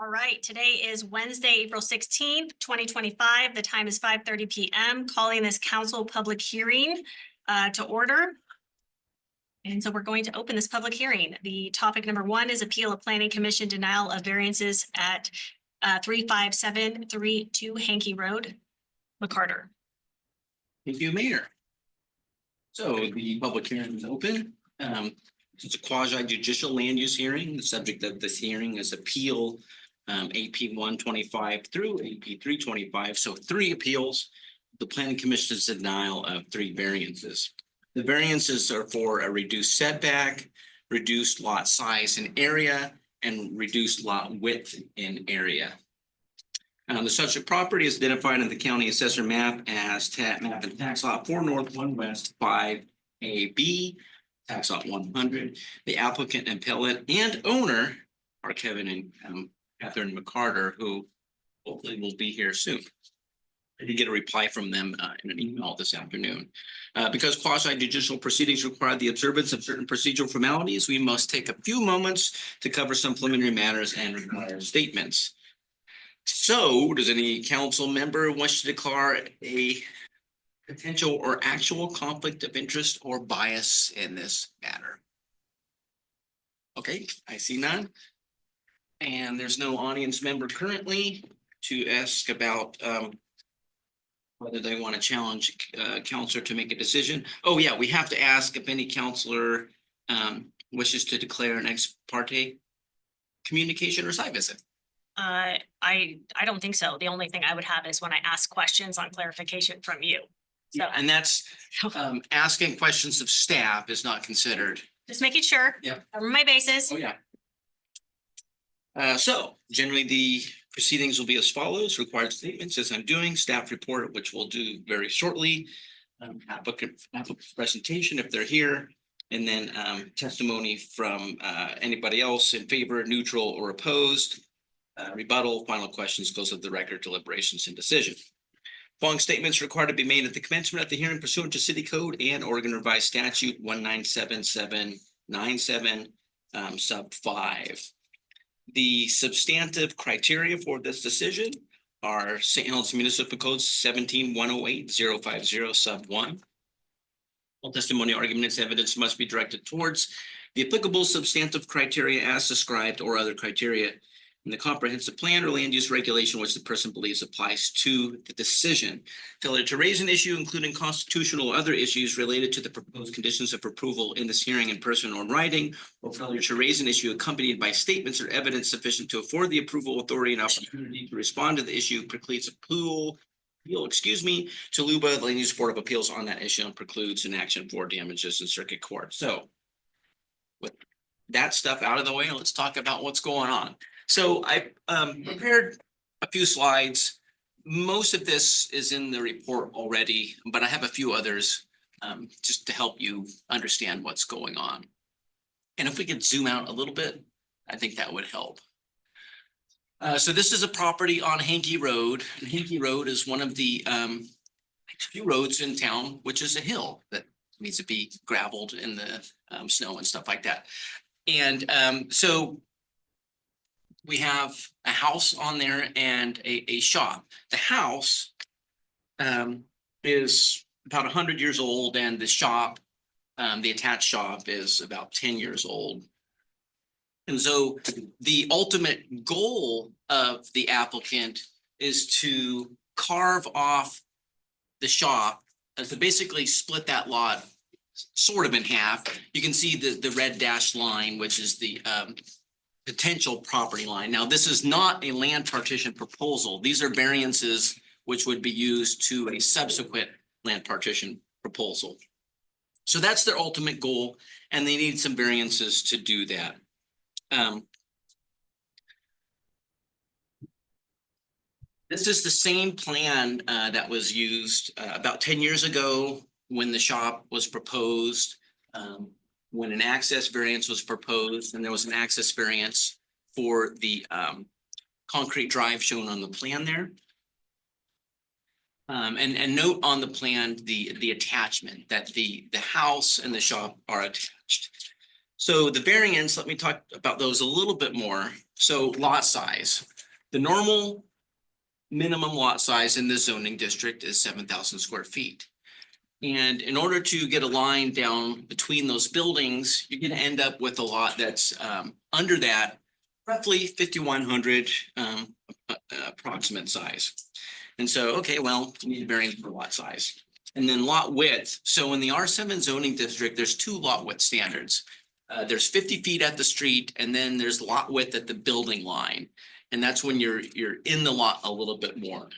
All right, today is Wednesday, April 16th, 2025. The time is 5:30 p.m. Calling this council public hearing to order. And so we're going to open this public hearing. The topic number one is appeal of planning commission denial of variances at 35732 Hankey Road, McCarter. Thank you, Mayor. So the public hearing is open. It's a quasi judicial land use hearing. The subject of this hearing is appeal AP 125 through AP 325. So 3 appeals. The planning commission's denial of 3 variances. The variances are for a reduced setback, reduced lot size and area, and reduced lot width in area. The subject property is identified in the county assessor map as map and tax lot 4 North 1 West 5 AB, tax lot 100. The applicant, appellant, and owner are Kevin and Catherine McCarter, who hopefully will be here soon. I did get a reply from them in an email this afternoon. Because quasi judicial proceedings require the observance of certain procedural formalities, we must take a few moments to cover some preliminary matters and required statements. So, does any council member wish to declare a potential or actual conflict of interest or bias in this matter? Okay, I see none. And there's no audience member currently to ask about whether they want to challenge counselor to make a decision. Oh yeah, we have to ask if any counselor wishes to declare an ex parte communication or site visit. I don't think so. The only thing I would have is when I ask questions on clarification from you. So And that's asking questions of staff is not considered. just making sure. Yeah. Cover my bases. Oh, yeah. So generally the proceedings will be as follows: required statements as I'm doing, staff report, which we'll do very shortly, applicant presentation if they're here, and then testimony from anybody else in favor, neutral, or opposed. Rebuttal, final questions, close of the record, deliberations, and decision. Following statements required to be made at the commencement of the hearing pursuant to City Code and Oregon Revised Statute 197797 sub 5. The substantive criteria for this decision are St. Helens Municipal Code 17-108-050 sub 1. All testimony, arguments, evidence must be directed towards the applicable substantive criteria as described or other criteria in the comprehensive plan or land use regulation which the person believes applies to the decision. Failure to raise an issue, including constitutional or other issues related to the proposed conditions of approval in this hearing in person or in writing, or failure to raise an issue accompanied by statements or evidence sufficient to afford the approval authority an opportunity to respond to the issue, precludes appeal, to LUBA, the Land Use Board of Appeals, on that issue, and precludes an action for damages in circuit court. So with that stuff out of the way, let's talk about what's going on. So I prepared a few slides. Most of this is in the report already, but I have a few others just to help you understand what's going on. And if we could zoom out a little bit, I think that would help. So this is a property on Hankey Road. And Hankey Road is one of the few roads in town, which is a hill that needs to be gravelled in the snow and stuff like that. And so we have a house on there and a shop. The house is about 100 years old, and the shop, the attached shop, is about 10 years old. And so the ultimate goal of the applicant is to carve off the shop, to basically split that lot sort of in half. You can see the red dashed line, which is the potential property line. Now, this is not a land partition proposal. These are variances which would be used to a subsequent land partition proposal. So that's their ultimate goal, and they need some variances to do that. This is the same plan that was used about 10 years ago when the shop was proposed. When an access variance was proposed, and there was an access variance for the concrete drive shown on the plan there. And note on the plan the attachment that the house and the shop are attached. So the variance, let me talk about those a little bit more. So lot size, the normal minimum lot size in this zoning district is 7,000 square feet. And in order to get a line down between those buildings, you're gonna end up with a lot that's under that, roughly 5,100 approximate size. And so, okay, well, you need a variance for lot size. And then lot width. So in the R7 zoning district, there's two lot width standards. There's 50 feet at the street, and then there's lot width at the building line. And that's when you're in the lot a little bit more.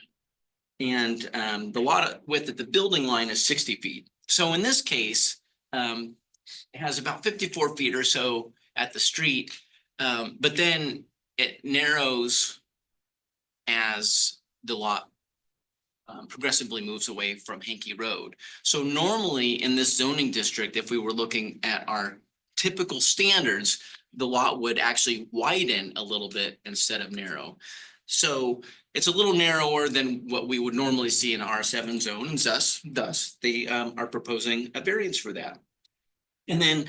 And the lot width at the building line is 60 feet. So in this case, it has about 54 feet or so at the street. But then it narrows as the lot progressively moves away from Hankey Road. So normally in this zoning district, if we were looking at our typical standards, the lot would actually widen a little bit instead of narrow. So it's a little narrower than what we would normally see in R7 zone, and thus they are proposing a variance for that. And then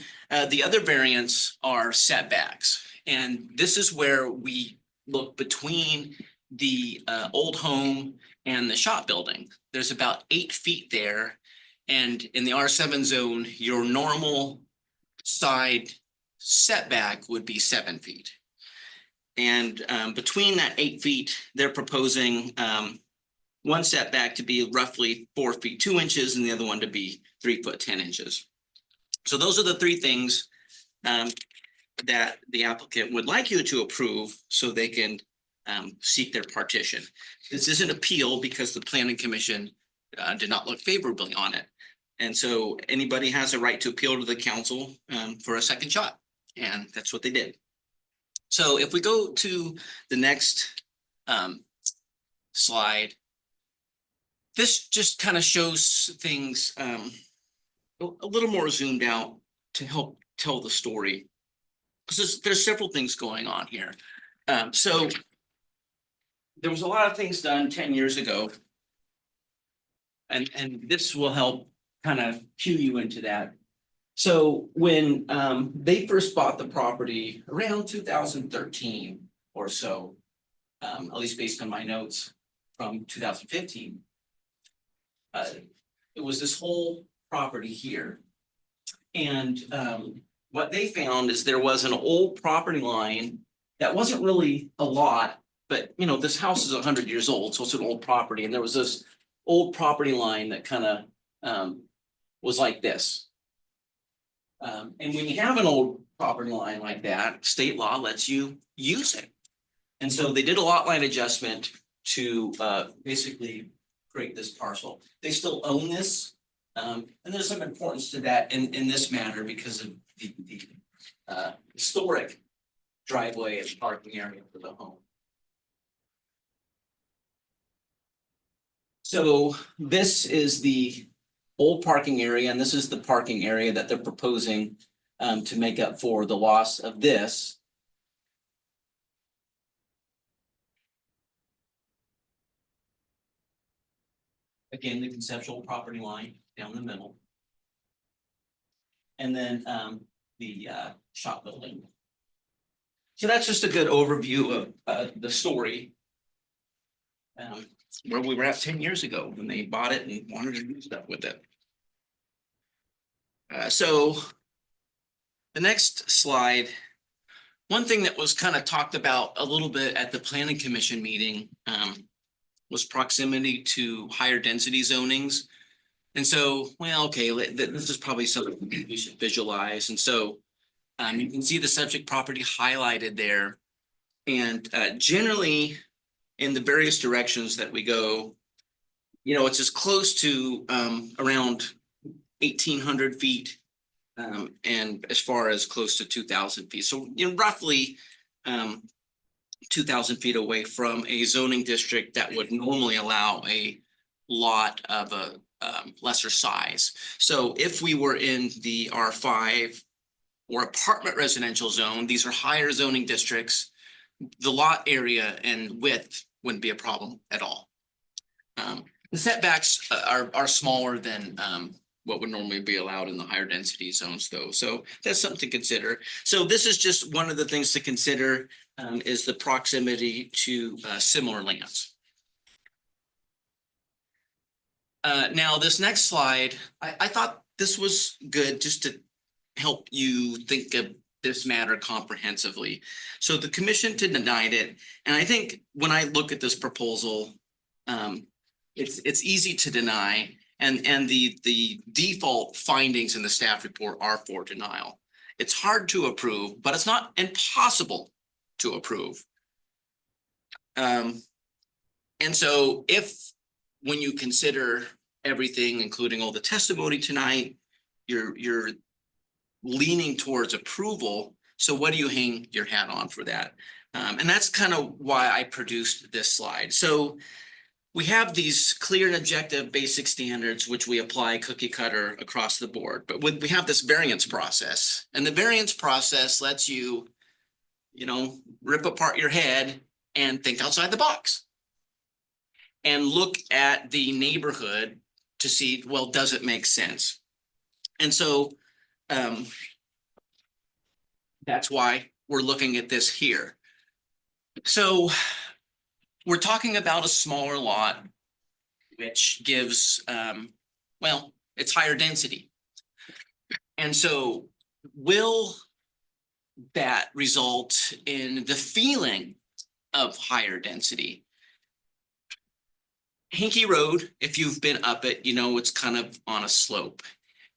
the other variants are setbacks. And this is where we look between the old home and the shop building. There's about 8 feet there. And in the R7 zone, your normal side setback would be 7 feet. And between that 8 feet, they're proposing one setback to be roughly 4 feet 2 inches and the other one to be 3 foot 10 inches. So those are the three things that the applicant would like you to approve so they can seek their partition. This is an appeal because the planning commission did not look favorably on it. And so anybody has a right to appeal to the council for a second shot, and that's what they did. So if we go to the next slide, this just kind of shows things a little more zoomed out to help tell the story. Because there's several things going on here. So there was a lot of things done 10 years ago. And this will help kind of cue you into that. So when they first bought the property around 2013 or so, at least based on my notes from 2015, it was this whole property here. And what they found is there was an old property line that wasn't really a lot, but you know, this house is 100 years old, so it's an old property. And there was this old property line that kind of was like this. And when you have an old property line like that, state law lets you use it. And so they did a lot line adjustment to basically create this parcel. They still own this. And there's some importance to that in this matter because of the historic driveway and parking area for the home. So this is the old parking area, and this is the parking area that they're proposing to make up for the loss of this. Again, the conceptual property line down the middle. And then the shop building. So that's just a good overview of the story. Where we were at 10 years ago when they bought it and wanted to do stuff with it. So the next slide, one thing that was kind of talked about a little bit at the planning commission meeting was proximity to higher density zonings. And so, well, okay, this is probably something we should visualize. And so you can see the subject property highlighted there. And generally, in the various directions that we go, you know, it's as close to around 1,800 feet and as far as close to 2,000 feet. So, you know, roughly 2,000 feet away from a zoning district that would normally allow a lot of a lesser size. So if we were in the R5 or apartment residential zone, these are higher zoning districts. The lot area and width wouldn't be a problem at all. The setbacks are smaller than what would normally be allowed in the higher density zones though. So that's something to consider. So this is just one of the things to consider is the proximity to similar lands. Now this next slide, I thought this was good just to help you think of this matter comprehensively. So the commission denied it. And I think when I look at this proposal, it's easy to deny. And the default findings in the staff report are for denial. It's hard to approve, but it's not impossible to approve. And so if when you consider everything, including all the testimony tonight, you're leaning towards approval. So what do you hang your hat on for that? And that's kind of why I produced this slide. So we have these clear and objective basic standards, which we apply cookie cutter across the board. But we have this variance process, and the variance process lets you, rip apart your head and think outside the box and look at the neighborhood to see, well, does it make sense? And so that's why we're looking at this here. So we're talking about a smaller lot, which gives, well, it's higher density. And so will that result in the feeling of higher density? Hinkie Road, if you've been up it, it's kind of on a slope.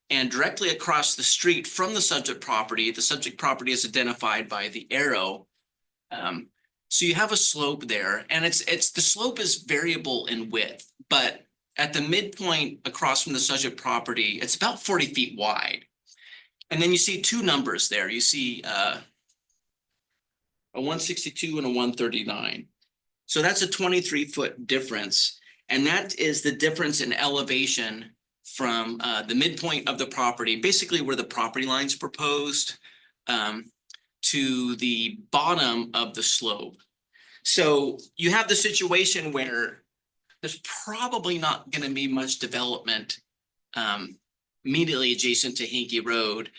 And directly across the street from the subject property is identified by the arrow. So you have a slope there, and the slope is variable in width, but at the midpoint across from the subject property, it's about 40 feet wide. And then you see two numbers there. You see a 162 and a 139. So that's a 23-foot difference. And that is the difference in elevation from the midpoint of the property, basically where the property line's proposed, to the bottom of the slope. So you have the situation where there's probably not going to be much development immediately adjacent to Hinkie Road.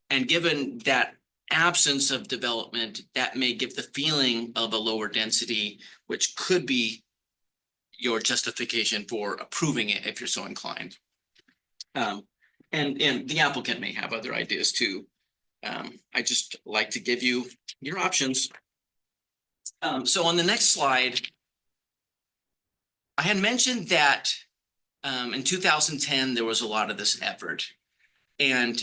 And given that absence of development, that may give the feeling of a lower density, which could be your justification for approving it if you're so inclined. And the applicant may have other ideas too. I just like to give you your options. So on the next slide, I had mentioned that in 2010, there was a lot of this effort. And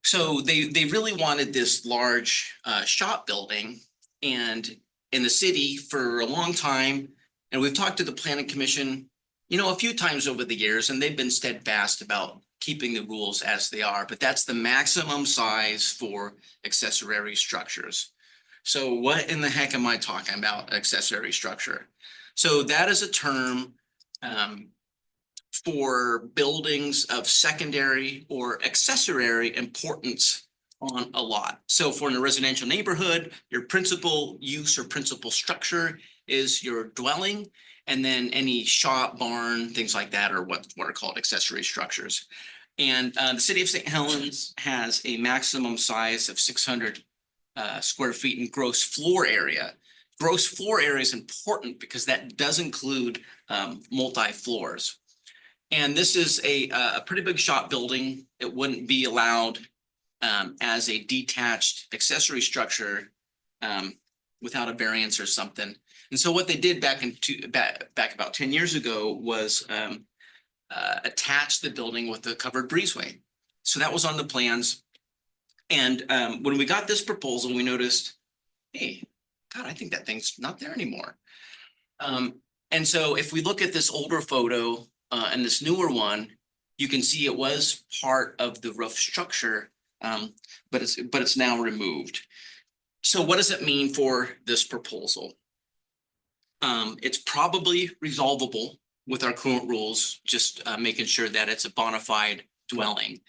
so they really wanted this large shop building, and in the city for a long time. And we've talked to the Planning Commission, a few times over the years, and they've been steadfast about keeping the rules as they are, but that's the maximum size for accessory structures. So what in the heck am I talking about, accessory structure? So that is a term for buildings of secondary or accessory importance on a lot. So for in a residential neighborhood, your principal use or principal structure is your dwelling. And then any shop, barn, things like that are what are called accessory structures. And the city of St. Helens has a maximum size of 600 square feet in gross floor area. Gross floor area is important because that does include multi-floors. And this is a pretty big shop building. It wouldn't be allowed as a detached accessory structure without a variance or something. And so what they did back about 10 years ago was attach the building with a covered breezeway. So that was on the plans. And when we got this proposal, we noticed, hey, God, I think that thing's not there anymore. And so if we look at this older photo and this newer one, you can see it was part of the roof structure, but it's now removed. So what does it mean for this proposal? It's probably resolvable with our current rules, just making sure that it's a bona fide dwelling.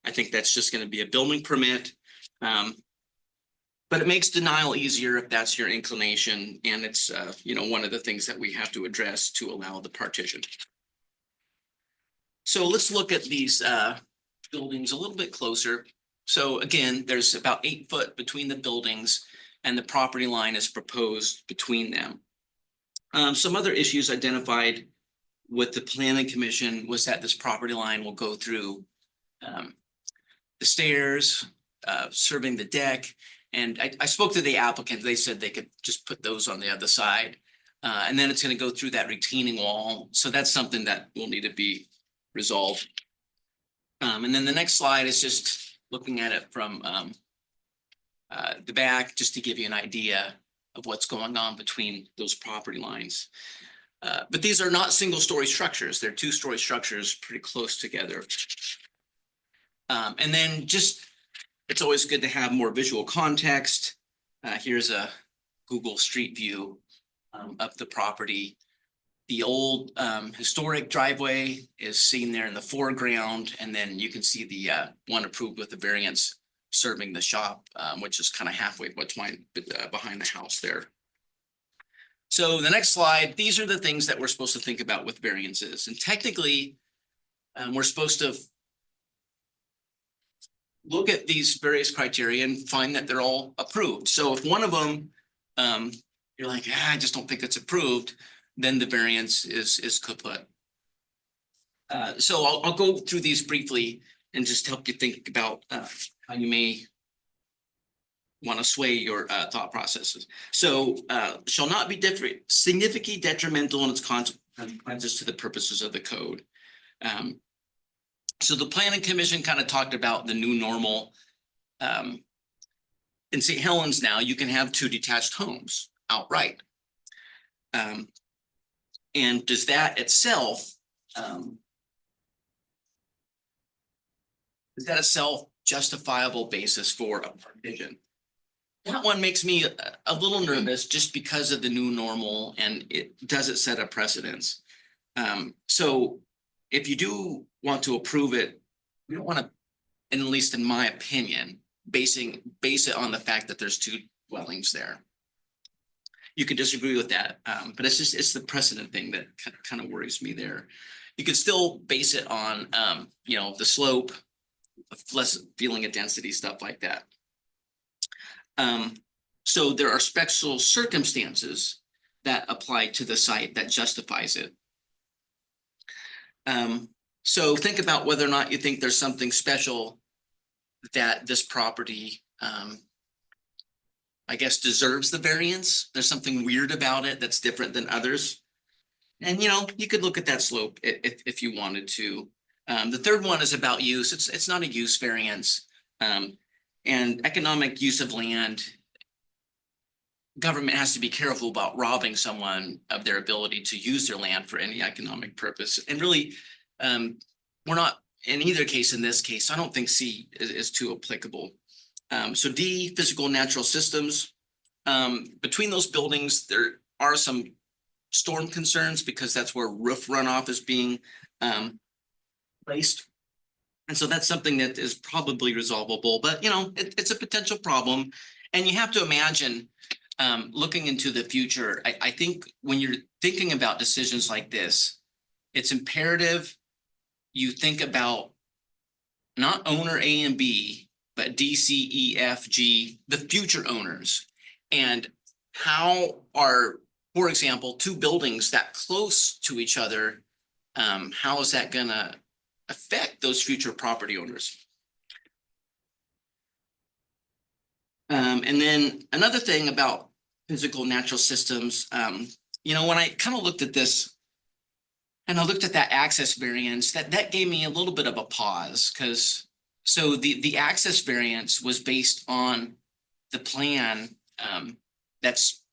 I think that's just going to be a building permit. But it makes denial easier if that's your inclination. And it's, one of the things that we have to address to allow the partition. So let's look at these buildings a little bit closer. So again, there's about 8 foot between the buildings and the property line is proposed between them. Some other issues identified with the planning commission was that this property line will go through the stairs, serving the deck. And I spoke to the applicant. They said they could just put those on the other side. And then it's going to go through that retaining wall. So that's something that will need to be resolved. And then the next slide is just looking at it from the back, just to give you an idea of what's going on between those property lines. But these are not single-story structures. They're 2-story structures pretty close together. And then just, it's always good to have more visual context. Here's a Google Street View of the property. The old historic driveway is seen there in the foreground, and then you can see the one approved with the variance serving the shop, which is kind of halfway behind the house there. So the next slide, these are the things that we're supposed to think about with variances. And technically, we're supposed to look at these various criteria and find that they're all approved. So if one of them, you're like, I just don't think it's approved, then the variance is kaput. So I'll go through these briefly and just help you think about how you may want to sway your thought processes. So shall not be significantly detrimental in its consequences to the purposes of the code. So the planning commission kind of talked about the new normal. In St. Helens now, you can have 2 detached homes outright. And does that itself, is that a self-justifiable basis for a partition? That one makes me a little nervous just because of the new normal, and does it set a precedence? So if you do want to approve it, we don't want to, at least in my opinion, base it on the fact that there's 2 dwellings there. You could disagree with that, but it's the precedent thing that kind of worries me there. You could still base it on, the slope, less feeling of density, stuff like that. So there are special circumstances that apply to the site that justifies it. So think about whether or not you think there's something special that this property, I guess, deserves the variance. There's something weird about it that's different than others. And, you could look at that slope if you wanted to. The third one is about use. It's not a use variance. And economic use of land, government has to be careful about robbing someone of their ability to use their land for any economic purpose. And really, we're not, in either case, in this case, I don't think C is too applicable. So D, physical natural systems. Between those buildings, there are some storm concerns because that's where roof runoff is being placed. And so that's something that is probably resolvable, but it's a potential problem. And you have to imagine looking into the future. I think when you're thinking about decisions like this, it's imperative you think about not owner A and B, but D, C, E, F, G, the future owners. And how are, for example, 2 buildings that close to each other, how is that going to affect those future property owners? And then another thing about physical natural systems, when I kind of looked at this and I looked at that access variance, that gave me a little bit of a pause, because so the access variance was based on the plan that's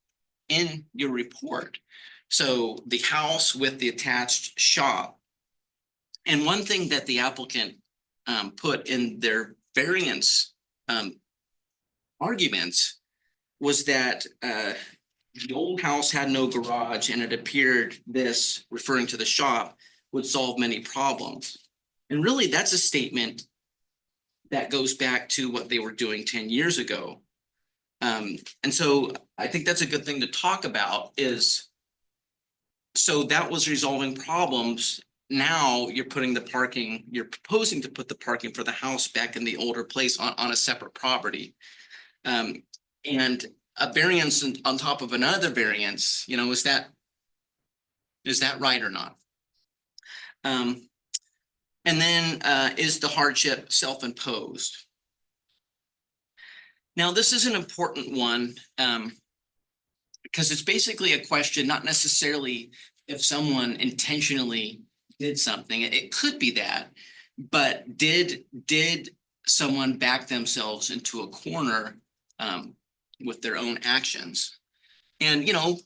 in your report. So the house with the attached shop. And one thing that the applicant put in their variance arguments was that the old house had no garage, and it appeared this, referring to the shop, would solve many problems. And really, that's a statement that goes back to what they were doing 10 years ago. And so I think that's a good thing to talk about is, so that was resolving problems. now you're putting the parking, you're proposing to put the parking for the house back in the older place on a separate property. And a variance on top of another variance, you know, is that right or not? And then is the hardship self-imposed? Now, this is an important one because it's basically a question, not necessarily if someone intentionally did something. It could be that, but did someone back themselves into a corner with their own actions? And, you know,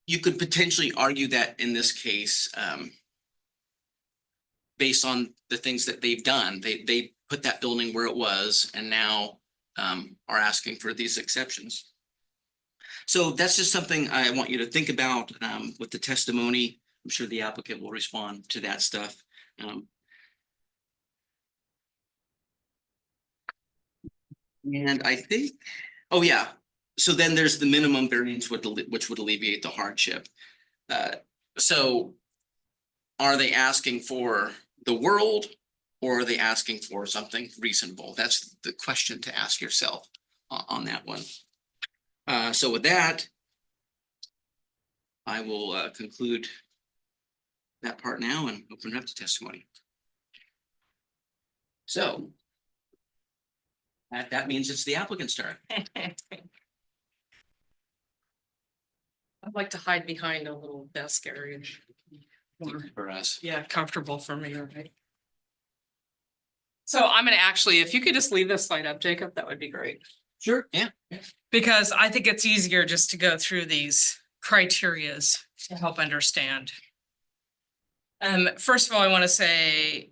you could potentially argue that in this case, based on the things that they've done, they put that building where it was and now are asking for these exceptions. So that's just something I want you to think about with the testimony. I'm sure the applicant will respond to that stuff. And I think, oh yeah, so then there's the minimum variance which would alleviate the hardship. So are they asking for the world or are they asking for something reasonable? That's the question to ask yourself on that one. So with that, I will conclude that part now and open it up to testimony. So that means it's the applicant's turn. I'd like to hide behind a little desk area. For us. Yeah, comfortable for me, right? So I'm gonna actually, if you could just leave this slide up, Jacob, that would be great. Sure. Yeah. Because I think it's easier just to go through these criterias to help understand. First of all, I want to say,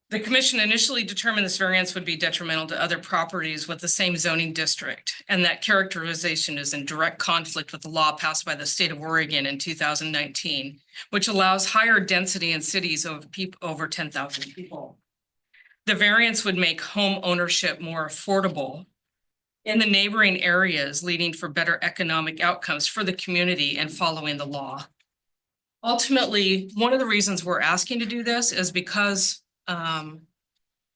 the commission initially determined this variance would be detrimental to other properties with the same zoning district, and that characterization is in direct conflict with the law passed by the state of Oregon in 2019, which allows higher density in cities of over 10,000 people. The variance would make home ownership more affordable in the neighboring areas, leading for better economic outcomes for the community and following the law. Ultimately, one of the reasons we're asking to do this is because and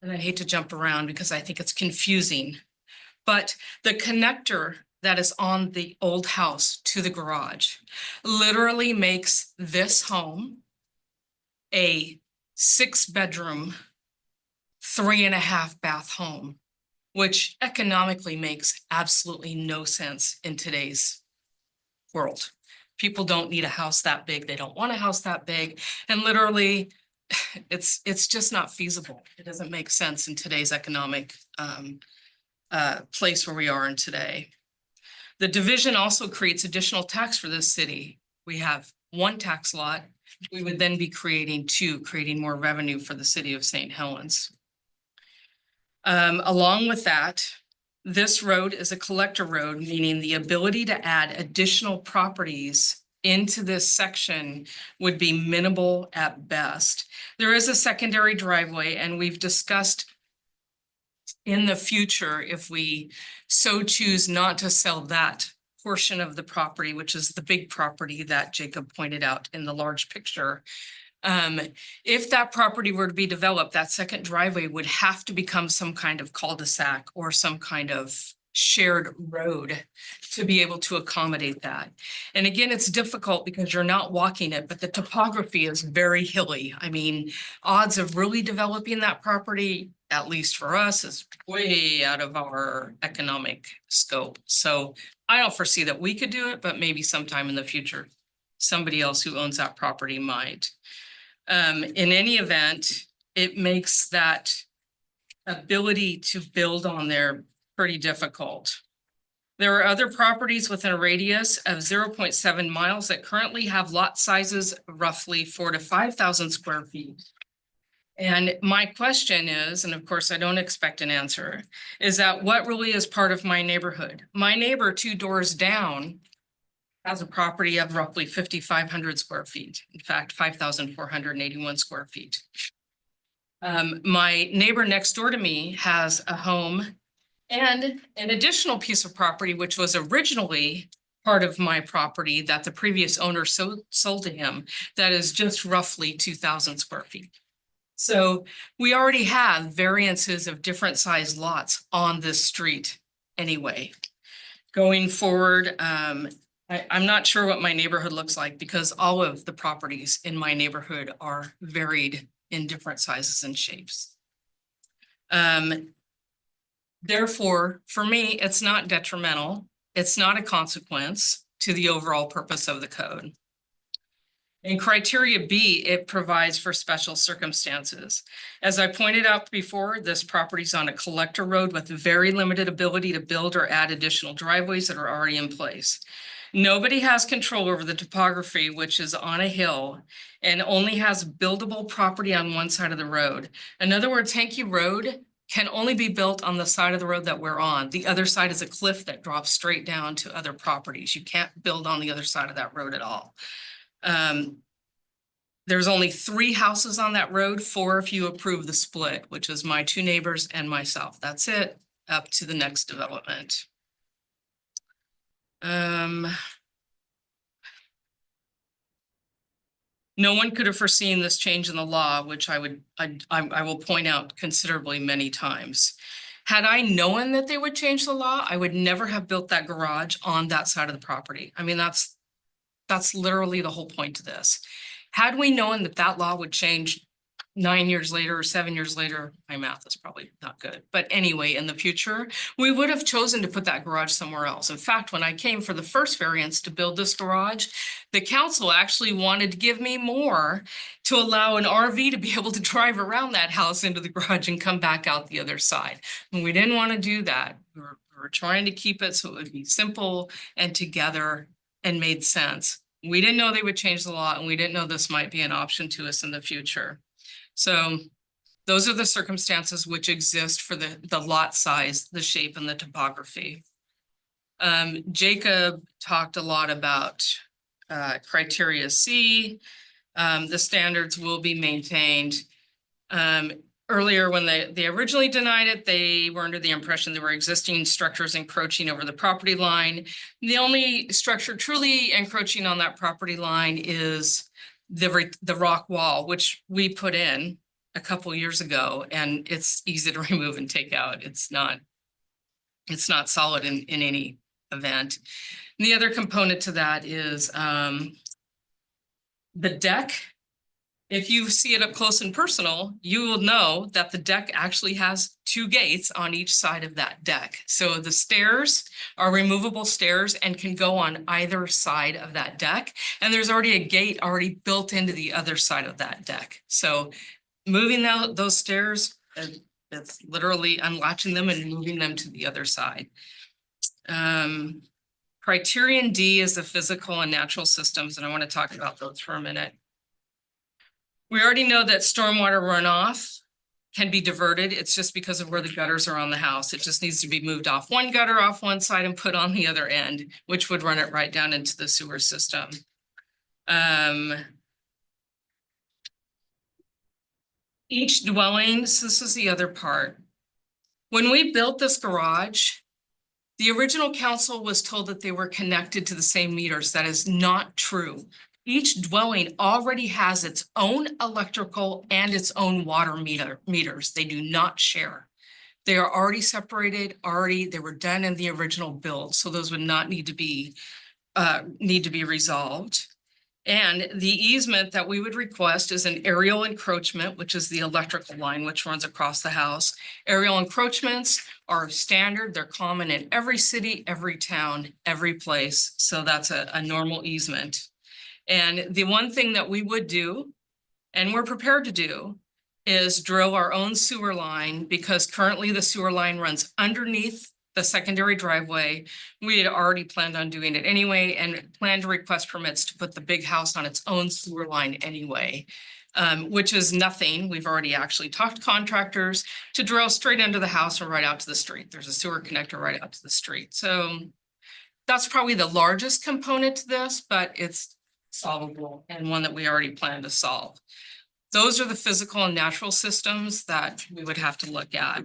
I hate to jump around because I think it's confusing, but the connector that is on the old house to the garage literally makes this home a 6-bedroom, 3.5 bath home, which economically makes absolutely no sense in today's world. People don't need a house that big. They don't want a house that big. And literally, it's just not feasible. It doesn't make sense in today's economic place where we are in today. The division also creates additional tax for this city. We have 1 tax lot. We would then be creating 2, creating more revenue for the city of St. Helens. Along with that, this road is a collector road, meaning the ability to add additional properties into this section would be minimal at best. There is a secondary driveway, and we've discussed in the future, if we so choose not to sell that portion of the property, which is the big property that Jacob pointed out in the large picture. If that property were to be developed, that second driveway would have to become some kind of cul-de-sac or some kind of shared road to be able to accommodate that. And again, it's difficult because you're not walking it, but the topography is very hilly. I mean, odds of really developing that property, at least for us, is way out of our economic scope. So I don't foresee that we could do it, but maybe sometime in the future, somebody else who owns that property might. In any event, it makes that ability to build on there pretty difficult. There are other properties within a radius of 0.7 miles that currently have lot sizes roughly 4,000 to 5,000 square feet. And my question is, and of course I don't expect an answer, is that what really is part of my neighborhood? My neighbor 2 doors down has a property of roughly 5,500 square feet. In fact, 5,481 square feet. My neighbor next door to me has a home and an additional piece of property, which was originally part of my property that the previous owner sold to him that is just roughly 2,000 square feet. So we already have variances of different size lots on this street anyway. Going forward, I'm not sure what my neighborhood looks like because all of the properties in my neighborhood are varied in different sizes and shapes. Therefore, for me, it's not detrimental. It's not a consequence to the overall purpose of the code. In criteria B, it provides for special circumstances. As I pointed out before, this property is on a collector road with very limited ability to build or add additional driveways that are already in place. Nobody has control over the topography, which is on a hill and only has buildable property on one side of the road. In other words, Hankey Road can only be built on the side of the road that we're on. The other side is a cliff that drops straight down to other properties. You can't build on the other side of that road at all. There's only 3 houses on that road, 4 if you approve the split, which is my 2 neighbors and myself. That's it, up to the next development. No one could have foreseen this change in the law, which I will point out considerably many times. Had I known that they would change the law, I would never have built that garage on that side of the property. I mean, that's literally the whole point to this. Had we known that that law would change 9 years later or 7 years later, my math is probably not good. But anyway, in the future, we would have chosen to put that garage somewhere else. In fact, when I came for the first variance to build this garage, the council actually wanted to give me more to allow an RV to be able to drive around that house into the garage and come back out the other side. And we didn't want to do that. We were trying to keep it so it would be simple and together and made sense. We didn't know they would change the law, and we didn't know this might be an option to us in the future. So those are the circumstances which exist for the lot size, the shape, and the topography. Jacob talked a lot about criteria C. The standards will be maintained. Earlier, when they originally denied it, they were under the impression there were existing structures encroaching over the property line. The only structure truly encroaching on that property line is the rock wall, which we put in a couple years ago, and it's easy to remove and take out. It's not solid in any event. And the other component to that is the deck. If you see it up close and personal, you will know that the deck actually has 2 gates on each side of that deck. So the stairs are removable stairs and can go on either side of that deck. And there's already a gate already built into the other side of that deck. So moving those stairs, it's literally unlatching them and moving them to the other side. Criterion D is the physical and natural systems, and I want to talk about those for a minute. We already know that stormwater runoff can be diverted. It's just because of where the gutters are on the house. It just needs to be moved off one gutter off one side and put on the other end, which would run it right down into the sewer system. Each dwelling, so this is the other part. When we built this garage, the original council was told that they were connected to the same meters. That is not true. Each dwelling already has its own electrical and its own water meters. They do not share. They are already separated, they were done in the original build, so those would not need to be resolved. And the easement that we would request is an aerial encroachment, which is the electrical line which runs across the house. Aerial encroachments are standard. They're common in every city, every town, every place. So that's a normal easement. And the one thing that we would do, and we're prepared to do, is drill our own sewer line, because currently the sewer line runs underneath the secondary driveway. We had already planned on doing it anyway and planned to request permits to put the big house on its own sewer line anyway, which is nothing. We've already actually talked to contractors to drill straight into the house and right out to the street. There's a sewer connector right out to the street. So that's probably the largest component to this, but it's solvable and one that we already plan to solve. Those are the physical and natural systems that we would have to look at.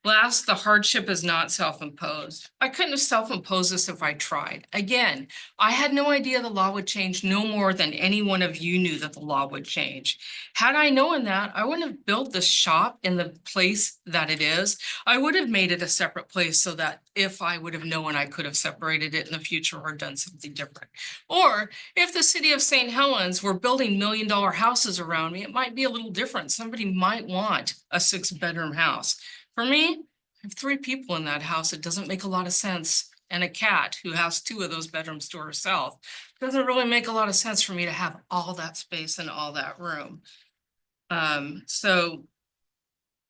Last, the hardship is not self-imposed. I couldn't have self-imposed this if I tried. Again, I had no idea the law would change no more than any one of you knew that the law would change. Had I known that, I wouldn't have built this shop in the place that it is. I would have made it a separate place so that if I would have known, I could have separated it in the future or done something different. Or if the city of St. Helens were building $1 million houses around me, it might be a little different. Somebody might want a 6-bedroom house. For me, I have 3 people in that house. It doesn't make a lot of sense. And a cat who has 2 of those bedrooms to herself. Doesn't really make a lot of sense for me to have all that space and all that room. So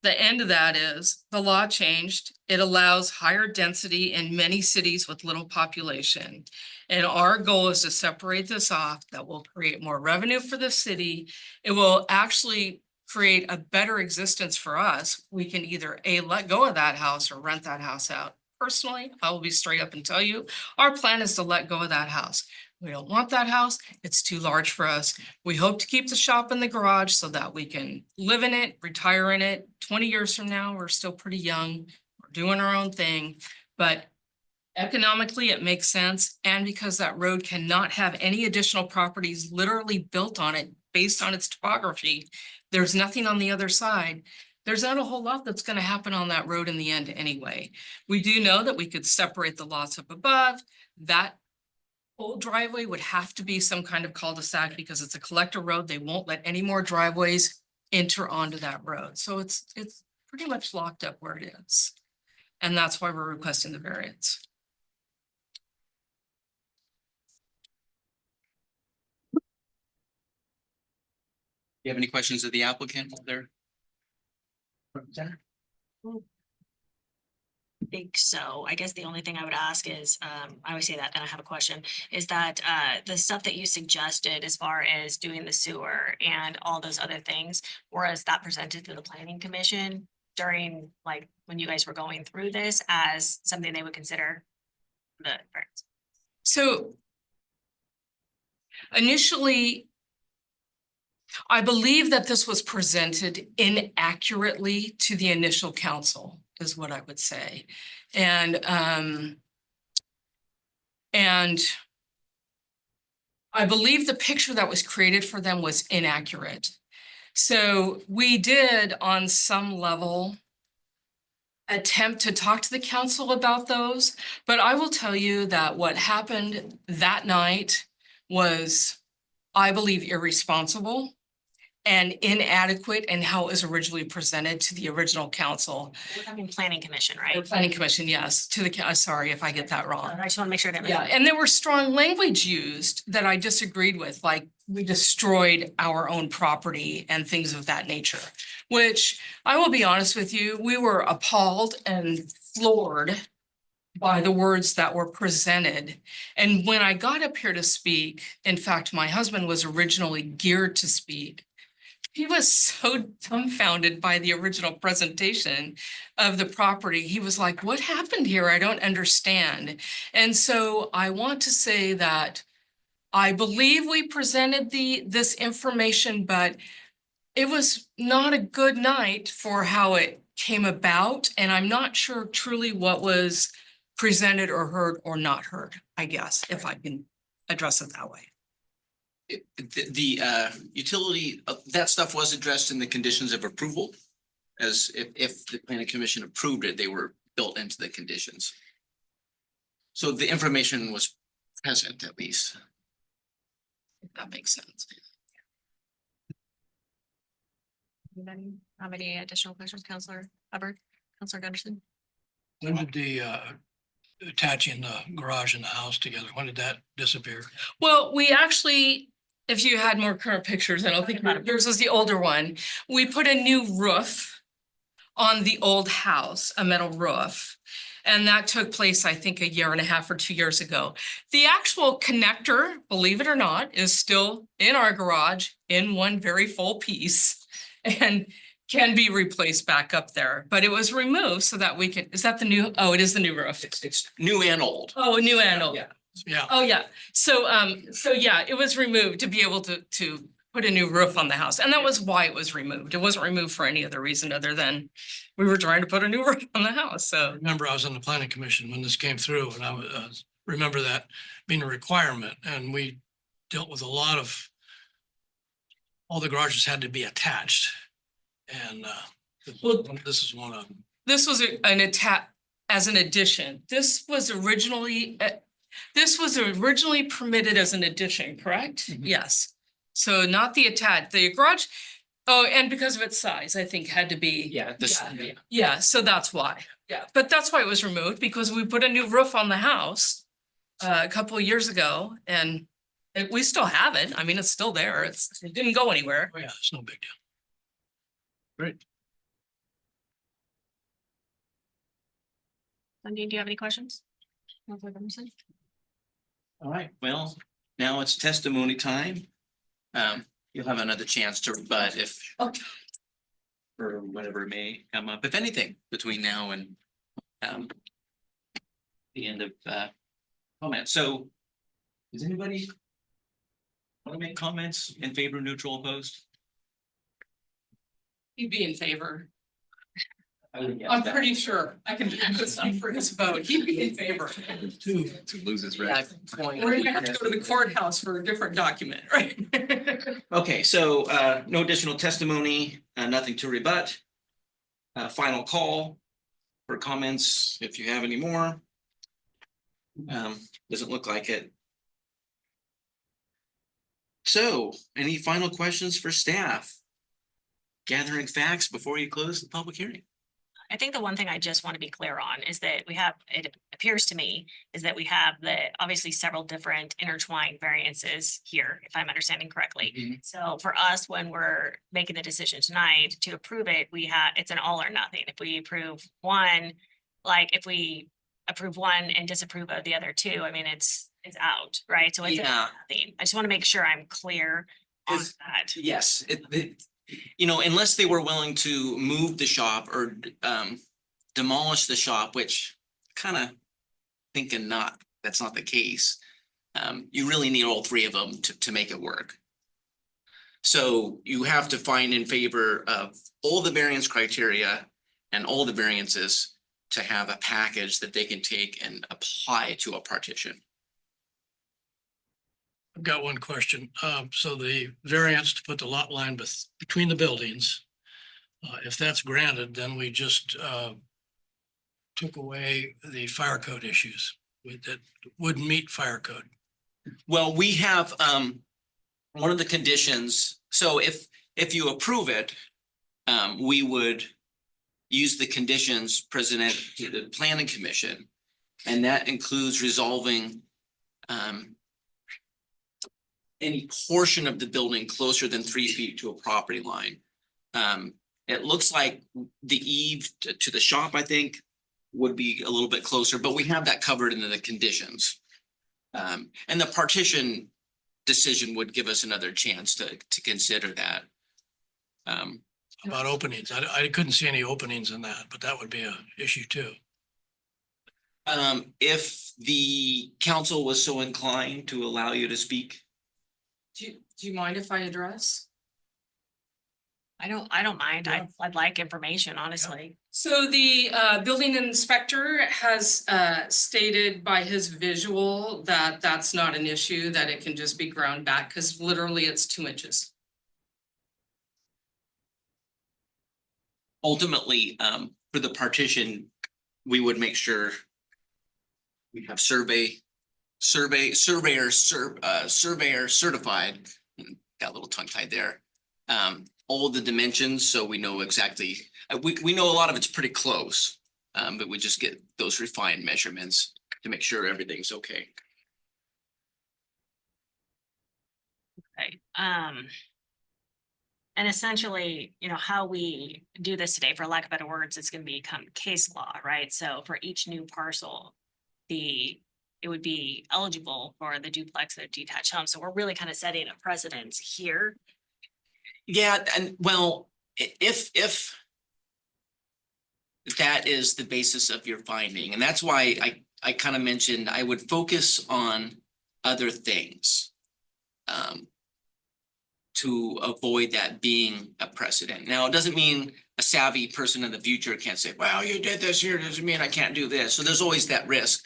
the end of that is the law changed. It allows higher density in many cities with little population. And our goal is to separate this off. That will create more revenue for the city. It will actually create a better existence for us. We can either let go of that house or rent that house out. Personally, I will be straight up and tell you, our plan is to let go of that house. We don't want that house. It's too large for us. We hope to keep the shop in the garage so that we can live in it, retire in it. 20 years from now, we're still pretty young. We're doing our own thing, but economically it makes sense. And because that road cannot have any additional properties literally built on it based on its topography, there's nothing on the other side. There's not a whole lot that's going to happen on that road in the end anyway. We do know that we could separate the lots up above. That old driveway would have to be some kind of cul-de-sac because it's a collector road. They won't let any more driveways enter onto that road. So it's pretty much locked up where it is. And that's why we're requesting the variance. Do you have any questions of the applicant there? I think so. I guess the only thing I would ask is, I always say that, then I have a question, is that the stuff that you suggested as far as doing the sewer and all those other things, was that presented to the planning commission during, like, when you guys were going through this as something they would consider the variance? So initially, I believe that this was presented inaccurately to the initial council, is what I would say. And I believe the picture that was created for them was inaccurate. So we did, on some level, attempt to talk to the council about those, but I will tell you that what happened that night was, I believe, irresponsible and inadequate in how it was originally presented to the original council. We're talking planning commission, Or right? planning commission, yes, to the, sorry if I get that wrong. I just want to make sure that. Yeah, and there were strong language used that I disagreed with, like we destroyed our own property and things of that nature, which I will be honest with you, we were appalled and floored by the words that were presented. And when I got up here to speak, in fact, my husband was originally geared to speak. He was so dumbfounded by the original presentation of the property. He was like, what happened here? I don't understand. And so I want to say that I believe we presented this information, but it was not a good night for how it came about. And I'm not sure truly what was presented or heard or not heard, I guess, if I can address it that way. The utility, that stuff was addressed in the conditions of approval. As if the planning commission approved it, they were built into the conditions. So the information was present at least. If that makes sense. Anybody have any additional questions, Counselor Hubbard, Counselor Gunderson? When did the attaching the garage and the house together, when did that disappear? Well, we actually, if you had more current pictures, I don't think yours was the older one. We put a new roof on the old house, a metal roof. And that took place, I think, 1.5 years or 2 years ago. The actual connector, believe it or not, is still in our garage in one very full piece and can be replaced back up there. But it was removed so that we can, is that the new, oh, it is the new roof. It's new and old. Oh, new and old. Yeah. Yeah, Oh, yeah. So yeah, it was removed to be able to put a new roof on the house, and that was why it was removed. It wasn't removed for any other reason other than we were trying to put a new roof on the house, so. Remember, I was on the planning commission when this came through, and I remember that being a requirement, and we dealt with a lot of, all the garages had to be attached. And Well- this is one of them. This was an as an addition. This was originally permitted as an addition, correct? Mhm. Yes. So not the attached, the garage, oh, and because of its size, I think had to be. Yeah, this, Yeah, so that's why. Yeah, but that's why it was removed, because we put a new roof on the house a couple of years ago, and we still have it. I mean, it's still there. It didn't go anywhere. Oh, yeah, it's no big deal. great. Cindy, do you have any questions? Councilor Emerson? All right, well, now it's testimony time. You'll have another chance to rebut if. Okay. Or whatever may come up, if anything, between now and the end of comment. So does anybody want to make comments in favor, neutral, opposed? He'd be in favor. I would guess I'm that. pretty sure. I can speak for his vote. He'd be in favor. Two. To lose his We're gonna have to go to the courthouse for a different document, right? Okay, so no additional testimony, nothing to rebut. Final call for comments, if you have any more. Doesn't look like it. So, any final questions for staff? Gathering facts before you close the public hearing. I think the one thing I just want to be clear on is that we have, it appears to me, is that we have obviously several different intertwined variances here, if I'm understanding correctly. So for us, when we're making the decision tonight to approve it, it's an all or nothing. If we approve one, like if we approve one and disapprove of the other two, I mean, it's out, right? So it's a Yeah. nothing. I just want to make sure I'm clear on Is- that. Yes, you know, unless they were willing to move the shop or demolish the shop, which kind of thinking that's not the case. You really need all three of them to make it work. So you have to find in favor of all the variance criteria and all the variances to have a package that they can take and apply to a partition. I've got one question. So the variance to put the lot line between the buildings, if that's granted, then we just took away the fire code issues that wouldn't meet fire code. Well, we have one of the conditions, so if you approve it, we would use the conditions presented to the planning commission. And that includes resolving any portion of the building closer than 3 feet to a property line. It looks like the eave to the shop, I think, would be a little bit closer, but we have that covered in the conditions. And the partition decision would give us another chance to consider that. About openings, I couldn't see any openings in that, but that would be an issue too. If the council was so inclined to allow you to speak. Do you mind if I address? I don't mind. I'd like information, honestly. So the building inspector has stated by his visual that that's not an issue, that it can just be ground back, because literally it's 2 inches. Ultimately, for the partition, we would make sure we have surveyor certified, got a little tongue tied there. All the dimensions, so we know exactly, we know a lot of it's pretty close. But we just get those refined measurements to make sure everything's okay. Okay, and essentially, how we do this today, for lack of better words, it's gonna become case law, right? So for each new parcel, it would be eligible for the duplex or detached home. So we're really kind of setting a precedent here. Yeah, and well, if that is the basis of your finding, and that's why I kind of mentioned I would focus on other things. to avoid that being a precedent. Now, it doesn't mean a savvy person in the future can't say, well, you did this here, doesn't mean I can't do this. So there's always that risk.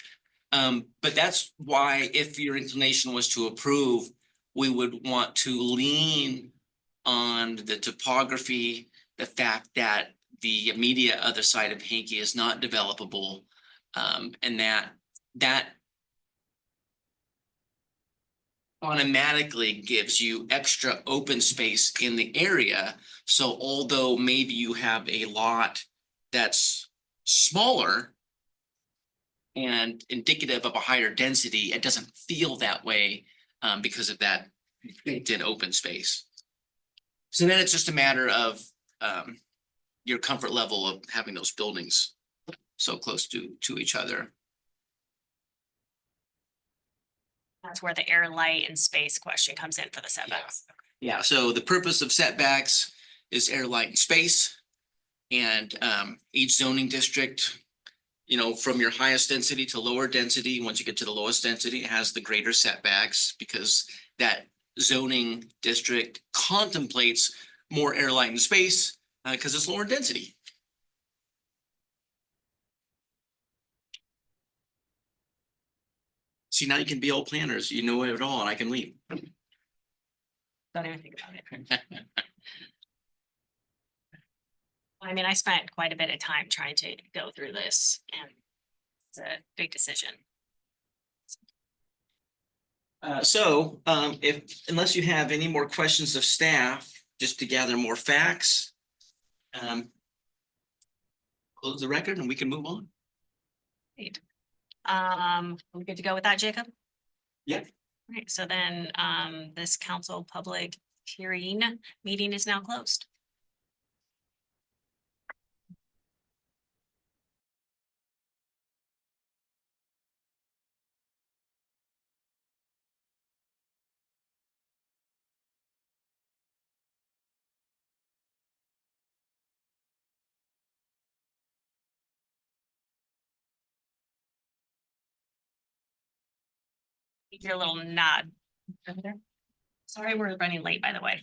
But that's why if your inclination was to approve, we would want to lean on the topography, the fact that the immediate other side of Hankey is not developable, and that automatically gives you extra open space in the area. So although maybe you have a lot that's smaller and indicative of a higher density, it doesn't feel that way because of that baked-in open space. So then it's just a matter of your comfort level of having those buildings so close to each other. That's where the air, light, and space question comes in for the setbacks. Yeah, so the purpose of setbacks is air, light, and space. And each zoning district, you know, from your highest density to lower density, once you get to the lowest density, it has the greater setbacks because that zoning district contemplates more air, light, and space because it's lower density. See, now you can be all planners, you know it all, and I can leave. Don't even think about it. I mean, I spent quite a bit of time trying to go through this, and it's a big decision. Unless you have any more questions of staff, just to gather more facts. Close the record and we can move on. Great. We good to go with that, Jacob? Yeah. Right, so then, this council public hearing meeting is now closed. Your little nod over there. Sorry, we're running late, by the way.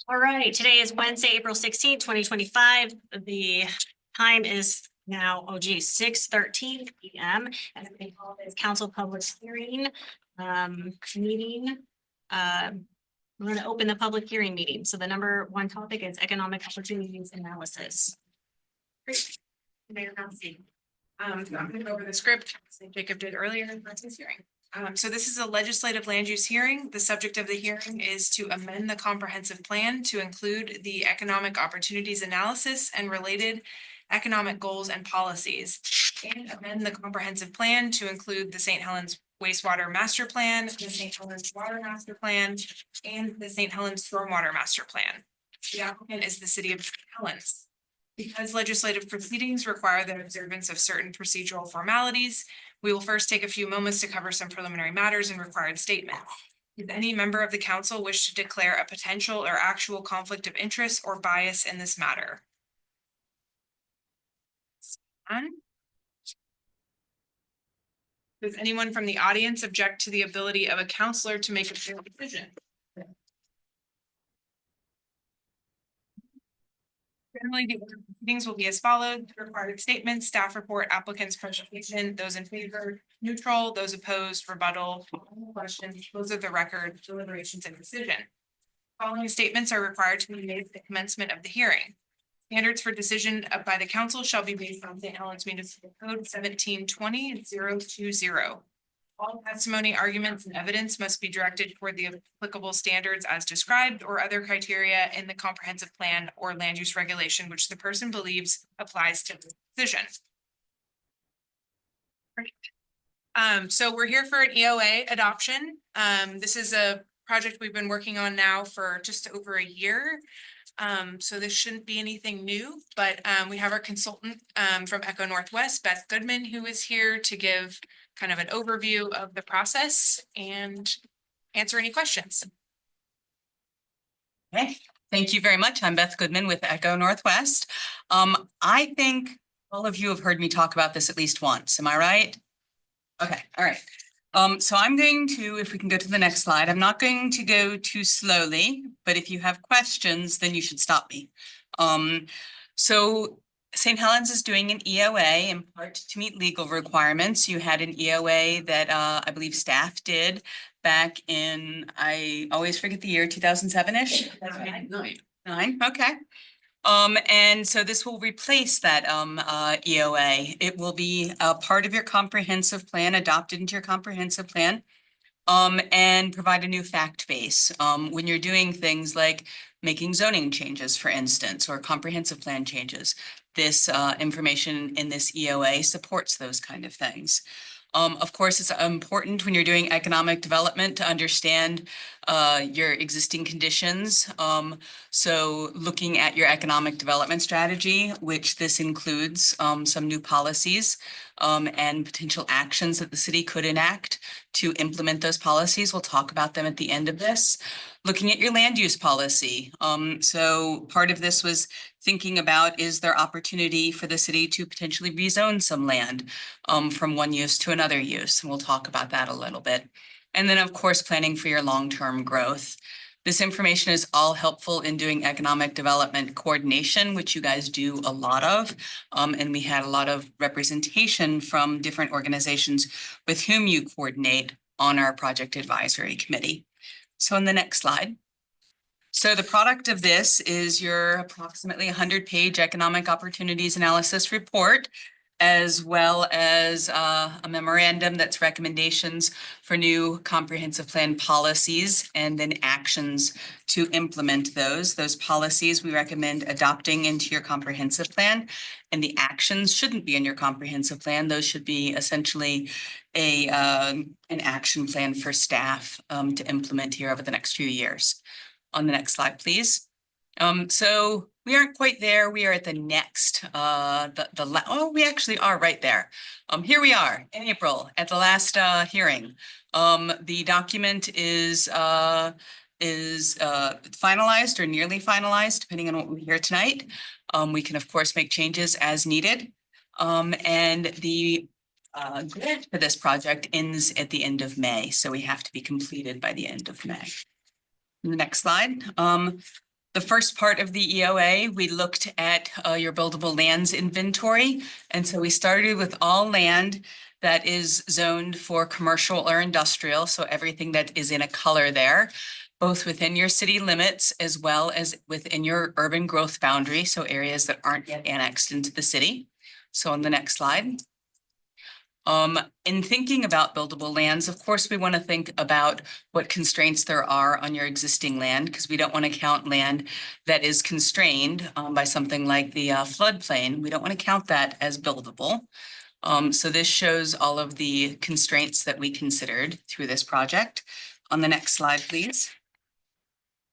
All right, today is Wednesday, April 16th, 2025. The time is now, 6:13 p.m. As we call this council public hearing meeting. We're going to open the public hearing meeting. So the number one topic is economic opportunities analysis. Great. Mayor Council. So I'm gonna go over the script, as Jacob did earlier in this hearing. So this is a legislative land use hearing. The subject of the hearing is to amend the comprehensive plan to include the economic opportunities analysis and related economic goals and policies. And amend the comprehensive plan to include the St. Helens wastewater master plan, the St. Helens water master plan, and the St. Helens stormwater master plan. The applicant is the city of St. Helens. Because legislative proceedings require the observance of certain procedural formalities, we will first take a few moments to cover some preliminary matters and required statements. Does any member of the council wish to declare a potential or actual conflict of interest or bias in this matter? None? Does anyone from the audience object to the ability of a counselor to make a fair decision? Generally, the order of proceedings will be as follows: required statements, staff report, applicant's presentation, those in favor, neutral, those opposed, rebuttal, questions, close of the record, deliberations and decision. Following statements are required to be made at the commencement of the hearing. Standards for decision by the council shall be based on St. Helens Municipal Code 1720-020. All testimony, arguments, and evidence must be directed toward the applicable standards as described or other criteria in the comprehensive plan or land use regulation which the person believes applies to the decision. So we're here for an EOA adoption. This is a project we've been working on now for just over a year. So this shouldn't be anything new, but we have our consultant from Echo Northwest, Beth Goodman, who is here to give kind of an overview of the process and answer any questions. Okay, thank you very much. I'm Beth Goodman with Echo Northwest. I think all of you have heard me talk about this at least once. Am I right? Okay, all right. So I'm going to, if we can go to the next slide, I'm not going to go too slowly, but if you have questions, then you should stop me. So St. Helens is doing an EOA in part to meet legal requirements. You had an EOA that I believe staff did back in, I always forget the year, 2007-ish? Nine, okay. And so this will replace that EOA. It will be a part of your comprehensive plan, adopted into your comprehensive plan. And provide a new fact base. When you're doing things like making zoning changes, for instance, or comprehensive plan changes, this information in this EOA supports those kind of things. Of course, it's important when you're doing economic development to understand your existing conditions. So looking at your economic development strategy, which this includes some new policies and potential actions that the city could enact to implement those policies. We'll talk about them at the end of this. Looking at your land use policy. So part of this was thinking about, is there opportunity for the city to potentially rezone some land from one use to another use? And we'll talk about that a little bit. And then, of course, planning for your long-term growth. This information is all helpful in doing economic development coordination, which you guys do a lot of. And we had a lot of representation from different organizations with whom you coordinate on our project advisory committee. So in the next slide. So the product of this is your approximately 100-page economic opportunities analysis report, as well as a memorandum that's recommendations for new comprehensive plan policies and then actions to implement those. Those policies we recommend adopting into your comprehensive plan, and the actions shouldn't be in your comprehensive plan. Those should be essentially an action plan for staff to implement here over the next few years. On the next slide, please. So we aren't quite there. We are at the next, we actually are right there. Here we are in April at the last hearing. The document is finalized or nearly finalized, depending on what we hear tonight. We can, of course, make changes as needed. And the grant for this project ends at the end of May, so we have to be completed by the end of May. The next slide. The first part of the EOA, we looked at your buildable lands inventory. And so we started with all land that is zoned for commercial or industrial. So everything that is in a color there, both within your city limits as well as within your urban growth boundary. So areas that aren't yet annexed into the city. So on the next slide. In thinking about buildable lands, of course, we want to think about what constraints there are on your existing land, because we don't want to count land that is constrained by something like the floodplain. We don't want to count that as buildable. So this shows all of the constraints that we considered through this project. On the next slide, please.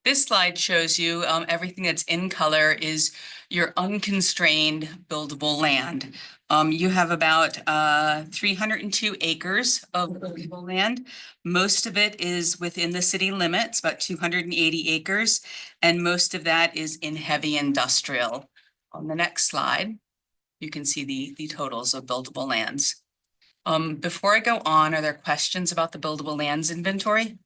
This slide shows you everything that's in color is your unconstrained buildable land. You have about 302 acres of buildable land. Most of it is within the city limits, about 280 acres, and most of that is in heavy industrial. On the next slide, you can see the totals of buildable lands. Before I go on, are there questions about the buildable lands inventory?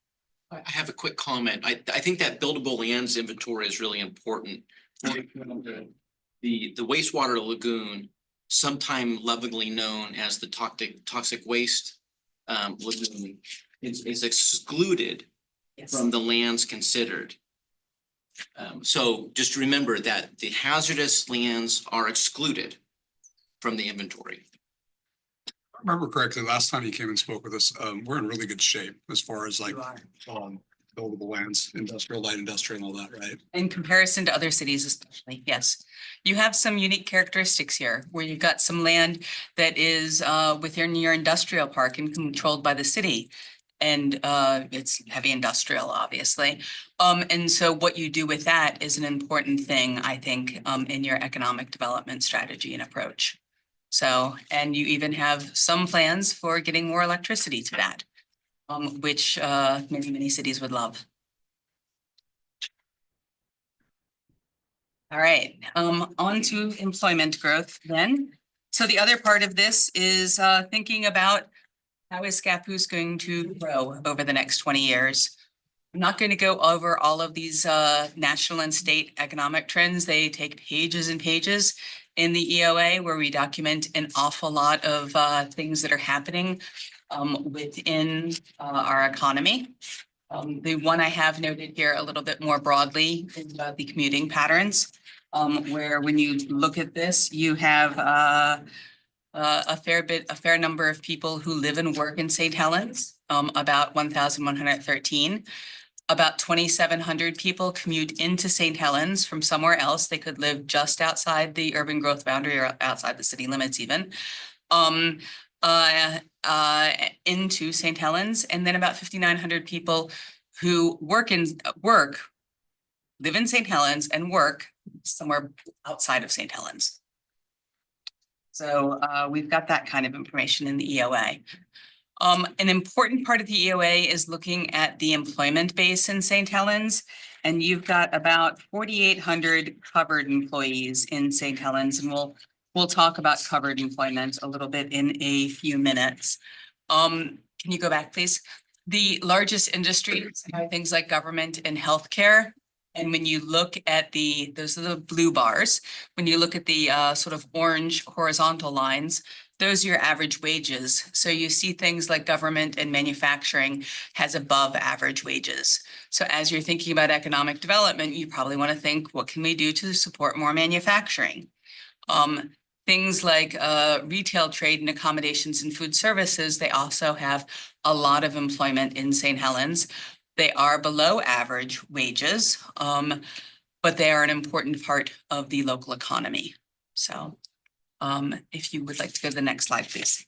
I have a quick comment. I think that buildable lands inventory is really important. The wastewater lagoon, sometime lovingly known as the toxic waste lagoon, is excluded from the lands considered. So just remember that the hazardous lands are excluded from the inventory. Remember correctly, last time you came and spoke with us, we're in really good shape as far as like buildable lands, industrial, light industrial and all that, right? In comparison to other cities especially, yes. You have some unique characteristics here where you've got some land that is within your industrial park and controlled by the city. And it's heavy industrial, obviously. And so what you do with that is an important thing, I think, in your economic development strategy and approach. So, and you even have some plans for getting more electricity to that, which many cities would love. All right, on to employment growth then. So the other part of this is thinking about How is Scappoose going to grow over the next 20 years? I'm not going to go over all of these national and state economic trends. They take pages and pages in the EOA where we document an awful lot of things that are happening within our economy. The one I have noted here a little bit more broadly is about the commuting patterns, where when you look at this, you have a fair number of people who live and work in St. Helens, about 1,113. About 2,700 people commute into St. Helens from somewhere else. They could live just outside the urban growth boundary or outside the city limits even. Into St. Helens, and then about 5,900 people who live in St. Helens and work somewhere outside of St. Helens. So we've got that kind of information in the EOA. An important part of the EOA is looking at the employment base in St. Helens. And you've got about 4,800 covered employees in St. Helens, and we'll talk about covered employment a little bit in a few minutes. Can you go back, please? The largest industries are things like government and healthcare. And when you look at those are the blue bars. When you look at the sort of orange horizontal lines, those are your average wages. So you see things like government and manufacturing has above average wages. So as you're thinking about economic development, you probably want to think, what can we do to support more manufacturing? Things like retail trade and accommodations and food services, they also have a lot of employment in St. Helens. They are below average wages, but they are an important part of the local economy. So if you would like to go to the next slide, please.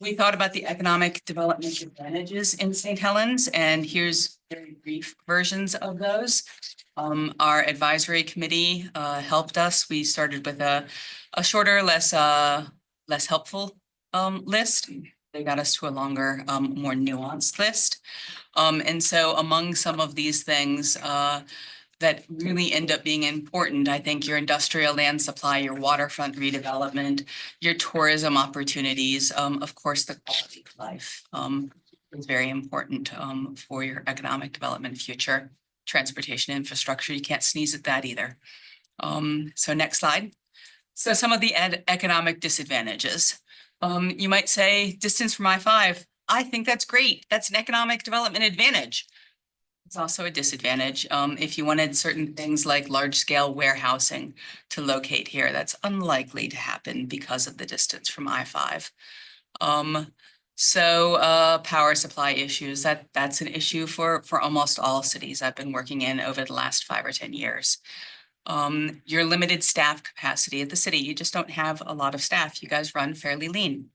We thought about the economic development advantages in St. Helens, and here's very brief versions of those. Our advisory committee helped us. We started with a shorter, less helpful list. They got us to a longer, more nuanced list. And so among some of these things that really end up being important, I think your industrial land supply, your waterfront redevelopment, your tourism opportunities, of course, the quality of life is very important for your economic development future. Transportation infrastructure, you can't sneeze at that either. So next slide. So some of the economic disadvantages. You might say distance from I-5. I think that's great. That's an economic development advantage. It's also a disadvantage. If you wanted certain things like large scale warehousing to locate here, that's unlikely to happen because of the distance from I-5. Power supply issues, that's an issue for almost all cities I've been working in over the last 5 or 10 years. Your limited staff capacity at the city, you just don't have a lot of staff. You guys run fairly lean.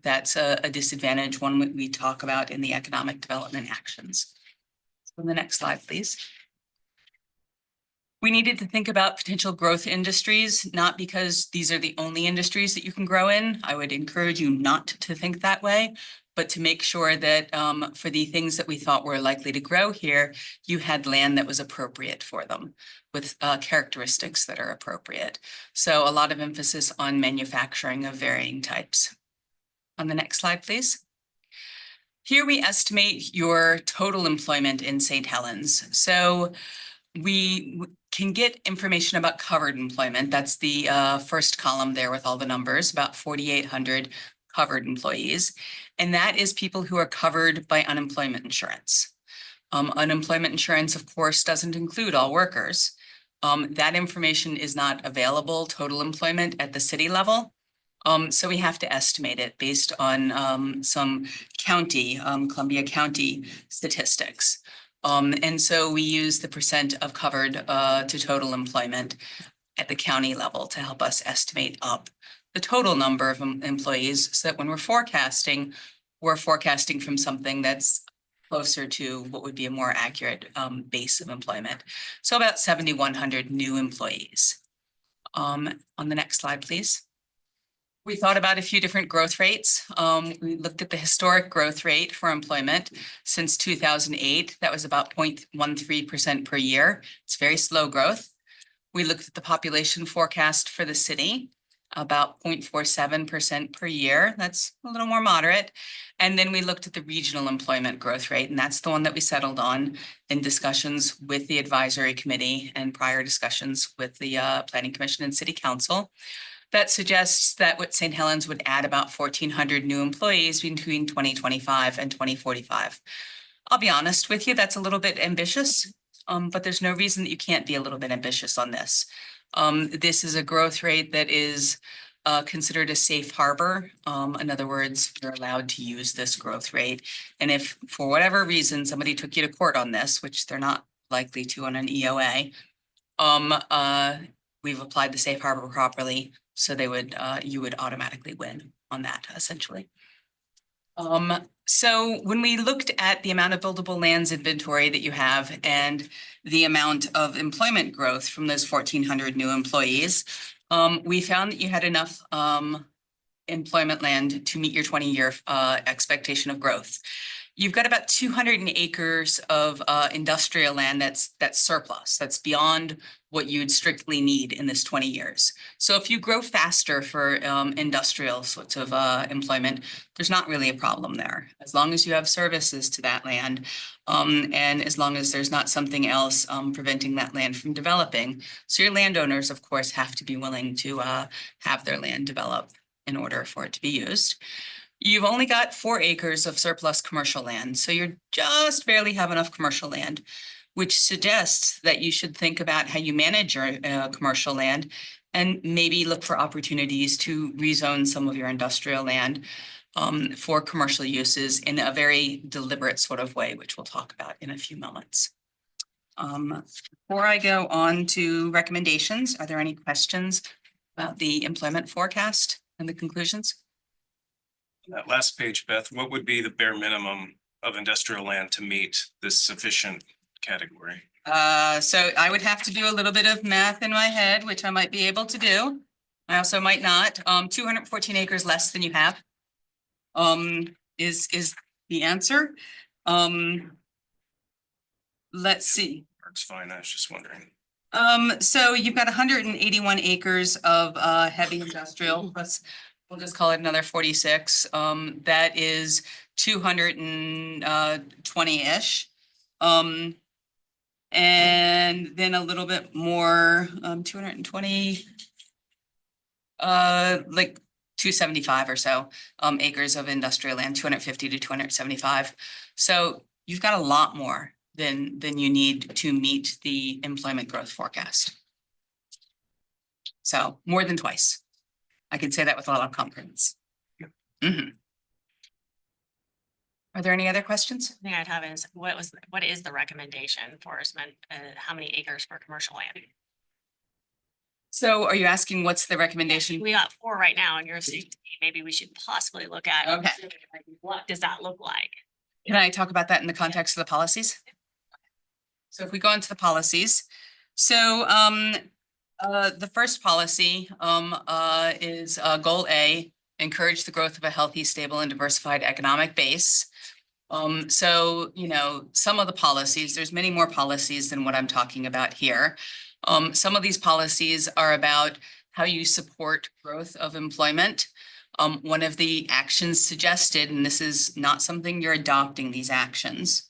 That's a disadvantage, one we talk about in the economic development actions. On the next slide, please. We needed to think about potential growth industries, not because these are the only industries that you can grow in. I would encourage you not to think that way, but to make sure that for the things that we thought were likely to grow here, you had land that was appropriate for them with characteristics that are appropriate. So a lot of emphasis on manufacturing of varying types. On the next slide, please. Here we estimate your total employment in St. Helens. So we can get information about covered employment. That's the first column there with all the numbers, about 4,800 covered employees. And that is people who are covered by unemployment insurance. Unemployment insurance, of course, doesn't include all workers. That information is not available, total employment at the city level. So we have to estimate it based on some county, Columbia County statistics. And so we use the percent of covered to total employment at the county level to help us estimate up the total number of employees so that when we're forecasting from something that's closer to what would be a more accurate base of employment. So about 7,100 new employees. On the next slide, please. We thought about a few different growth rates. We looked at the historic growth rate for employment since 2008. That was about 0.13% per year. It's very slow growth. We looked at the population forecast for the city. about 0.47% per year. That's a little more moderate. And then we looked at the regional employment growth rate, and that's the one that we settled on in discussions with the advisory committee and prior discussions with the Planning Commission and City Council. That suggests that what St. Helens would add about 1,400 new employees between 2025 and 2045. I'll be honest with you, that's a little bit ambitious, but there's no reason that you can't be a little bit ambitious on this. This is a growth rate that is considered a safe harbor. In other words, you're allowed to use this growth rate. And if for whatever reason, somebody took you to court on this, which they're not likely to on an EOA, we've applied the safe harbor properly. So they would, you would automatically win on that essentially. So when we looked at the amount of buildable lands inventory that you have and the amount of employment growth from those 1,400 new employees, we found that you had enough employment land to meet your 20-year expectation of growth. You've got about 200 acres of industrial land that's surplus, that's beyond what you'd strictly need in this 20 years. So if you grow faster for industrial sorts of employment, there's not really a problem there. As long as you have services to that land, and as long as there's not something else preventing that land from developing. So your landowners, of course, have to be willing to have their land developed in order for it to be used. You've only got 4 acres of surplus commercial land, so you're just barely have enough commercial land, which suggests that you should think about how you manage your commercial land and maybe look for opportunities to rezone some of your industrial land for commercial uses in a very deliberate sort of way, which we'll talk about in a few moments. Before I go on to recommendations, are there any questions about the employment forecast and the conclusions? That last page, Beth, what would be the bare minimum of industrial land to meet this sufficient category? So I would have to do a little bit of math in my head, which I might be able to do. I also might not. 214 acres less than you have is the answer. Let's see. It's fine, I was just wondering. So you've got 181 acres of heavy industrial, plus we'll just call it another 46. That is 220-ish. And then a little bit more, 220, like 275 or so acres of industrial land, 250 to 275. So you've got a lot more than you need to meet the employment growth forecast. So more than twice. I can say that with a lot of confidence. Mm-hmm. Are there any other questions? The thing I'd have is, what is the recommendation for how many acres for commercial land? So are you asking what's the recommendation? We got 4 right now, and you're saying maybe we should possibly look at. Okay. What does that look like? Can I talk about that in the context of the policies? So if we go into the policies, so the first policy is goal A, encourage the growth of a healthy, stable, and diversified economic base. So, you know, some of the policies, there's many more policies than what I'm talking about here. Some of these policies are about how you support growth of employment. One of the actions suggested, and this is not something you're adopting these actions.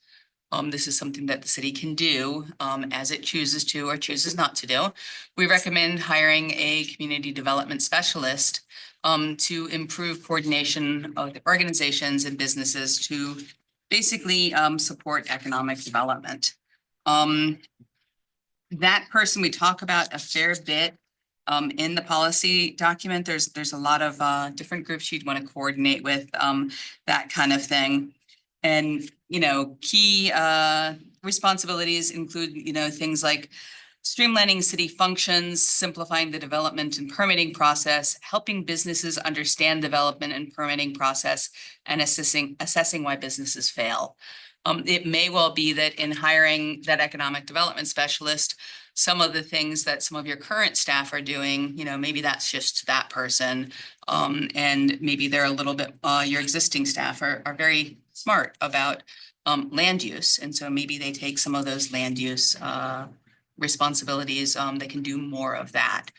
This is something that the city can do as it chooses to or chooses not to do. We recommend hiring a community development specialist to improve coordination of the organizations and businesses to basically support economic development. That person we talk about a fair bit in the policy document. There's a lot of different groups you'd want to coordinate with, that kind of thing. And, you know, key responsibilities include, you know, things like streamlining city functions, simplifying the development and permitting process, helping businesses understand development and permitting process, and assessing why businesses fail. It may well be that in hiring that economic development specialist, some of the things that some of your current staff are doing, you know, maybe that's just that person. And maybe they're a little bit, your existing staff are very smart about land use. And so maybe they take some of those land use responsibilities. They can do more of that.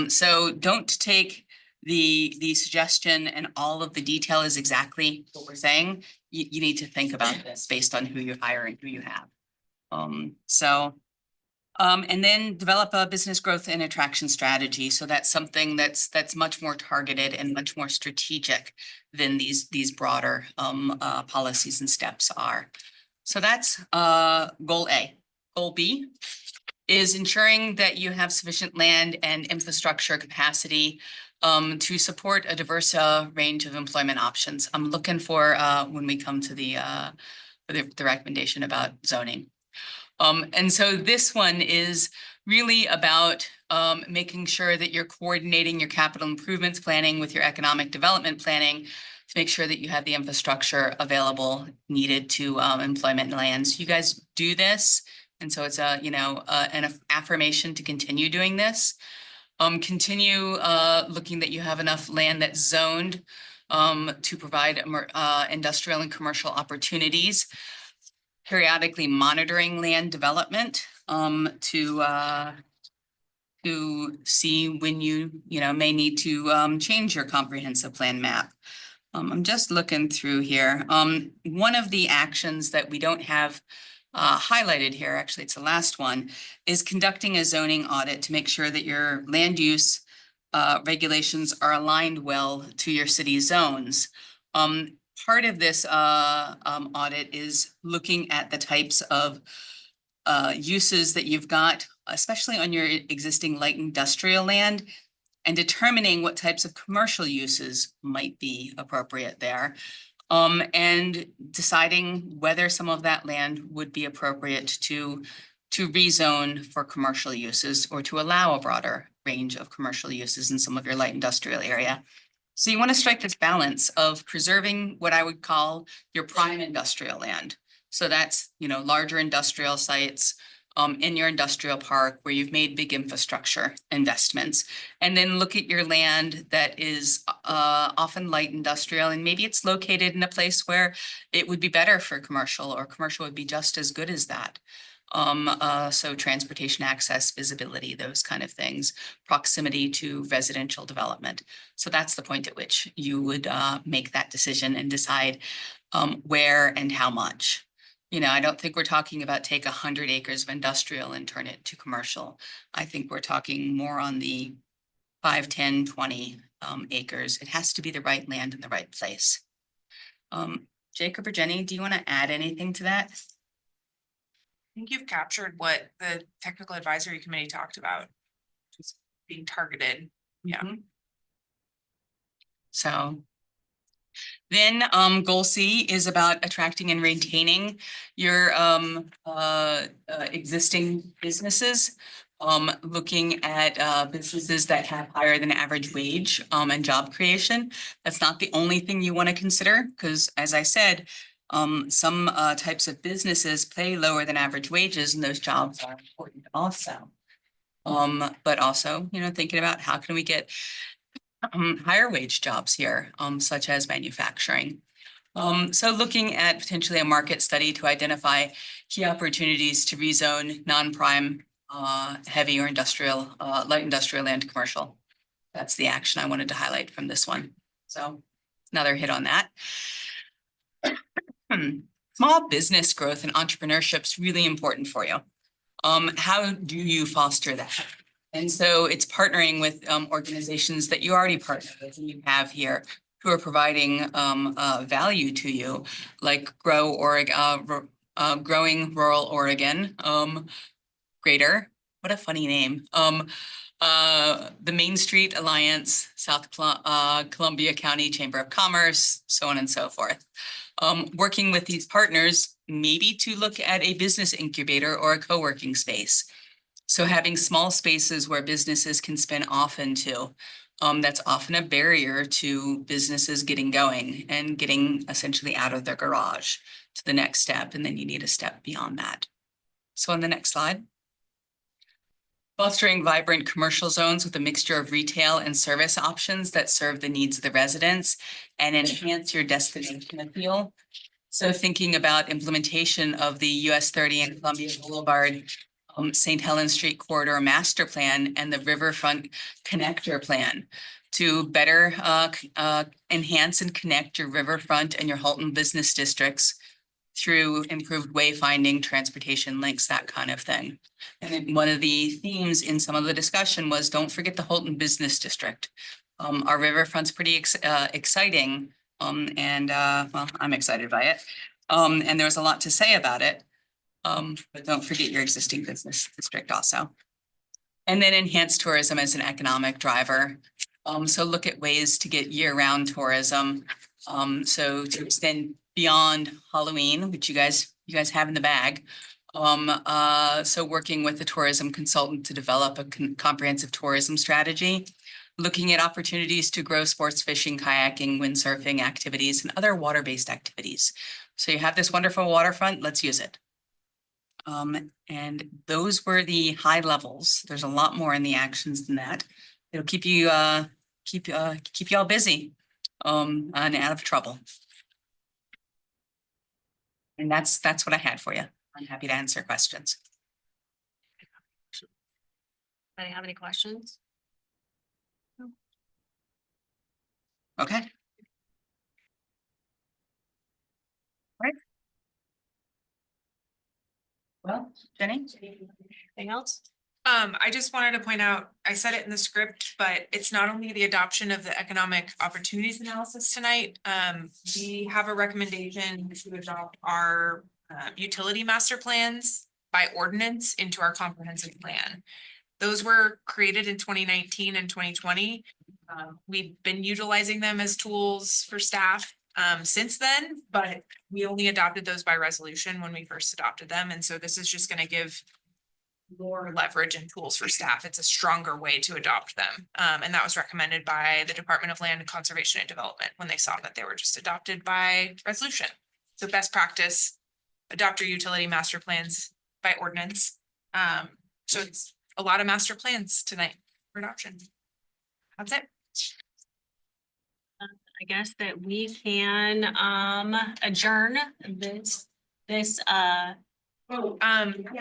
So don't take the suggestion and all of the detail is exactly what we're saying, you need to think about this based on who you're hiring, who you have. And then develop a business growth and attraction strategy. So that's something that's much more targeted and much more strategic than these broader policies and steps are. So that's goal A. Goal B is ensuring that you have sufficient land and infrastructure capacity to support a diverse range of employment options. I'm looking for when we come to the recommendation about zoning. And so this one is really about making sure that you're coordinating your capital improvements planning with your economic development planning to make sure that you have the infrastructure available needed to employment lands. You guys do this. And so it's an affirmation to continue doing this. Continue looking that you have enough land that's zoned to provide industrial and commercial opportunities. Periodically monitoring land development to see when you may need to change your comprehensive plan map. I'm just looking through here. One of the actions that we don't have highlighted here, actually it's the last one, is conducting a zoning audit to make sure that your land use regulations are aligned well to your city zones. Part of this audit is looking at the types of uses that you've got, especially on your existing light industrial land, and determining what types of commercial uses might be appropriate there. And deciding whether some of that land would be appropriate to rezone for commercial uses or to allow a broader range of commercial uses in some of your light industrial area. So you want to strike this balance of preserving what I would call your prime industrial land. So that's, larger industrial sites in your industrial park where you've made big infrastructure investments. And then look at your land that is often light industrial, and maybe it's located in a place where it would be better for commercial, or commercial would be just as good as that. So transportation access, visibility, those kind of things, proximity to residential development. So that's the point at which you would make that decision and decide where and how much. I don't think we're talking about take 100 acres of industrial and turn it to commercial. I think we're talking more on the 5, 10, 20 acres. It has to be the right land in the right place. Jacob or Jenny, do you want to add anything to that? I think you've captured what the technical advisory committee talked about, just being targeted. Yeah. So then goal C is about attracting and retaining your existing businesses. Looking at businesses that have higher than average wage and job creation. That's not the only thing you want to consider, because as I said, some types of businesses pay lower than average wages, and those jobs are important also. But also, thinking about how can we get higher wage jobs here, such as manufacturing. So looking at potentially a market study to identify key opportunities to rezone non-prime heavy or industrial, light industrial land commercial. That's the action I wanted to highlight from this one. So another hit on that. Small business growth and entrepreneurship is really important for you. How do you foster that? And so it's partnering with organizations that you already partner with and you have here who are providing value to you, like Growing Rural Oregon, Greater, what a funny name. The Main Street Alliance, South Columbia County Chamber of Commerce, so on and so forth. Working with these partners, maybe to look at a business incubator or a co-working space. So having small spaces where businesses can spin off into, that's often a barrier to businesses getting going and getting essentially out of their garage to the next step. And then you need a step beyond that. So on the next slide. Fostering vibrant commercial zones with a mixture of retail and service options that serve the needs of the residents and enhance your destination appeal. So thinking about implementation of the US 30 and Columbia Boulevard St. Helens Street Corridor Master Plan and the Riverfront Connector Plan to better enhance and connect your riverfront and your Halton business districts through improved wayfinding, transportation links, that kind of thing. And then one of the themes in some of the discussion was, don't forget the Halton Business District. Our riverfront's pretty exciting, well, I'm excited by it. And there's a lot to say about it. But don't forget your existing business district also. And then enhance tourism as an economic driver. So look at ways to get year-round tourism. So to extend beyond Halloween, which you guys have in the bag. So working with the tourism consultant to develop a comprehensive tourism strategy. Looking at opportunities to grow sports fishing, kayaking, windsurfing activities, and other water-based activities. So you have this wonderful waterfront, let's use it. And those were the high levels. There's a lot more in the actions than that. It'll keep you keep you all busy and out of trouble. And that's what I had for you. I'm happy to answer questions. Anybody have any questions? Okay. Right. Well, Jenny? Anything else? I just wanted to point out, I said it in the script, but it's not only the adoption of the economic opportunities analysis tonight. We have a recommendation to adopt our utility master plans by ordinance into our comprehensive plan. Those were created in 2019 and 2020. We've been utilizing them as tools for staff since then, but we only adopted those by resolution when we first adopted them. And so this is just going to give more leverage and tools for staff. It's a stronger way to adopt them. And that was recommended by the Department of Land Conservation and Development when they saw that they were just adopted by resolution. So best practice, adopt your utility master plans by ordinance. So it's a lot of master plans tonight for adoption. That's it. I guess that we can adjourn this Yeah,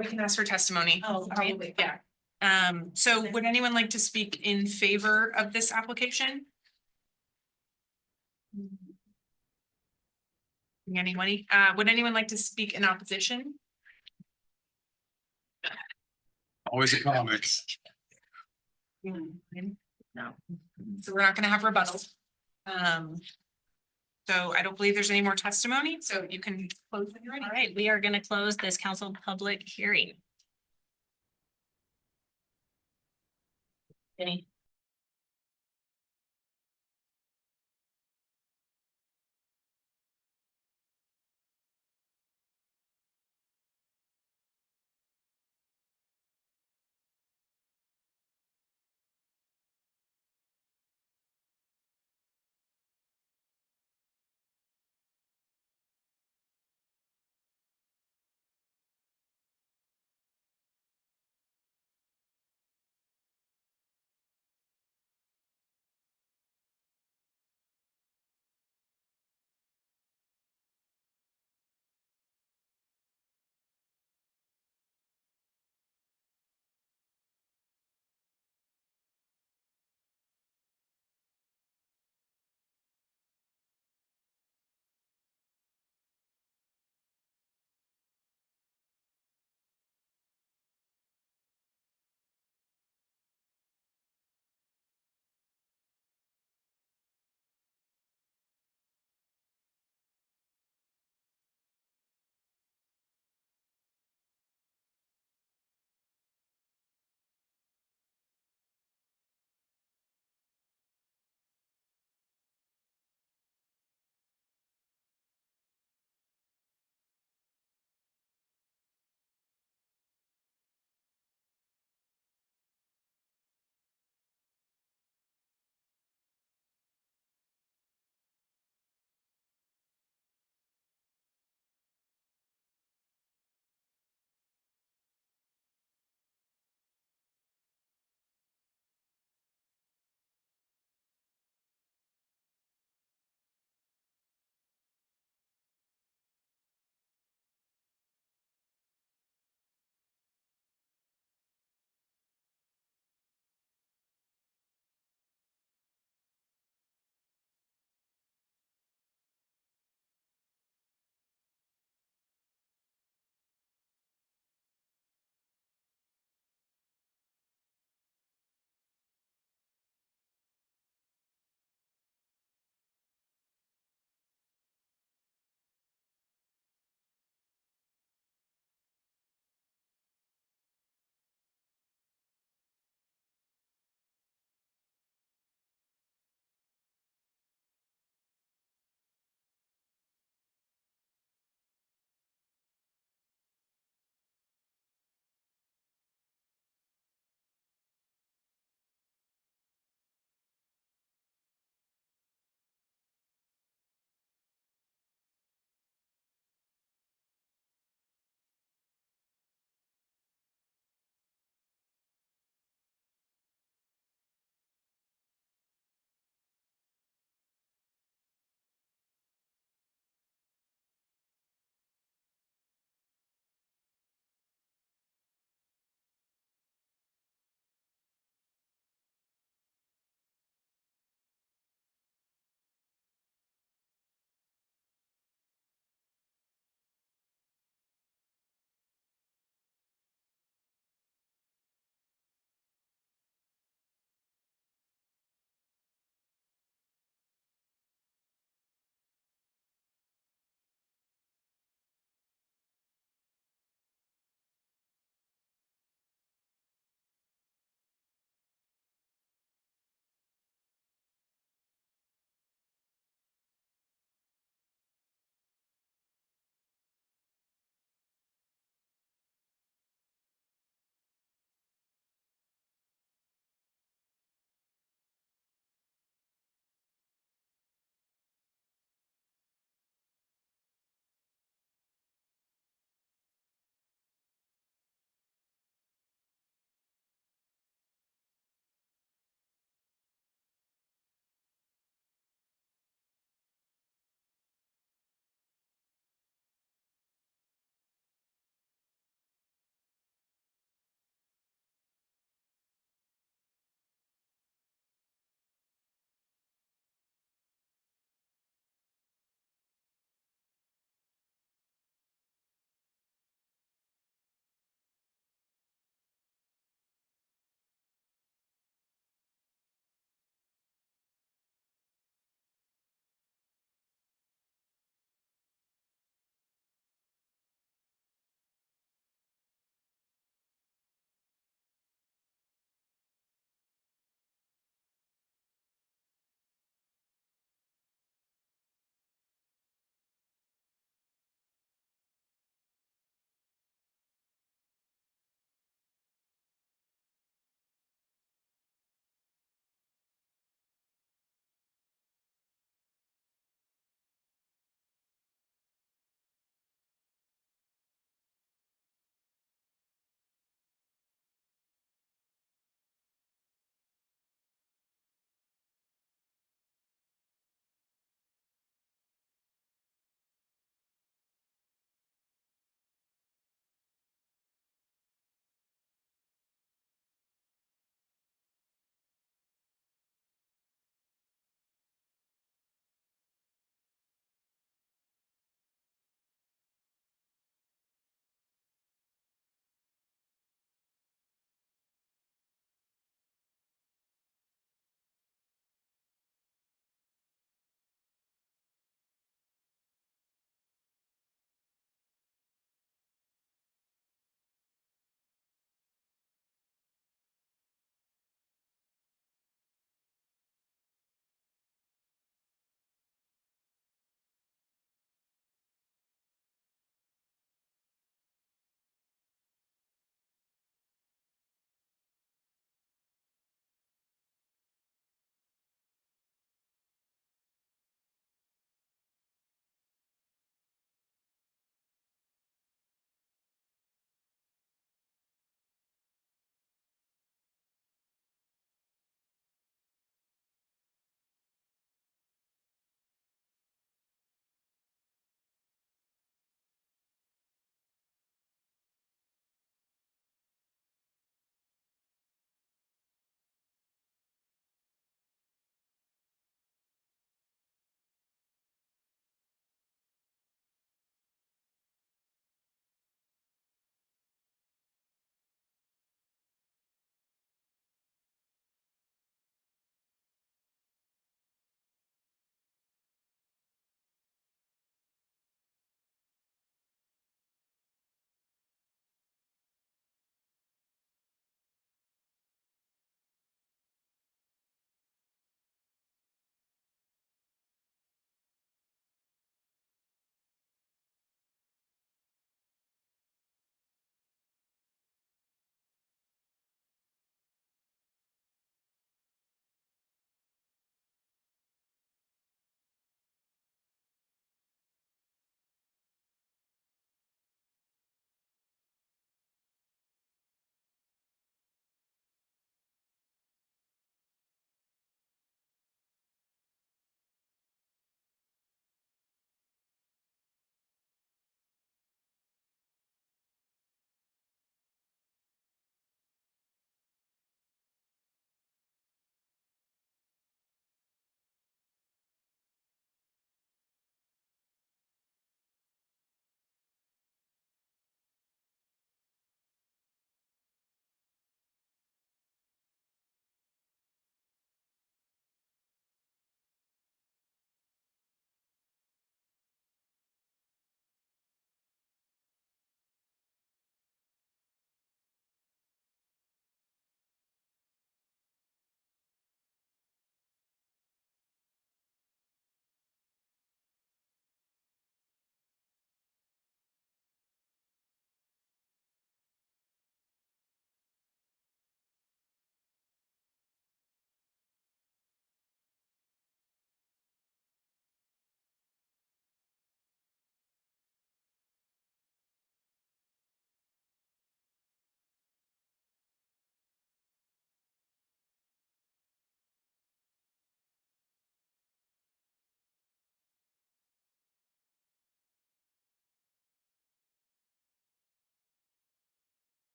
we can ask for testimony. Oh, Probably, yeah. So would anyone like to speak in favor of this application? Anybody? Would anyone like to speak in opposition? Always a comic. No. So we're not gonna have rebuttals. So I don't believe there's any more testimony, so you can close when you're ready. all right, we are going to close this council public hearing. Jenny?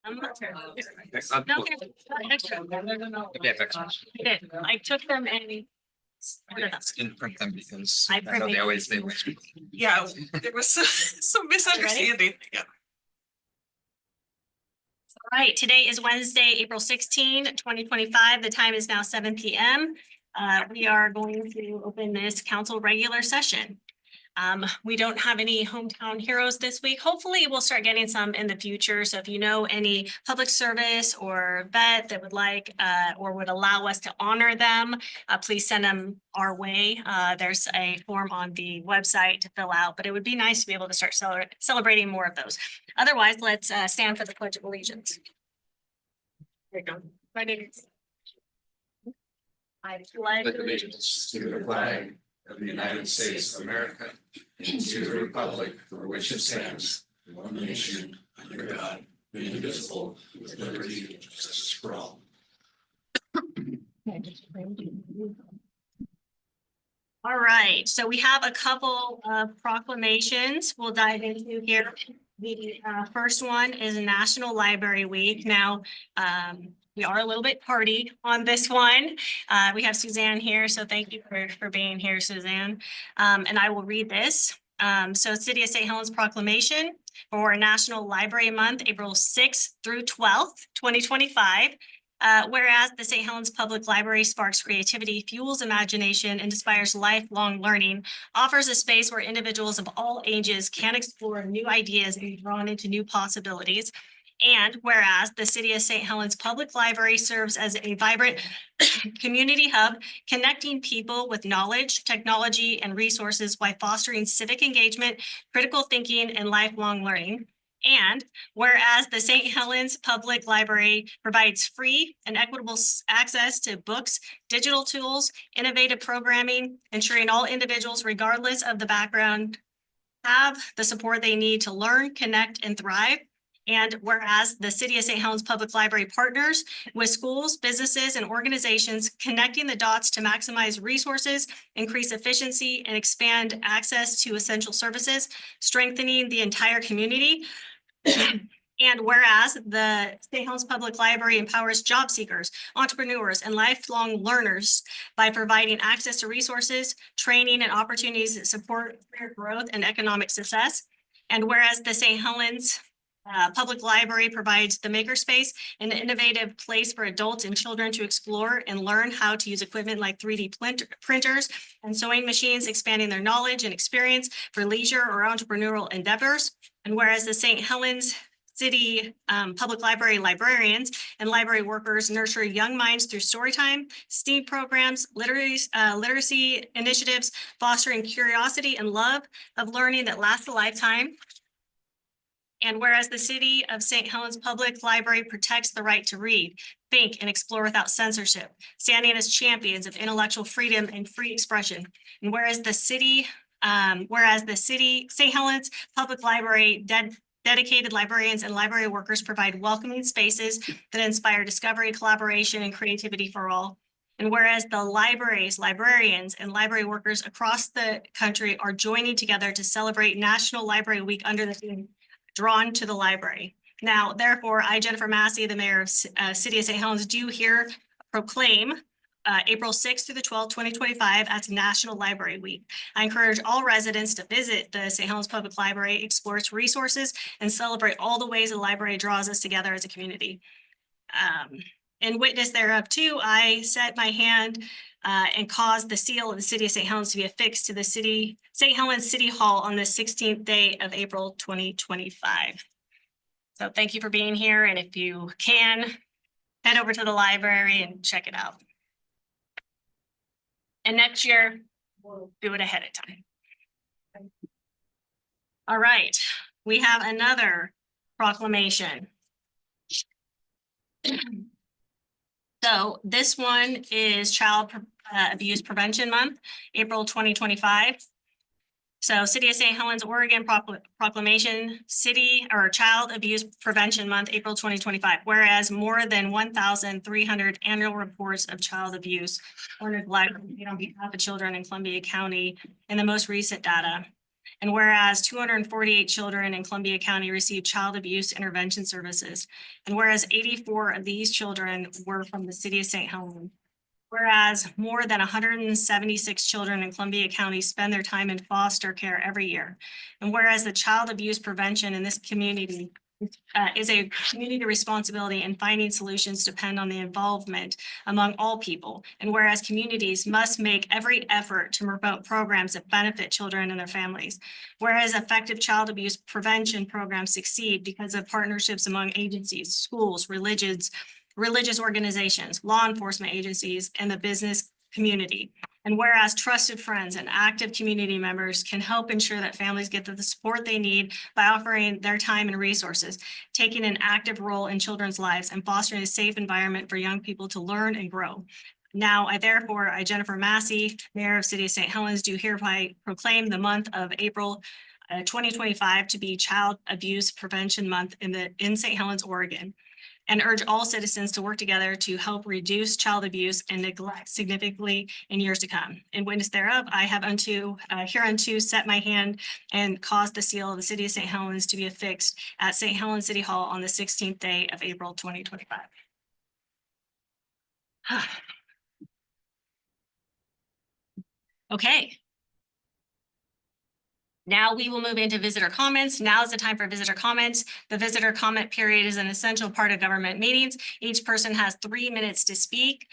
No, I took them and. Didn't print them because I I know printed- they always, they. Yeah, there was some misunderstanding. Yeah. All right, today is Wednesday, April 16, 2025. The time is now 7 p.m. We are going to open this council regular session. We don't have any hometown heroes this week. Hopefully, we'll start getting some in the future. So if you know any public service or vet that would like or would allow us to honor them, please send them our way. There's a form on the website to fill out, but it would be nice to be able to start celebrating more of those. Otherwise, let's stand for the Pledge of Allegiance. There you go. My name is. I pledge Allegiance to the flag of the United States of America and to the republic for which it stands, one nation, under God, indivisible, with liberty and justice for all. All right, so we have a couple of proclamations we'll dive into here. The first one is National Library Week. Now, we are a little bit tardy on this one. We have Suzanne here, so thank you for being here, Suzanne. And I will read this. So City of St. Helens proclamation for National Library Month, April 6th through 12th, 2025. Whereas the St. Helens Public Library sparks creativity, fuels imagination, and inspires lifelong learning, offers a space where individuals of all ages can explore new ideas and be drawn into new possibilities. And whereas the City of St. Helens Public Library serves as a vibrant community hub, connecting people with knowledge, technology, and resources while fostering civic engagement, critical thinking, and lifelong learning. And whereas the St. Helens Public Library provides free and equitable access to books, digital tools, innovative programming, ensuring all individuals, regardless of the background, have the support they need to learn, connect, and thrive. And whereas the City of St. Helens Public Library partners with schools, businesses, and organizations, connecting the dots to maximize resources, increase efficiency, and expand access to essential services, strengthening the entire community. And whereas the St. Helens Public Library empowers job seekers, entrepreneurs, and lifelong learners by providing access to resources, training, and opportunities that support career growth and economic success. And whereas the St. Helens Public Library provides the makerspace, an innovative place for adults and children to explore and learn how to use equipment like 3D printers and sewing machines, expanding their knowledge and experience for leisure or entrepreneurial endeavors. And whereas the St. Helens City Public Library librarians and library workers nurture young minds through storytime, STEAM programs, literacy initiatives, fostering curiosity and love of learning that lasts a lifetime. And whereas the City of St. Helens Public Library protects the right to read, think, and explore without censorship, standing as champions of intellectual freedom and free expression. And whereas the St. Helens Public Library dedicated librarians and library workers provide welcoming spaces that inspire discovery, collaboration, and creativity for all. And whereas the libraries, librarians, and library workers across the country are joining together to celebrate National Library Week under the theme Drawn to the Library. Now, therefore, I, Jennifer Massey, the mayor of City of St. Helens, do here proclaim April 6th through the 12th, 2025 as National Library Week. I encourage all residents to visit the St. Helens Public Library, explore its resources, and celebrate all the ways the library draws us together as a community. In witness thereof too, I set my hand and caused the seal of the City of St. Helens to be affixed to the St. Helens City Hall on the 16th day of April 2025. So thank you for being here, and if you can, head over to the library and check it out. And next year, we'll do it ahead of time. All right, we have another proclamation. So this one is Child Abuse Prevention Month, April 2025. So City of St. Helens, Oregon proclamation, Child Abuse Prevention Month, April 2025. Whereas more than 1,300 annual reports of child abuse or neglect on behalf of children in Columbia County in the most recent data. And whereas 248 children in Columbia County received child abuse intervention services. And whereas 84 of these children were from the city of St. Helens. Whereas more than 176 children in Columbia County spend their time in foster care every year. And whereas the child abuse prevention in this community is a community responsibility, and finding solutions depend on the involvement among all people. And whereas communities must make every effort to promote programs that benefit children and their families. Whereas effective child abuse prevention programs succeed because of partnerships among agencies, schools, religious organizations, law enforcement agencies, and the business community. And whereas trusted friends and active community members can help ensure that families get the support they need by offering their time and resources, taking an active role in children's lives, and fostering a safe environment for young people to learn and grow. Now, I, Jennifer Massey, Mayor of City of St. Helens, do hereby proclaim the month of April 2025 to be Child Abuse Prevention Month in St. Helens, Oregon, and urge all citizens to work together to help reduce child abuse and neglect significantly in years to come. In witness thereof, I have hereunto set my hand and caused the seal of the city of St. Helens to be affixed at St. Helens City Hall on the 16th day of April 2025. Okay. Now we will move into visitor comments. Now is the time for visitor comments. The visitor comment period is an essential part of government meetings. Each person has 3 minutes to speak.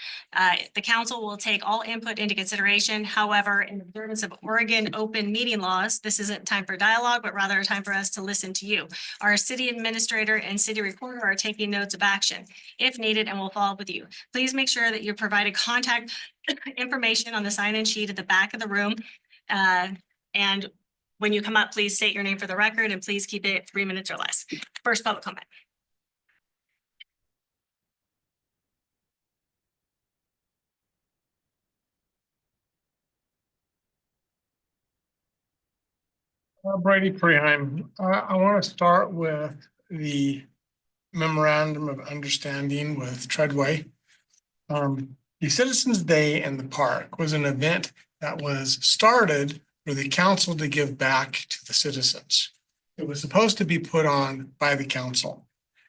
The council will take all input into consideration. However, in observance of Oregon open meeting laws, this isn't time for dialogue, but rather a time for us to listen to you. Our city administrator and city recorder are taking notes of action if needed, and will follow up with you. Please make sure that you provided contact information on the sign-in sheet at the back of the room. And when you come up, please state your name for the record, and please keep it 3 minutes or less. First public comment. Brady Preheim. I want to start with the memorandum of understanding with Treadway. The Citizens Day in the park was an event that was started for the council to give back to the citizens. It was supposed to be put on by the council.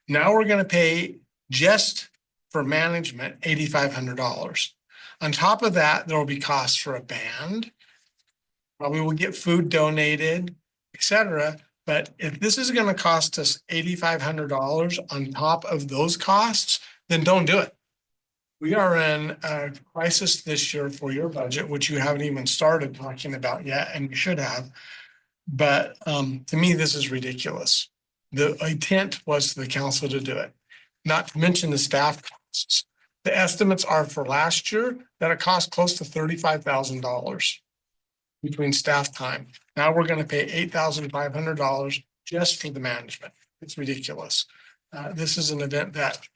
Now we're going to pay just for management $8,500. On top of that, there will be costs for a band. Probably will get food donated, etc. But if this is going to cost us $8,500 on top of those costs, then don't do it. We are in a crisis this year for your budget, which you haven't even started talking about yet, and you should have. But to me, this is ridiculous. The intent was for the council to do it, not to mention the staff costs. The estimates are for last year that it cost close to $35,000 between staff time. Now we're going to pay $8,500 just for the management. It's ridiculous. This is an event that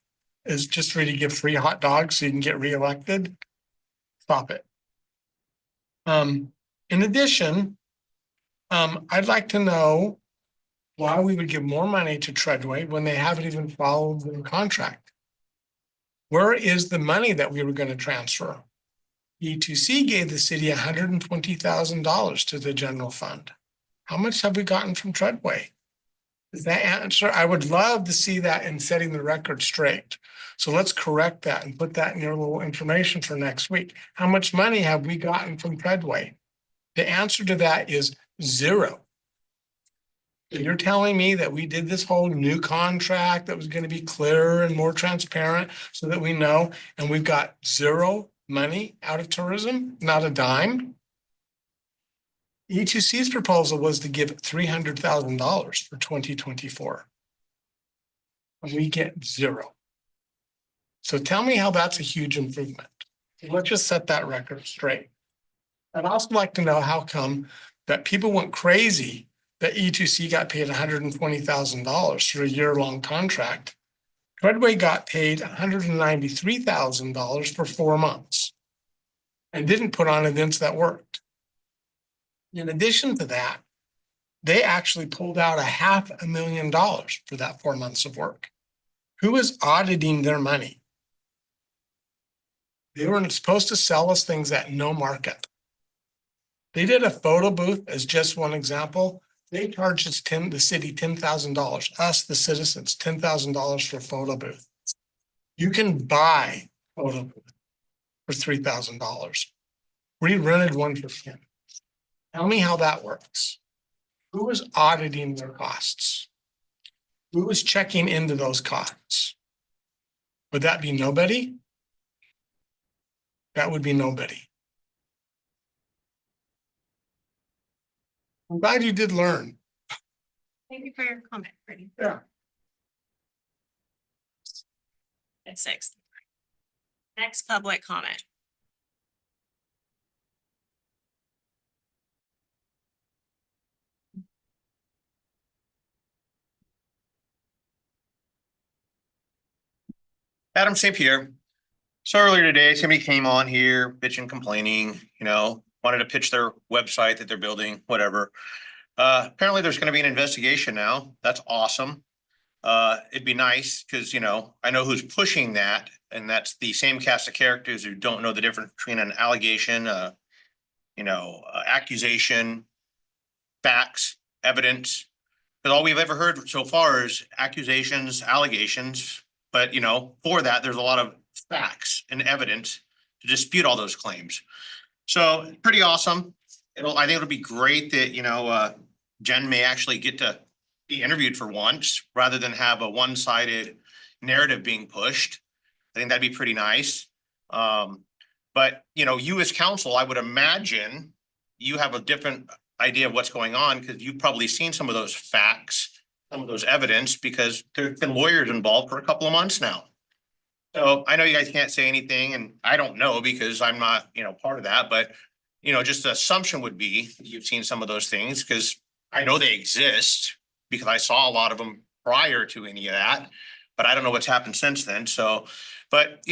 is just ready to give free hot dogs so you can get reelected. Stop it. In addition, I'd like to know why we would give more money to Treadway when they haven't even followed their contract. Where is the money that we were going to transfer? E2C gave the city $120,000 to the general fund. How much have we gotten from Treadway? Is that answer? I would love to see that in setting the record straight. So let's correct that and put that in your little information for next week. How much money have we gotten from Treadway? The answer to that is zero. You're telling me that we did this whole new contract that was going to be clearer and more transparent so that we know, and we've got zero money out of tourism, not a dime. E2C's proposal was to give $300,000 for 2024. And we get zero. So tell me how that's a huge improvement. Let's just set that record straight. I'd also like to know how come that people went crazy that E2C got paid $120,000 for a year-long contract. Treadway got paid $193,000 for 4 months and didn't put on events that worked. In addition to that, they actually pulled out $500,000 for that 4 months of work. Who is auditing their money? They were supposed to sell us things at no markup. They did a photo booth as just one example. They charged us the city $10,000, us, the citizens, $10,000 for a photo booth. You can buy photo booth for $3,000. We rented one for 10. Tell me how that works. Who is auditing their costs? Who is checking into those costs? Would that be nobody? That would be nobody. I'm glad you did learn. Thank you for your comment, Brittany. Yeah. At 6. Next public comment. Adam St. Pierre. So earlier today, somebody came on here bitching, complaining, wanted to pitch their website that they're building, whatever. Apparently there's gonna be an investigation now. That's awesome. It'd be nice because, I know who's pushing that, and that's the same cast of characters who don't know the difference between an allegation, accusation, facts, evidence. Because all we've ever heard so far is accusations, allegations. But, for that, there's a lot of facts and evidence to dispute all those claims. So pretty awesome. I think it'll be great that, Jen may actually get to be interviewed for once rather than have a one-sided narrative being pushed. I think that'd be pretty nice. But, you as counsel, I would imagine you have a different idea of what's going on because you've probably seen some of those facts, some of those evidence, because there's been lawyers involved for a couple of months now. So I know you guys can't say anything, and I don't know because I'm not, part of that, but, just the assumption would be you've seen some of those things because I know they exist because I saw a lot of them prior to any of that, but I don't know what's happened since then. So, but,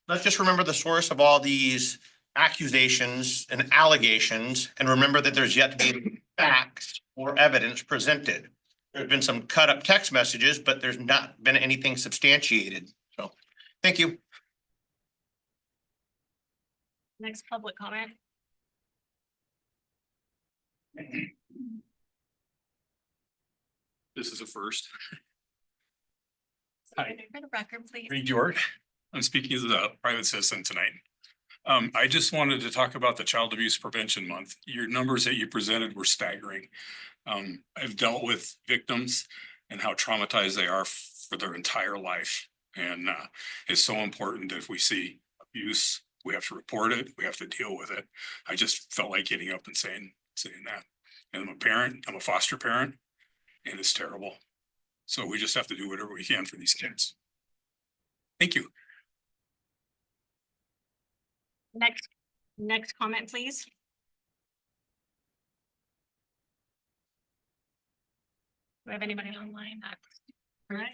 let's just remember the source of all these accusations and allegations and remember that there's yet to be facts or evidence presented. There's been some cut up text messages, but there's not been anything substantiated. So, thank you. Next public comment. This is a first. For the record, please. Reed York. I'm speaking as a private citizen tonight. I just wanted to talk about the Child Abuse Prevention Month. Your numbers that you presented were staggering. I've dealt with victims and how traumatized they are for their entire life. And it's so important that if we see abuse, we have to report it, we have to deal with it. I just felt like getting up and saying that. And I'm a parent, I'm a foster parent, and it's terrible. So we just have to do whatever we can for these kids. Thank you. Next comment, please. Do we have anybody online? All right.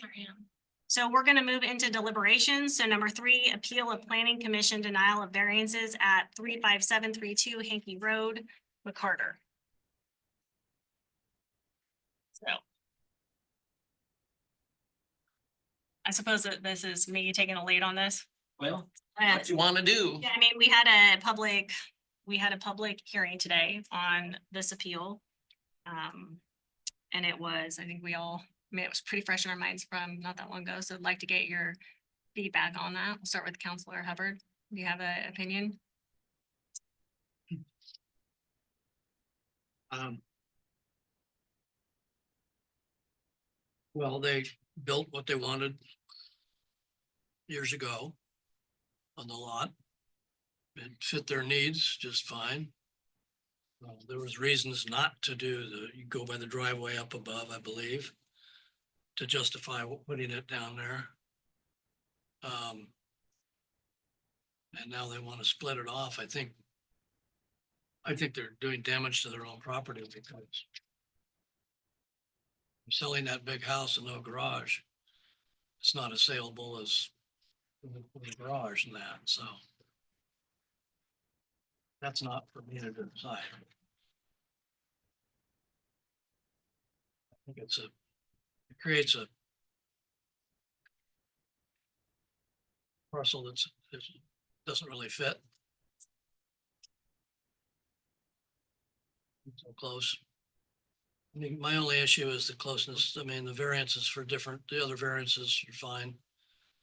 So we're going to move into deliberations. So number 3, appeal of planning commission denial of variances at 35732 Hankey Road, McCarter. So I suppose that this is me taking a lead on this. Well, what you want to do? Yeah, I mean, we had a public hearing today on this appeal. And it was, I think it was pretty fresh in our minds from not that long ago. So I'd like to get your feedback on that. We'll start with Councilor Hubbard. Do you have an opinion? Well, they built what they wanted years ago on the lot. It fit their needs just fine. There was reasons not to do you go by the driveway up above, I believe, to justify putting it down there. And now they want to split it off. I think they're doing damage to their own property because selling that big house and no garage, it's not as saleable as the garage and that, so. That's not for me to decide. I think it creates a parcel that doesn't really fit. So close. I mean, my only issue is the closeness. I mean, the variances for different, the other variances are fine.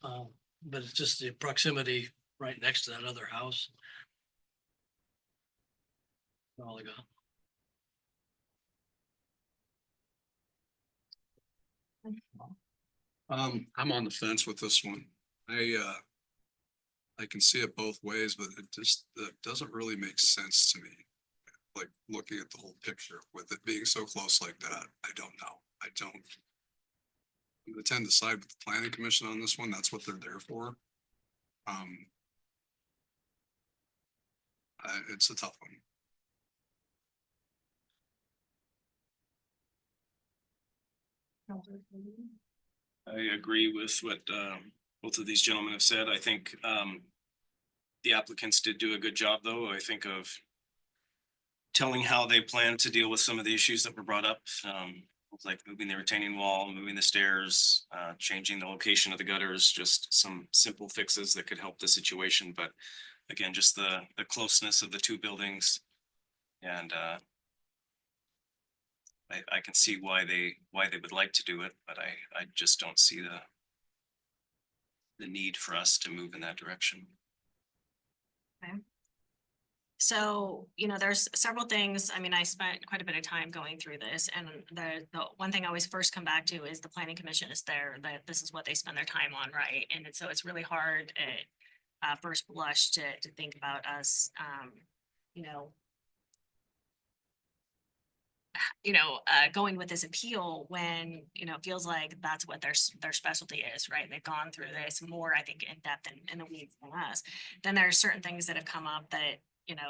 But it's just the proximity right next to that other house. All I got. I'm on the fence with this one. I can see it both ways, but it doesn't really make sense to me. Like looking at the whole picture with it being so close like that, I don't know. I don't. I tend to side with the planning commission on this one. That's what they're there for. It's a tough one. I agree with what both of these gentlemen have said. I think the applicants did do a good job, though, I think, of telling how they plan to deal with some of the issues that were brought up. Like moving the retaining wall, moving the stairs, changing the location of the gutters, just some simple fixes that could help the situation. But again, just the closeness of the two buildings. And I can see why they would like to do it, but I just don't see the need for us to move in that direction. So, there's several things. I mean, I spent quite a bit of time going through this, and the one thing I always first come back to is the planning commission is there, that this is what they spend their time on, right? And so it's really hard at first blush to think about us, going with this appeal when, it feels like that's what their specialty is, right? They've gone through this more, I think, in depth and in the weeds than us. Then there are certain things that have come up that,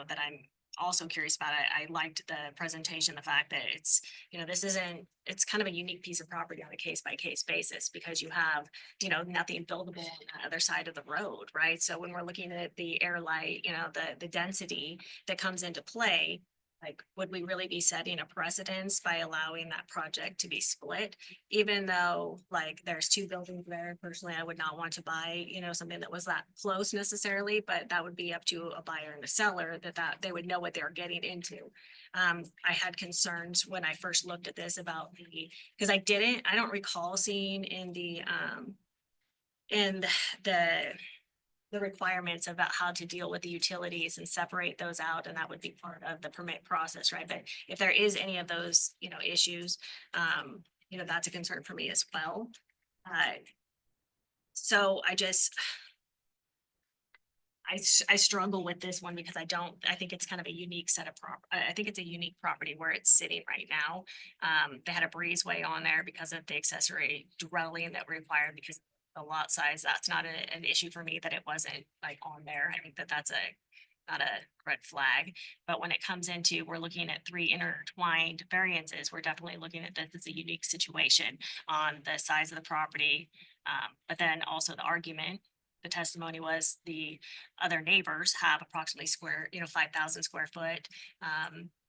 that I'm also curious about. I liked the presentation, the fact that it's, it's kind of a unique piece of property on a case by case basis because you have, nothing buildable on the other side of the road, right? So when we're looking at the air light, the density that comes into play, like, would we really be setting a precedence by allowing that project to be split? Even though, like, there's two buildings there, personally, I would not want to buy, something that was that close necessarily, but that would be up to a buyer and a seller that they would know what they're getting into. I had concerns when I first looked at this about because I don't recall seeing in the requirements about how to deal with the utilities and separate those out, and that would be part of the permit process, right? But if there is any of those, issues, that's a concern for me as well. So I struggle with this one because I think it's kind of a unique set of I think it's a unique property where it's sitting right now. They had a breezeway on there because of the accessory dwelling that required because the lot size. That's not an issue for me that it wasn't like on there. I think that's not a red flag. But when it comes into, we're looking at three intertwined variances, we're definitely looking at this as a unique situation on the size of the property. But then also the argument, the testimony was the other neighbors have approximately 5,000 square foot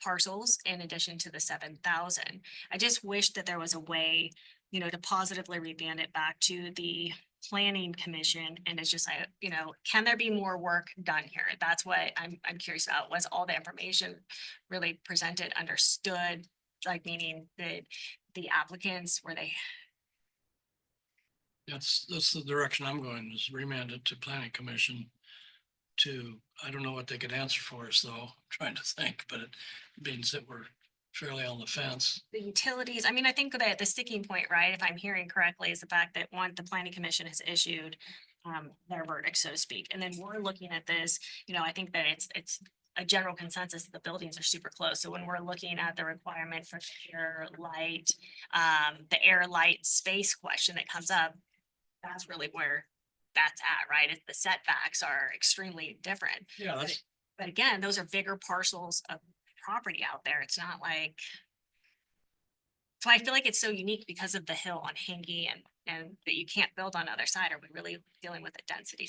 parcels in addition to the 7,000. I just wish that there was a way, to positively reband it back to the planning commission. And it's just like, can there be more work done here? That's what I'm curious about. Was all the information really presented, understood, like meaning that the applicants, were they? That's the direction I'm going, is remand it to planning commission to, I don't know what they could answer for us though, I'm trying to think, but it means that we're fairly on the fence. The utilities, I mean, I think that the sticking point, right, if I'm hearing correctly, is the fact that the planning commission has issued their verdict, so to speak. And then we're looking at this, I think that it's a general consensus that the buildings are super close. So when we're looking at the requirement for air light, the air light space question that comes up, that's really where that's at, right? If the setbacks are extremely different. Yeah, But again, those are bigger parcels of property out there. It's not like, so I feel like it's so unique because of the hill on Hingy and that you can't build on the other side. Are we really dealing with a density?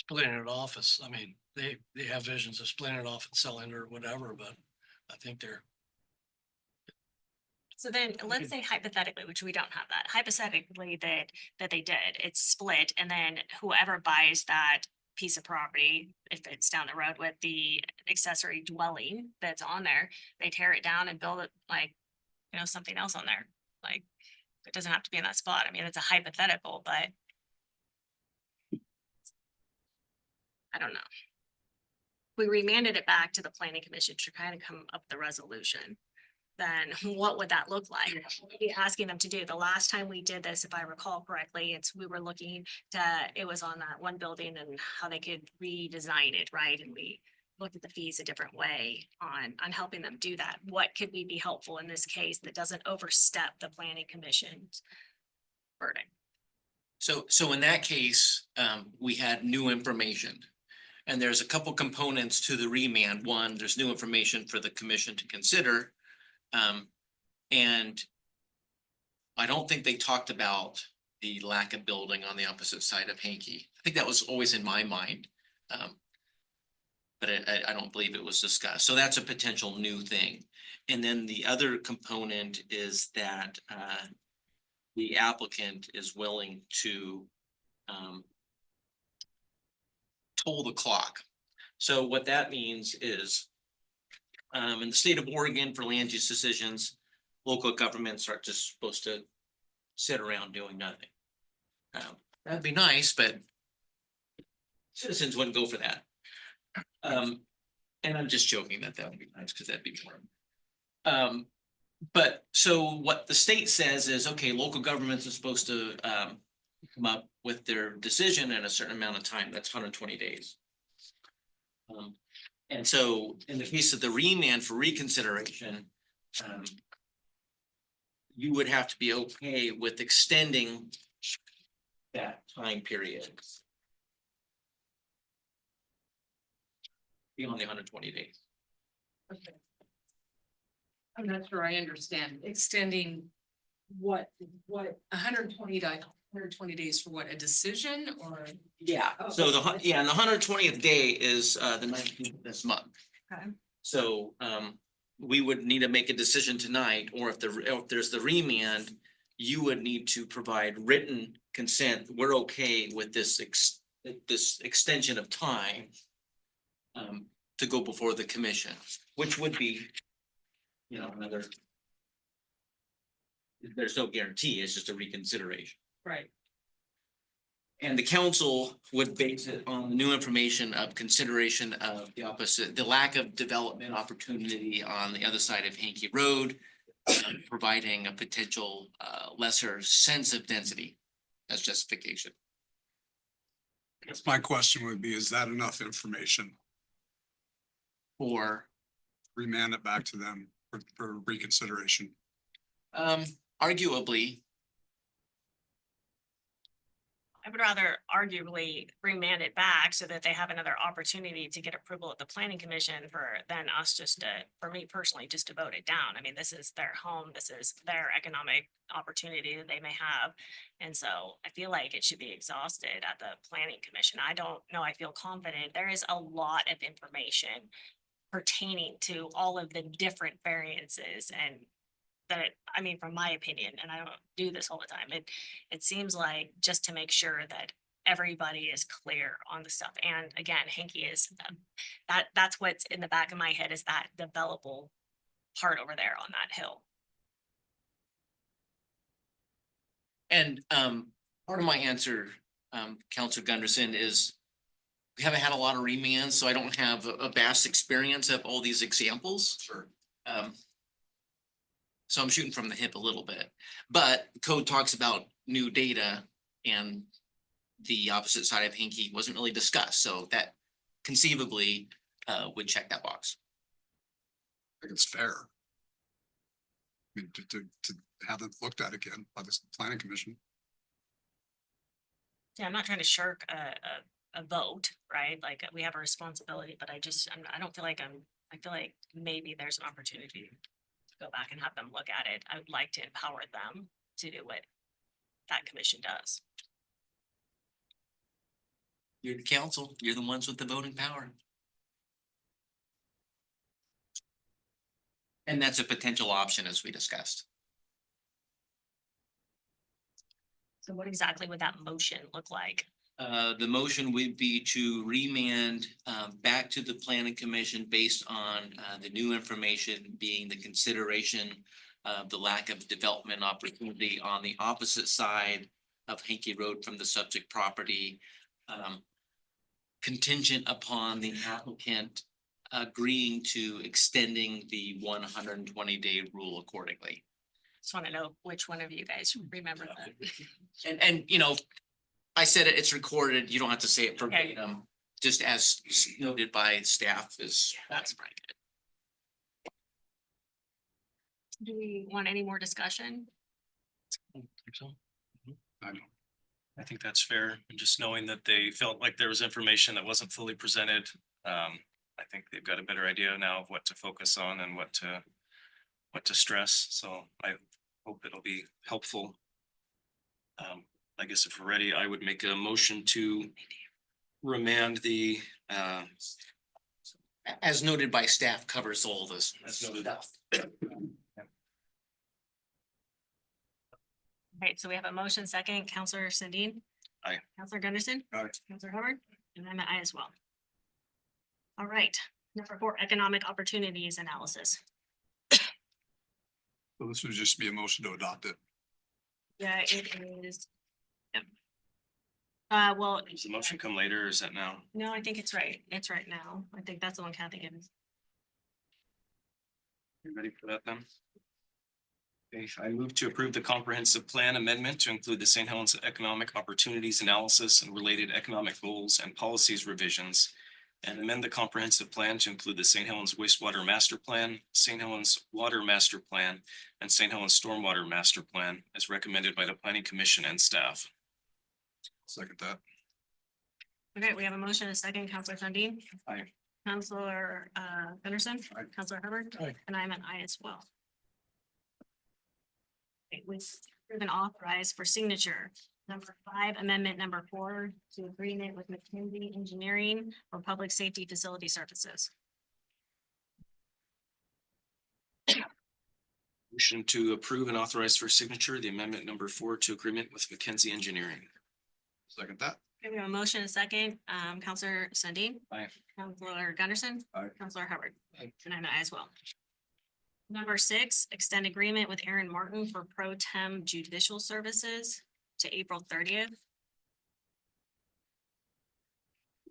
splitting it off is, I mean, they have visions of splitting it off and selling it or whatever, but I think they're So then let's say hypothetically, which we don't have that, hypothetically that they did, it's split and then whoever buys that piece of property, if it's down the road with the accessory dwelling that's on there, they tear it down and build it like, you know, something else on there. Like, it doesn't have to be in that spot. I mean, it's a hypothetical, but I don't know. We remanded it back to the planning commission to kind of come up with the resolution. Then what would that look like? What would we be asking them to do? The last time we did this, if I recall correctly, we were looking to, it was on that one building and how they could redesign it, right? And we looked at the fees a different way on helping them do that. What could we be helpful in this case that doesn't overstep the planning commission's verdict? So in that case, we had new information. And there's a couple components to the remand. One, there's new information for the commission to consider. And I don't think they talked about the lack of building on the opposite side of Hankey. I think that was always in my mind. But I don't believe it was discussed. So that's a potential new thing. And then the other component is that the applicant is willing to toll the clock. So what that means is in the state of Oregon for land use decisions, local governments are just supposed to sit around doing nothing. That'd be nice, but citizens wouldn't go for that. And I'm just joking that would be nice because that'd be more. But so what the state says is, okay, local governments are supposed to come up with their decision in a certain amount of time. That's 120 days. And so in the case of the remand for reconsideration, you would have to be okay with extending that time period beyond the 120 days. Okay. I'm not sure I understand. Extending what 120 days for what, a decision or? Yeah, so and the 120th day is the 19th of this month. Okay. So we would need to make a decision tonight, or if there's the remand, you would need to provide written consent. We're okay with this extension of time to go before the commission, which would be, you know, another. There's no guarantee, it's just a reconsideration. Right. And the council would base it on the new information of consideration of the opposite, the lack of development opportunity on the other side of Hankey Road, providing a potential lesser sense of density as justification. Guess my question would be, is that enough information? Or Remand it back to them for reconsideration. arguably, I would rather arguably remand it back so that they have another opportunity to get approval at the planning commission than us just to, for me personally, just to vote it down. I mean, this is their home, this is their economic opportunity that they may have. And so I feel like it should be exhausted at the planning commission. I don't know, I feel confident. There is a lot of information pertaining to all of the different variances and that, I mean, from my opinion, and I don't do this all the time, it seems like just to make sure that everybody is clear on the stuff. And again, Hankey is, that's what's in the back of my head is that developable part over there on that hill. and part of my answer, Counselor Gunderson, is we haven't had a lot of remands, so I don't have a vast experience of all these examples. Sure. So I'm shooting from the hip a little bit, but code talks about new data and the opposite side of Hankey wasn't really discussed, so that conceivably would check that box. I think it's fair. I mean, to have it looked at again by the planning commission. Yeah, I'm not trying to shirk a vote, right? Like we have a responsibility, but I don't feel like I feel like maybe there's an opportunity to go back and have them look at it. I would like to empower them to do what that commission does. You're the council, you're the ones with the voting power. And that's a potential option as we discussed. So what exactly would that motion look like? The motion would be to remand back to the planning commission based on the new information being the consideration of the lack of development opportunity on the opposite side of Hankey Road from the subject property. Contingent upon the applicant agreeing to extending the 120-day rule accordingly. Just want to know which one of you guys remember that. And you know, I said it, it's recorded, you don't have to say it Okay. verbatim, just as noted by staff is, that's right. Do we want any more discussion? I know. I think that's fair. And just knowing that they felt like there was information that wasn't fully presented. I think they've got a better idea now of what to focus on and what to stress. So I hope it'll be helpful. I guess if we're ready, I would make a motion to remand the, As noted by staff covers all this stuff. Right, so we have a motion second, Counselor Sandin. Aye. Counselor Gunderson. Aye. Counselor Hubbard, and I'm an aye as well. All right, number 4, economic opportunities analysis. So this would just be a motion to adopt it. Yeah, it is. Yep. Well, does the motion come later or is that now? no, I think it's right. It's right now. I think that's the one Kathy gives. You ready for that then? Okay, I move to approve the comprehensive plan amendment to include the St. Helens Economic Opportunities Analysis and related economic goals and policies revisions. And amend the comprehensive plan to include the St. Helens wastewater master plan, St. Helens water master plan, and St. Helens stormwater master plan as recommended by the planning commission and staff. Second that. Okay, we have a motion, a second, Counselor Sandin. Aye. Counselor Gunderson. Aye. Counselor Hubbard. Aye. And I'm an aye as well. Okay, we've been authorized for signature. Number 5, amendment number 4 to agreement with McKinsey Engineering for Public Safety Facility Services. Motion to approve and authorize for signature the amendment number 4 to agreement with McKenzie Engineering. Second that. Okay, we have a motion, a second, Counselor Sandin. Aye. Counselor Gunderson. Aye. Counselor Hubbard. Aye. And I'm an aye as well. Number 6, extend agreement with Aaron Martin for pro tem judicial services to April 30th.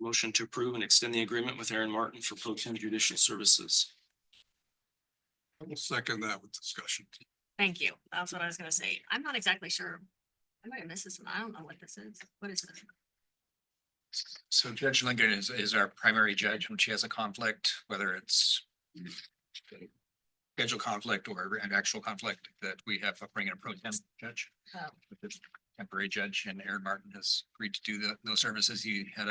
Motion to approve and extend the agreement with Aaron Martin for pro tem judicial services. I will second that with discussion. Thank you. That's what I was gonna say. I'm not exactly sure. I might have missed this one. I don't know what this is. What is this? So Judge Lincoln is our primary judge when she has a conflict, whether it's schedule conflict or an actual conflict that we have bring in a pro tem judge. Oh. With this temporary judge, and Aaron Martin has agreed to do those services. He had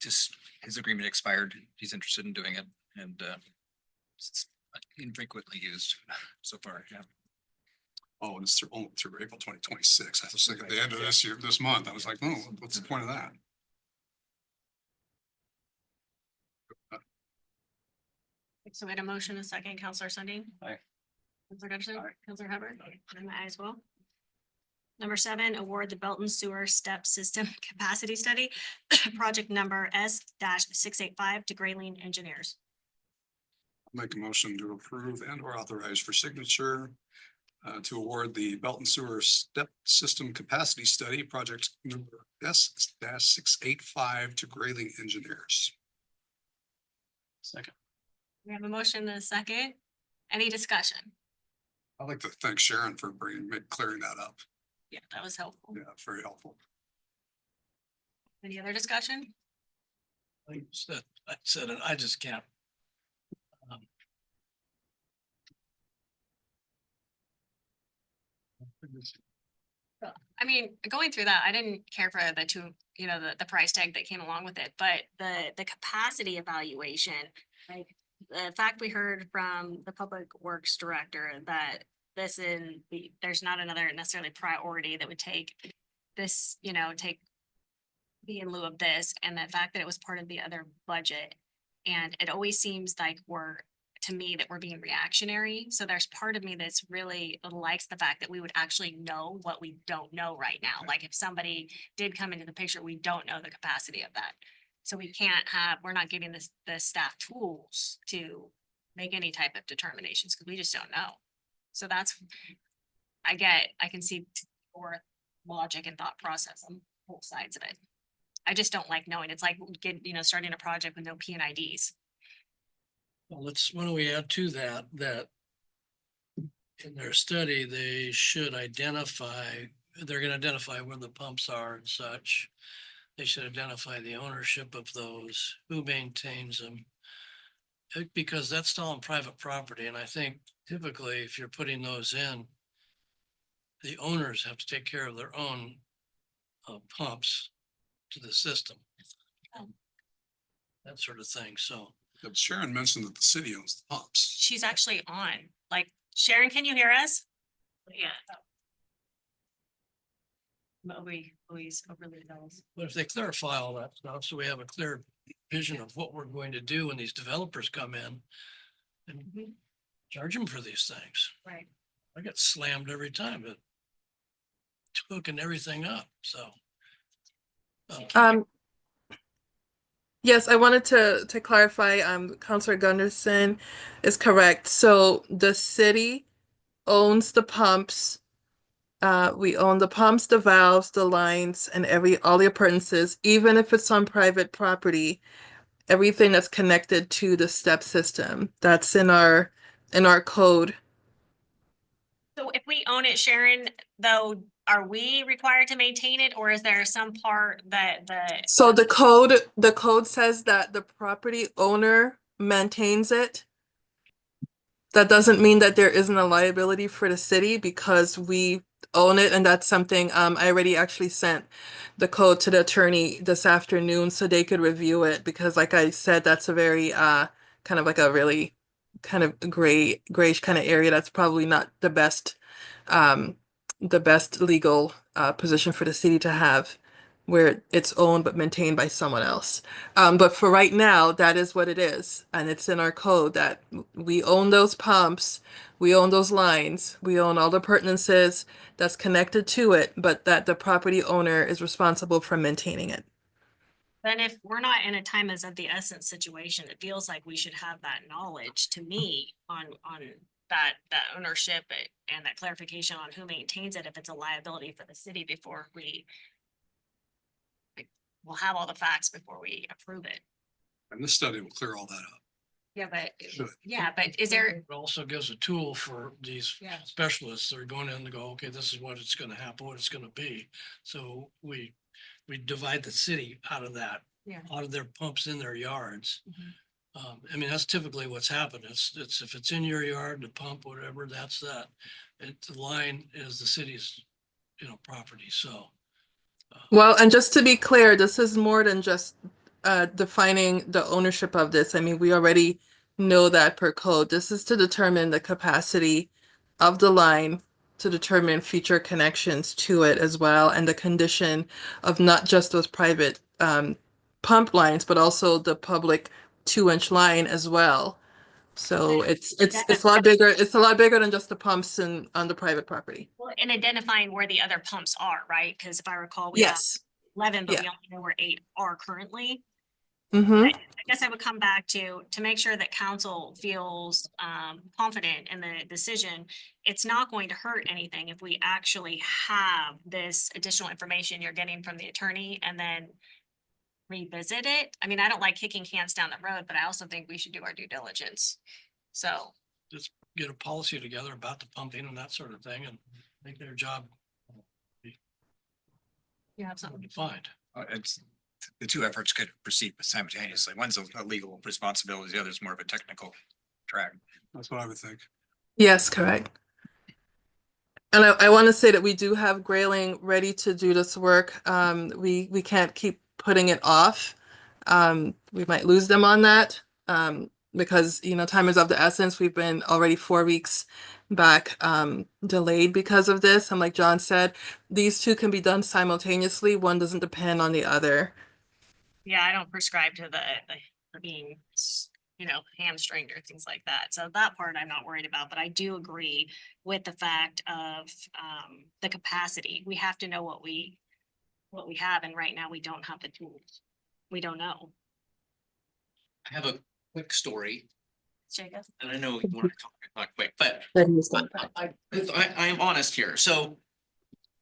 his agreement expired. He's interested in doing it, and it's infrequently used so far. Yeah. Oh, and it's through April 2026. I was thinking at the end of this month, I was like, oh, what's the point of that? So we had a motion, a second, Counselor Sundin. Aye. Counselor Gunderson. Aye. Counselor Hubbard. And I'm an aye as well. Number 7, award the Belton Sewer Step System Capacity Study, project number S-685 to Grayling Engineers. Make a motion to approve and or authorize for signature to award the Belton Sewer Step System Capacity Study, project number S-685 to Grayling Engineers. Second. We have a motion and a second. Any discussion? I'd like to thank Sharon for clearing that up. Yeah, that was helpful. Yeah, very helpful. Any other discussion? I said it, I just can't. I mean, going through that, I didn't care for the two, the price tag that came along with it, but the capacity evaluation, like the fact we heard from the Public Works Director that there's not another necessarily priority that would take this, be in lieu of this, and the fact that it was part of the other budget. And it always seems like to me that we're being reactionary. So there's part of me that's really likes the fact that we would actually know what we don't know right now. Like if somebody did come into the picture, we don't know the capacity of that. So we're not giving the staff tools to make any type of determinations because we just don't know. So I can see your logic and thought process on both sides of it. I just don't like knowing. It's like starting a project with no P&IDs. Well, why don't we add to that in their study, they should they're gonna identify where the pumps are and such. They should identify the ownership of those, who maintains them. Because that's still on private property, and I think typically if you're putting those in, the owners have to take care of their own pumps to the system. That sort of thing, so. Sharon mentioned that the city owns the pumps. She's actually on. Like, Sharon, can you hear us? Yeah. We always overly those. But if they clarify all that stuff, so we have a clear vision of what we're going to do when these developers come in and charge them for these things. Right. I get slammed every time, but hooking everything up, so. Yes, I wanted to clarify, Counselor Gunderson is correct. So the city owns the pumps. We own the pumps, the valves, the lines, and all the appurtenances, even if it's on private property, everything that's connected to the step system. That's in our code. So if we own it, Sharon, though, are we required to maintain it, or is there some part that So the code says that the property owner maintains it. That doesn't mean that there isn't a liability for the city because we own it, and that's something I already actually sent the code to the attorney this afternoon so they could review it, because like I said, that's a very kind of like a really kind of grayish kind of area that's probably not the best legal position for the city to have, where it's owned but maintained by someone else. But for right now, that is what it is. And it's in our code that we own those pumps, we own those lines, we own all the appurtenances that's connected to it, but that the property owner is responsible for maintaining it. then if we're not in a time as of the essence situation, it feels like we should have that knowledge to me on that ownership and that clarification on who maintains it, if it's a liability for the city before we'll have all the facts before we approve it. And this study will clear all that up. Yeah, but is there, It also gives a tool for these Yeah. specialists. They're going in to go, okay, this is what it's gonna happen, what it's gonna be. So we divide the city out of that, Yeah. out of their pumps in their yards. Mhm. I mean, that's typically what's happened. It's if it's in your yard, the pump, whatever, that's that. And the line is the city's, property, so. Well, and just to be clear, this is more than just defining the ownership of this. I mean, we already know that per code. This is to determine the capacity of the line, to determine future connections to it as well, and the condition of not just those private pump lines, but also the public 2-inch line as well. So it's a lot bigger. It's a lot bigger than just the pumps on the private property. well, in identifying where the other pumps are, right? Because if I recall, we have Yes. 11, but Yeah. we only know where 8 are currently. Mm-hmm. I guess I would come back to make sure that council feels confident in the decision. It's not going to hurt anything if we actually have this additional information you're getting from the attorney and then revisit it. I mean, I don't like kicking cans down the road, but I also think we should do our due diligence. So, Just get a policy together about the pumping and that sort of thing and make their job you have something. defined. It's, the two efforts could proceed simultaneously. One's a legal responsibility, the other's more of a technical track. That's what I would think. Yes, correct. And I want to say that we do have Grayling ready to do this work. We can't keep putting it off. We might lose them on that because, time is of the essence. We've been already 4 weeks back delayed because of this. And like John said, these two can be done simultaneously. One doesn't depend on the other. Yeah, I don't prescribe to the being hamstringed or things like that. So that part I'm not worried about, but I do agree with the fact of the capacity. We have to know what we have, and right now we don't have the tools. We don't know. I have a quick story, Jacob? and I know you want to talk quick, but That he was going back. I am honest here. So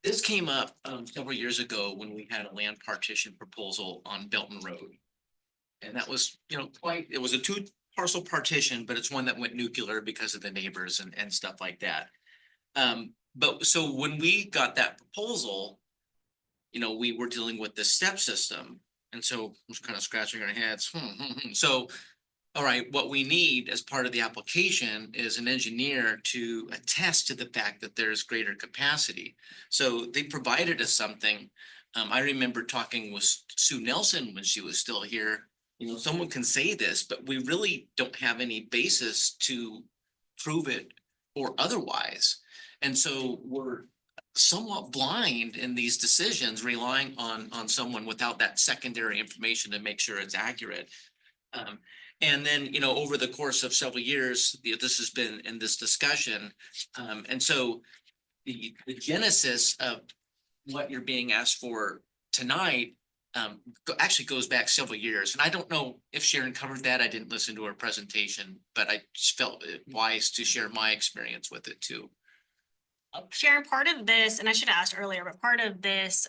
this came up several years ago when we had a land partition proposal on Belton Road. And that was, it was a 2-parcel partition, but it's one that went nuclear because of the neighbors and stuff like that. But so when we got that proposal, we were dealing with the step system. And so we're kind of scratching our heads. So, all right, what we need as part of the application is an engineer to attest to the fact that there's greater capacity. So they provided us something. I remember talking with Sue Nelson when she was still here. Someone can say this, but we really don't have any basis to prove it or otherwise. And so we're somewhat blind in these decisions, relying on someone without that secondary information to make sure it's accurate. And then, over the course of several years, this has been in this discussion. And so the genesis of what you're being asked for tonight actually goes back several years. And I don't know if Sharon covered that. I didn't listen to her presentation, but I just felt it wise to share my experience with it too. Sharon, part of this, and I should have asked earlier, but part of this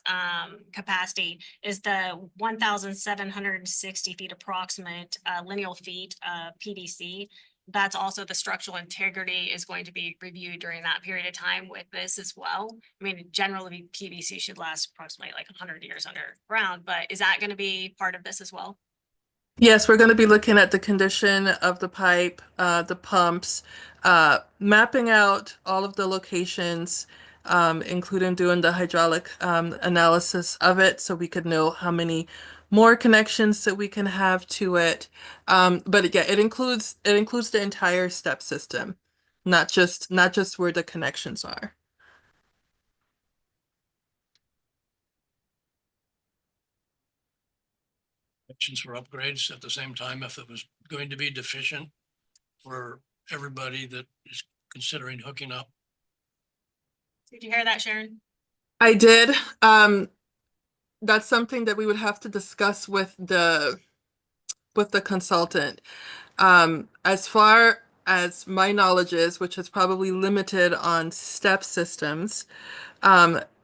capacity is the 1,760 feet approximate lineal feet PVC. That's also the structural integrity is going to be reviewed during that period of time with this as well. I mean, generally PVC should last approximately like 100 years underground, but is that going to be part of this as well? Yes, we're going to be looking at the condition of the pipe, the pumps, mapping out all of the locations, including doing the hydraulic analysis of it so we could know how many more connections that we can have to it. But yeah, it includes the entire step system, not just where the connections are. Options for upgrades at the same time if it was going to be deficient for everybody that is considering hooking up. Did you hear that, Sharon? I did. That's something that we would have to discuss with the consultant. As far as my knowledge is, which is probably limited on step systems,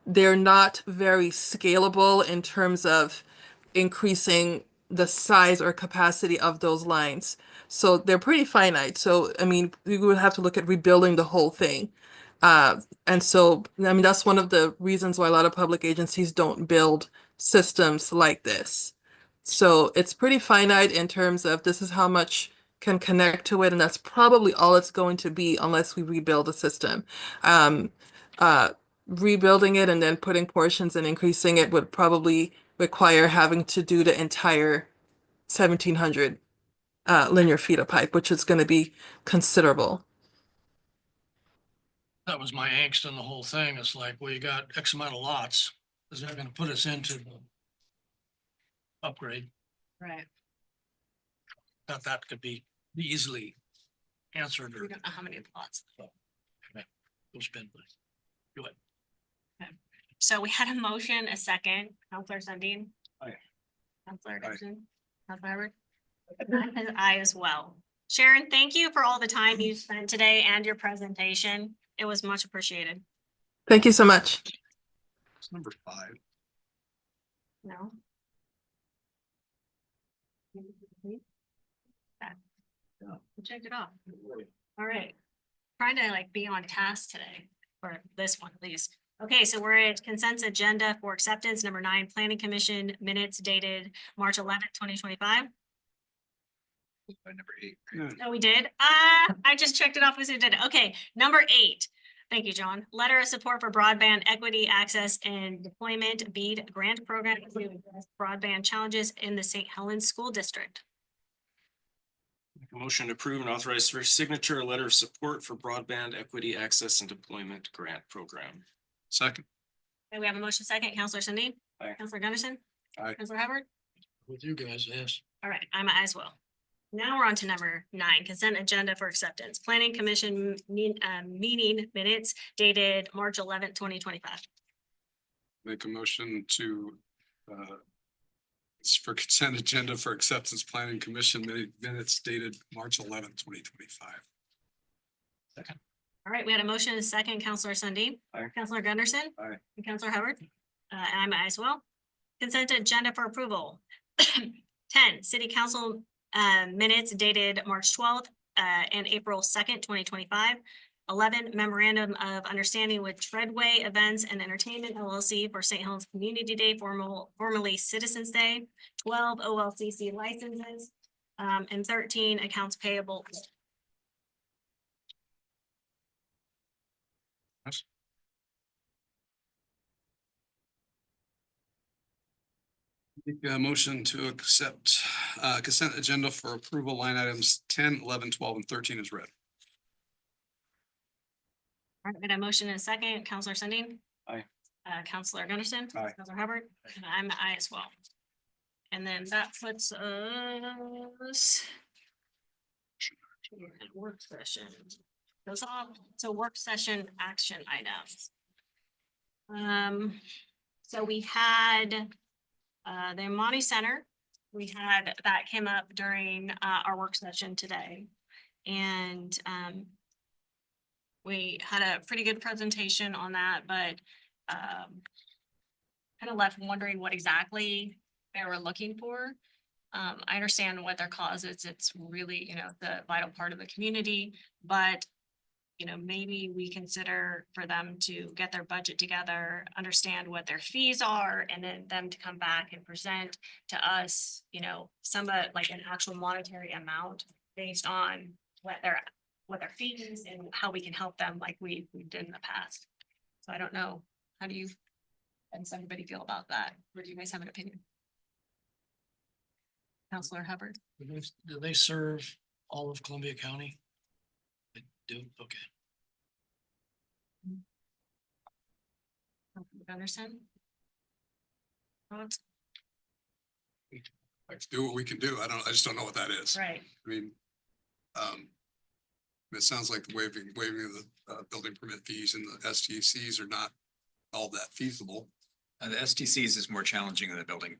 they're not very scalable in terms of increasing the size or capacity of those lines. So they're pretty finite. So, I mean, we would have to look at rebuilding the whole thing. And so, I mean, that's one of the reasons why a lot of public agencies don't build systems like this. So it's pretty finite in terms of this is how much can connect to it, and that's probably all it's going to be unless we rebuild the system. Rebuilding it and then putting portions and increasing it would probably require having to do the entire 1,700 linear feet of pipe, which is going to be considerable. That was my angst in the whole thing. It's like, well, you got X amount of lots. Is that going to put us into the upgrade? Right. Thought that could be easily answered or We don't know how many lots. we'll spend. Go ahead. So we had a motion, a second, Counselor Sundin. Aye. Counselor Aye. Gibson. Counselor Howard. I as well. Sharon, thank you for all the time you spent today and your presentation. It was much appreciated. Thank you so much. It's number 5. No. Checked it off. All right. Trying to like be on task today for this one, at least. Okay, so we're at consent agenda for acceptance. Number 9, Planning Commission minutes dated March 11th, 2025. Number 8. Oh, we did? I just checked it off as we did it. Okay, number 8. Thank you, John. Letter of support for broadband equity access and deployment BEAD grant program to address broadband challenges in the St. Helens School District. Make a motion to approve and authorize for signature a letter of support for broadband equity access and deployment grant program. Second. Okay, we have a motion second. Counselor Sundin. Aye. Counselor Gunderson. Aye. Counselor Howard. With you guys, yes. All right, I'm as well. Now we're on to number 9, consent agenda for acceptance. Planning Commission meeting minutes dated March 11th, 2025. Make a motion to, it's for consent agenda for acceptance planning commission minutes dated March 11th, 2025. All right, we had a motion and a second. Counselor Sundin. Aye. Counselor Gunderson. Aye. And Counselor Howard. I'm aye as well. Consent agenda for approval. 10, city council minutes dated March 12th and April 2nd, 2025. 11, memorandum of understanding with Treadway Events and Entertainment LLC for St. Helens Community Day, formerly Citizens Day. 12, OLCC licenses. And 13, accounts payable. Make a motion to accept consent agenda for approval line items 10, 11, 12, and 13 is read. All right, we had a motion and a second. Counselor Sundin. Aye. Counselor Gunderson. Aye. Counselor Hubbard. And I'm aye as well. And then that puts us to work session. Those all, so work session action items. So we had the Amani Center. We had, that came up during our work session today. And we had a pretty good presentation on that, but kind of left wondering what exactly they were looking for. I understand what their cause is. It's really, you know, the vital part of the community, but you know, maybe we consider for them to get their budget together, understand what their fees are, and then them to come back and present to us, you know, some of like an actual monetary amount based on what their fees and how we can help them like we did in the past. So I don't know, how do you, and somebody feel about that? Or do you guys have an opinion? Counselor Hubbard? Do they serve all of Columbia County? They do, okay. Gunderson? Thoughts? Let's do what we can do. I just don't know what that is. Right. I mean, it sounds like the waiving of the building permit fees and the STCs are not all that feasible. The STCs is more challenging than the building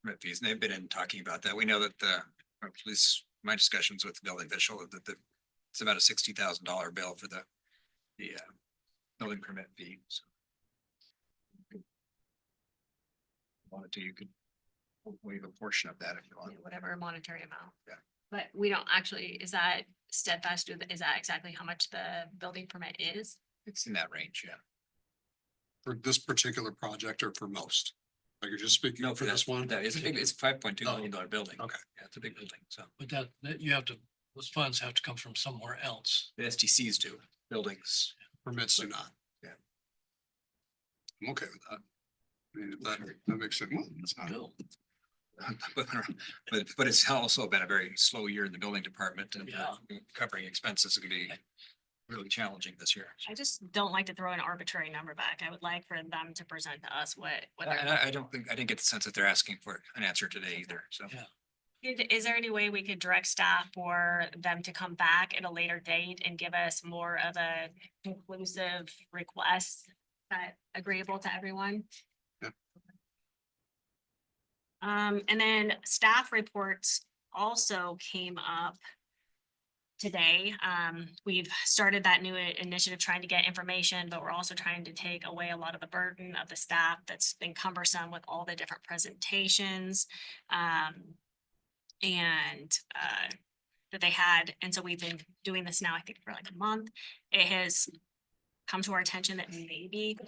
permit fees. And they've been in talking about that. We know that or at least my discussions with the building official, that it's about a $60,000 bill for the building permit fee. So. Wanted to, you could waive a portion of that if you want. Whatever monetary amount. Yeah. But we don't actually, is that steadfast, is that exactly how much the building permit is? It's in that range, yeah. For this particular project or for most? Like you're just speaking for this one? That is big. It's a $5.2 million building. Okay. Yeah, it's a big building. So But that you have to, those funds have to come from somewhere else. the STCs do, buildings. Permits do not. Yeah. I'm okay with that. I mean, if that makes sense. Well, it's not. But it's also been a very slow year in the building department, and Yeah. covering expenses can be really challenging this year. I just don't like to throw an arbitrary number back. I would like for them to present to us what And they're. I didn't get the sense that they're asking for an answer today either, so. Yeah. Is there any way we could direct staff for them to come back at a later date and give us more of a conclusive request that agreeable to everyone? Yeah. And then staff reports also came up today. We've started that new initiative trying to get information, but we're also trying to take away a lot of the burden of the staff that's been cumbersome with all the different presentations. That they had, and so we've been doing this now, I think for like a month. It has come to our attention that maybe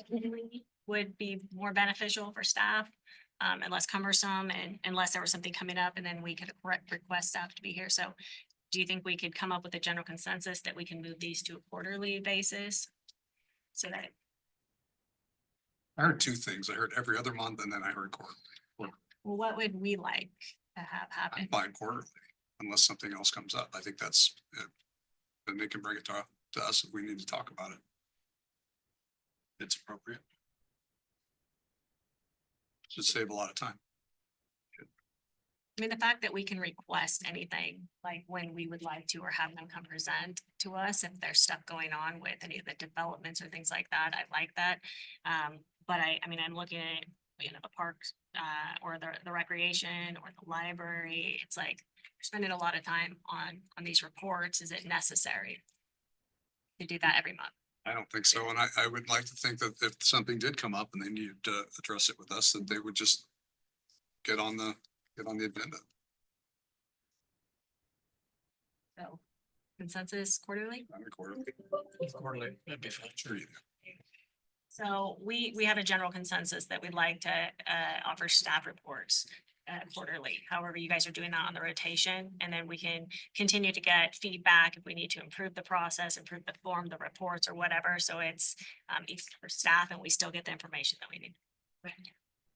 would be more beneficial for staff. And less cumbersome, and unless there was something coming up, and then we could request staff to be here. So do you think we could come up with a general consensus that we can move these to a quarterly basis? So that, I heard two things. I heard every other month and then I heard quarterly. well, what would we like to have happen? I'm fine quarterly unless something else comes up. I think that's, then they can bring it to us if we need to talk about it. It's appropriate. Should save a lot of time. I mean, the fact that we can request anything, like when we would like to, or have them come present to us if there's stuff going on with any of the developments or things like that, I like that. But I mean, I'm looking at, you know, the parks, or the recreation or the library. It's like, we're spending a lot of time on these reports. Is it necessary to do that every month? I don't think so, and I would like to think that if something did come up and they needed to address it with us, that they would just get on the agenda. So consensus quarterly? Quarterly, that'd be fine. Sure. So we have a general consensus that we'd like to offer staff reports quarterly. However, you guys are doing that on the rotation, and then we can continue to get feedback if we need to improve the process, improve the form, the reports or whatever. So it's easy for staff and we still get the information that we need.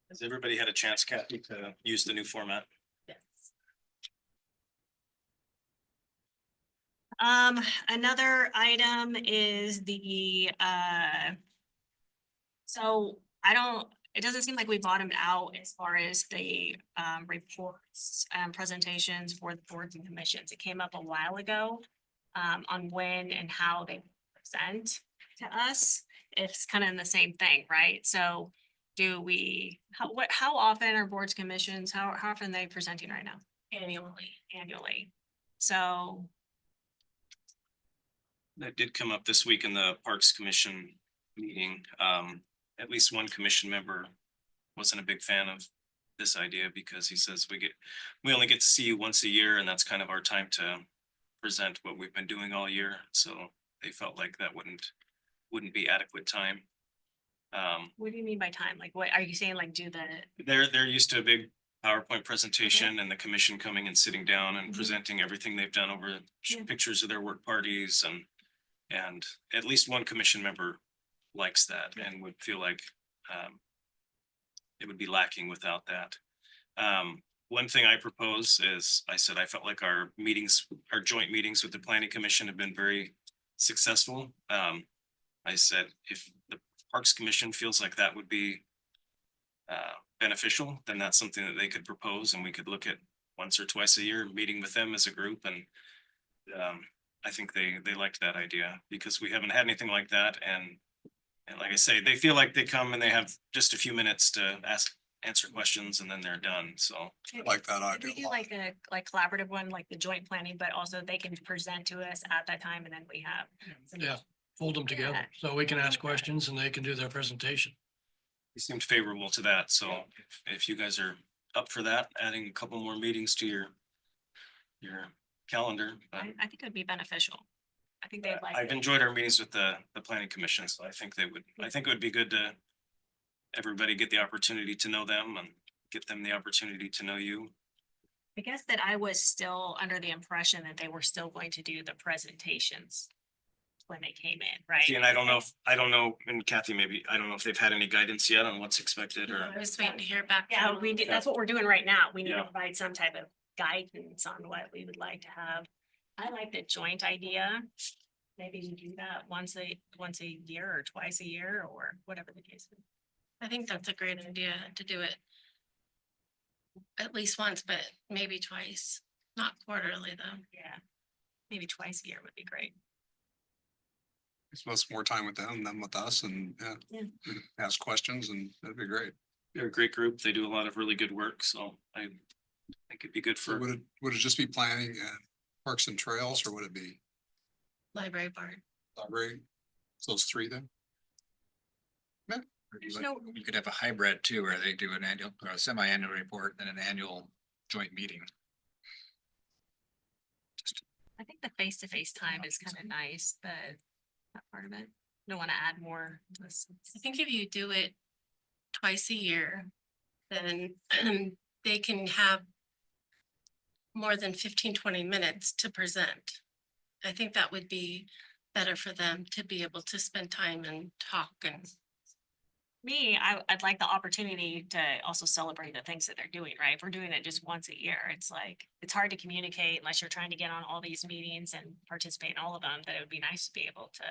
Has everybody had a chance, Kathy, to use the new format? Yes. Another item is the so it doesn't seem like we bottomed out as far as the reports and presentations for the boards and commissions. It came up a while ago on when and how they present to us. It's kind of in the same thing, right? So how often are boards, commissions, how often are they presenting right now? Annually. So That did come up this week in the Parks Commission meeting. At least one commission member wasn't a big fan of this idea because he says we only get to see you once a year, and that's kind of our time to present what we've been doing all year. So they felt like that wouldn't be adequate time. what do you mean by time? Like, what are you saying? Like, do the They're used to a big PowerPoint presentation and the commission coming and sitting down and presenting everything they've done over pictures of their work parties, and at least one commission member likes that and would feel like it would be lacking without that. One thing I propose is, I said I felt like our joint meetings with the planning commission have been very successful. I said, if the Parks Commission feels like that would be beneficial, then that's something that they could propose, and we could look at once or twice a year meeting with them as a group. And I think they liked that idea because we haven't had anything like that. And like I say, they feel like they come and they have just a few minutes to answer questions and then they're done. So I like that Could idea. we do like a collaborative one, like the joint planning, but also they can present to us at that time and then we have. Yeah, fold them together so we can ask questions and they can do their presentation. he seemed favorable to that. So if you guys are up for that, adding a couple more meetings to your calendar. I think it would be beneficial. I think they'd like. I've it. enjoyed our meetings with the planning commission, so I think it would be good to everybody get the opportunity to know them and get them the opportunity to know you. I guess that I was still under the impression that they were still going to do the presentations when they came in, right? See, and I don't know, and Kathy, maybe, I don't know if they've had any guidance yet on what's expected or. I was waiting to hear back. Yeah, from- we did, that's what we're doing right now. We need to Yeah. provide some type of guidance on what we would like to have. I like the joint idea. Maybe we do that once a year or twice a year or whatever the case is. I think that's a great idea to do it at least once, but maybe twice, not quarterly though. Yeah. Maybe twice a year would be great. Spend more time with them than with us and ask questions, and that'd be great. They're a great group. They do a lot of really good work, so I think it'd be good So for. would it just be planning and parks and trails, or would it be Library board. library? So those three then? Or you could have a hybrid too, where they do an annual or a semi-annual report and an annual joint meeting. I think the face-to-face time is kind of nice, that part of it. Don't want to add more to this. I think if you do it twice a year, then they can have more than 15-20 minutes to present. I think that would be better for them to be able to spend time and talk and. I'd like the opportunity to also celebrate the things that they're doing, right? If we're doing it just once a year, it's like, it's hard to communicate unless you're trying to get on all these meetings and participate in all of them, that it would be nice to be able to.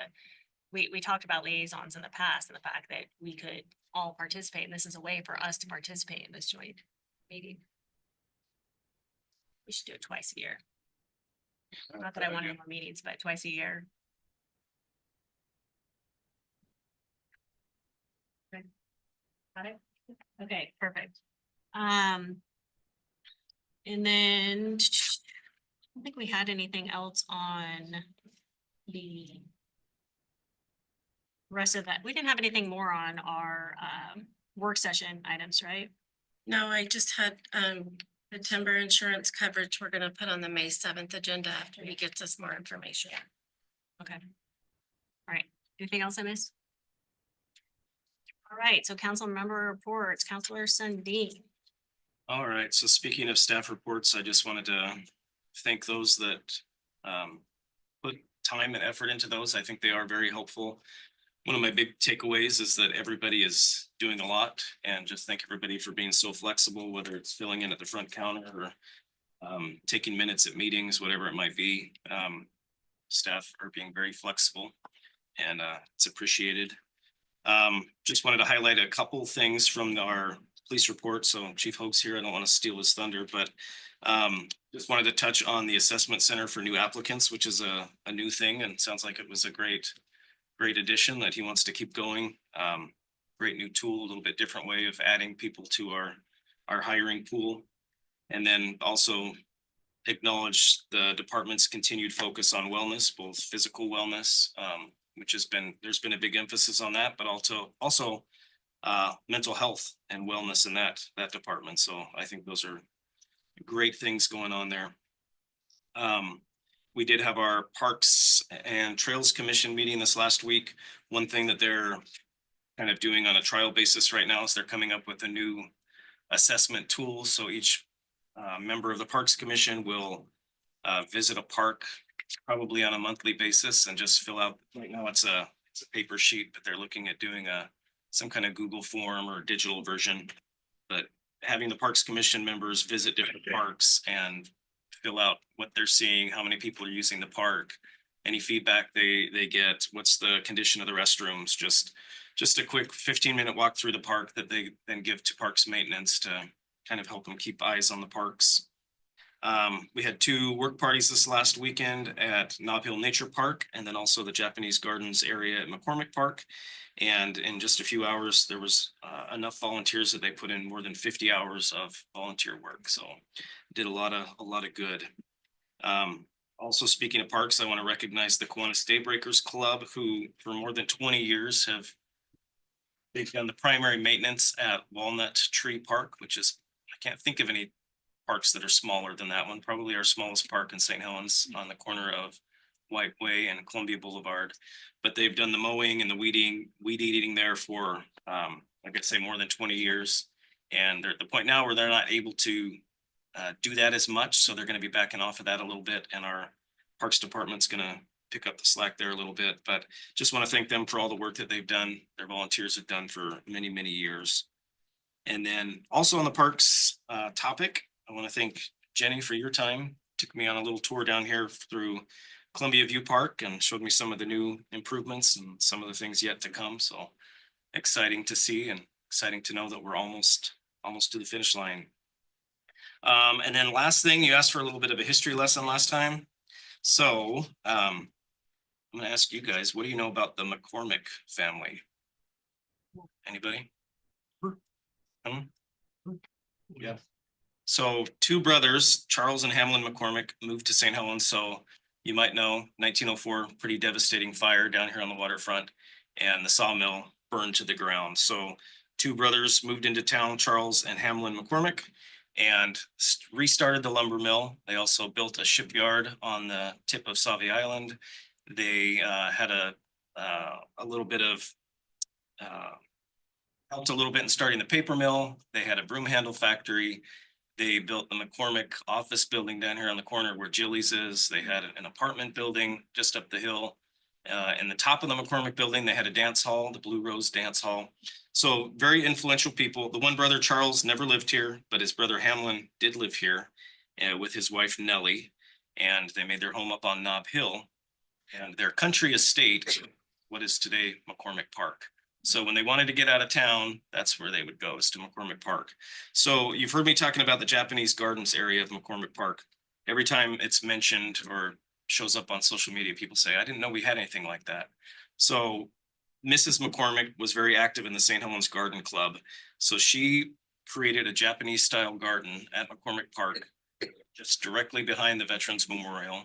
We talked about liaisons in the past and the fact that we could all participate, and this is a way for us to participate in this joint meeting. We should do it twice a year. Not that I want any more meetings, but twice a year. Okay. Got it? Okay, perfect. And then I don't think we had anything else on the rest of that. We didn't have anything more on our work session items, right? No, I just had the timber insurance coverage we're gonna put on the May 7th agenda after he gets us more information. Okay. All right. Anything else I missed? All right, so council member reports, Counselor Sundin. All right, so speaking of staff reports, I just wanted to thank those that put time and effort into those. I think they are very helpful. One of my big takeaways is that everybody is doing a lot, and just thank everybody for being so flexible, whether it's filling in at the front counter or taking minutes at meetings, whatever it might be. Staff are being very flexible, and it's appreciated. Just wanted to highlight a couple things from our police report. So Chief Hoag's here. I don't want to steal his thunder, but just wanted to touch on the assessment center for new applicants, which is a new thing, and sounds like it was a great addition that he wants to keep going. Great new tool, a little bit different way of adding people to our hiring pool. And then also acknowledge the department's continued focus on wellness, both physical wellness, which there's been a big emphasis on that, but also mental health and wellness in that department. So I think those are great things going on there. We did have our Parks and Trails Commission meeting this last week. One thing that they're kind of doing on a trial basis right now is they're coming up with a new assessment tool. So each member of the Parks Commission will visit a park probably on a monthly basis and just fill out, right now it's a paper sheet, but they're looking at doing some kind of Google form or digital version. But having the Parks Commission members visit different parks and fill out what they're seeing, how many people are using the park, any feedback they get, what's the condition of the restrooms, just a quick 15-minute walk through the park that they then give to parks maintenance to kind of help them keep eyes on the parks. We had 2 work parties this last weekend at Nob Hill Nature Park, and then also the Japanese Gardens area at McCormick Park. And in just a few hours, there was enough volunteers that they put in more than 50 hours of volunteer work. So did a lot of good. Also, speaking of parks, I want to recognize the Kiwanis Daybreakers Club, who for more than 20 years they've done the primary maintenance at Walnut Tree Park, which is, I can't think of any parks that are smaller than that one. Probably our smallest park in St. Helens on the corner of White Way and Columbia Boulevard. But they've done the mowing and the weed eating there for, like I say, more than 20 years. And they're at the point now where they're not able to do that as much. So they're going to be backing off of that a little bit. And our Parks Department's going to pick up the slack there a little bit. But just want to thank them for all the work that they've done. Their volunteers have done for many, many years. And then also on the parks topic, I want to thank Jenny for your time. Took me on a little tour down here through Columbia View Park and showed me some of the new improvements and some of the things yet to come. So exciting to see and exciting to know that we're almost to the finish line. And then last thing, you asked for a little bit of a history lesson last time. So I'm going to ask you guys, what do you know about the McCormick family? Anybody? Yeah. So 2 brothers, Charles and Hamlin McCormick, moved to St. Helens. So you might know 1904, pretty devastating fire down here on the waterfront, and the sawmill burned to the ground. So 2 brothers moved into town, Charles and Hamlin McCormick, and restarted the lumber mill. They also built a shipyard on the tip of Sauvie Island. They had a little bit of helped a little bit in starting the paper mill. They had a broom handle factory. They built the McCormick office building down here on the corner where Jilly's is. They had an apartment building just up the hill. In the top of the McCormick building, they had a dance hall, the Blue Rose Dance Hall. So very influential people. The one brother, Charles, never lived here, but his brother Hamlin did live here with his wife Nellie. And they made their home up on Nob Hill. And their country estate, what is today McCormick Park. So when they wanted to get out of town, that's where they would go, is to McCormick Park. So you've heard me talking about the Japanese Gardens area of McCormick Park. every time it's mentioned or shows up on social media, people say, I didn't know we had anything like that. So Mrs. McCormick was very active in the St. Helens Garden Club. So she created a Japanese style garden at McCormick Park, just directly behind the Veterans Memorial.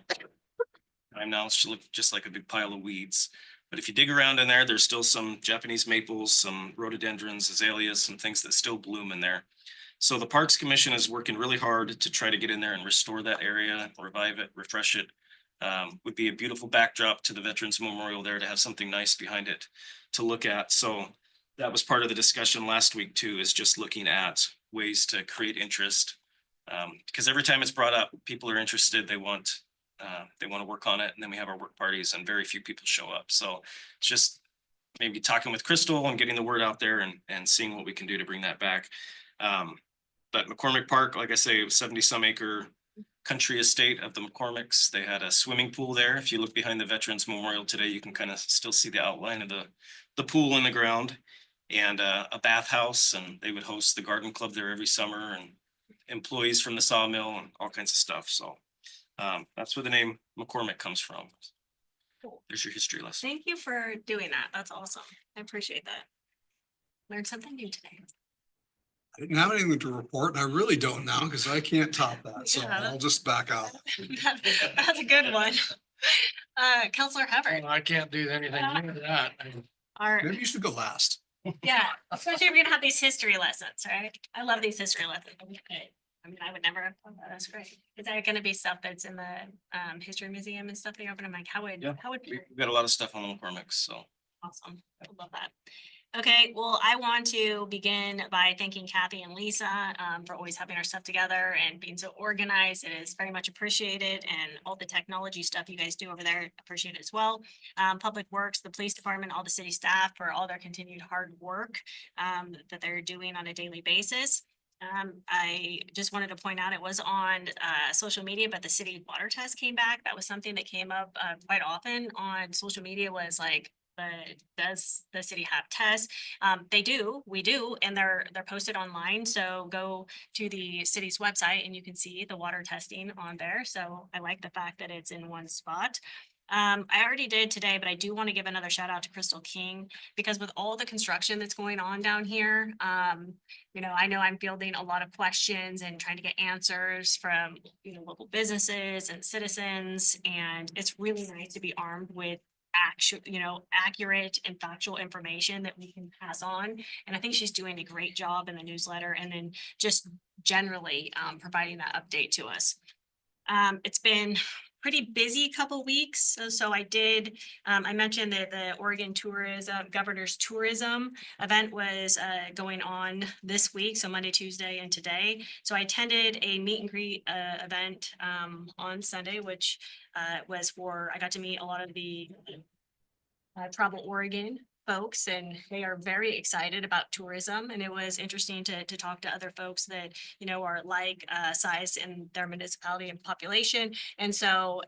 I'm now it's look just like a big pile of weeds. But if you dig around in there, there's still some Japanese maples, some rhododendrons, azaleas, some things that still bloom in there. So the Parks Commission is working really hard to try to get in there and restore that area, revive it, refresh it. Would be a beautiful backdrop to the Veterans Memorial there to have something nice behind it to look at. So that was part of the discussion last week too, is just looking at ways to create interest. Because every time it's brought up, people are interested, they want to work on it, and then we have our work parties and very few people show up. So it's just maybe talking with Crystal and getting the word out there and seeing what we can do to bring that back. But McCormick Park, like I say, it was 70 some acre country estate of the McCormicks. They had a swimming pool there. If you look behind the Veterans Memorial today, you can kind of still see the outline of the pool in the ground, and a bathhouse, and they would host the garden club there every summer, and employees from the sawmill and all kinds of stuff. So that's where the name McCormick comes from. Cool. There's your history lesson. Thank you for doing that. That's awesome. I appreciate that. Learned something new today. I didn't have anything to report, and I really don't now because I can't top that, so Yeah. I'll just back out. That's a good one. Counselor Hubbard, I can't do anything near that. our, Maybe you should go last. yeah, especially if you're gonna have these history lessons, right? I love these history lessons. Okay. I mean, I would never have thought that. That's great. Is there gonna be stuff that's in the history museum and stuff they open? I'm like, how would We've got a lot of stuff on the McCormicks, so. awesome. I would love that. Okay, well, I want to begin by thanking Kathy and Lisa for always having our stuff together and being so organized. It is very much appreciated, and all the technology stuff you guys do over there, appreciate it as well. Public Works, the police department, all the city staff for all their continued hard work that they're doing on a daily basis. I just wanted to point out, it was on social media, but the city water test came back. That was something that came up quite often on social media, was like, does the city have tests? They do, we do, and they're posted online. So go to the city's website and you can see the water testing on there. So I like the fact that it's in one spot. I already did today, but I do want to give another shout out to Crystal King, because with all the construction that's going on down here, you know I'm fielding a lot of questions and trying to get answers from, local businesses and citizens. And it's really nice to be armed with accurate and factual information that we can pass on. And I think she's doing a great job in the newsletter, and then just generally providing that update to us. It's been pretty busy couple weeks. So I did, I mentioned that the Oregon Tourism, Governor's Tourism event was going on this week, so Monday, Tuesday, and today. So I attended a meet and greet event on Sunday, which I got to meet a lot of the Travel Oregon folks, and they are very excited about tourism. And it was interesting to talk to other folks that, are like size in their municipality and population. And so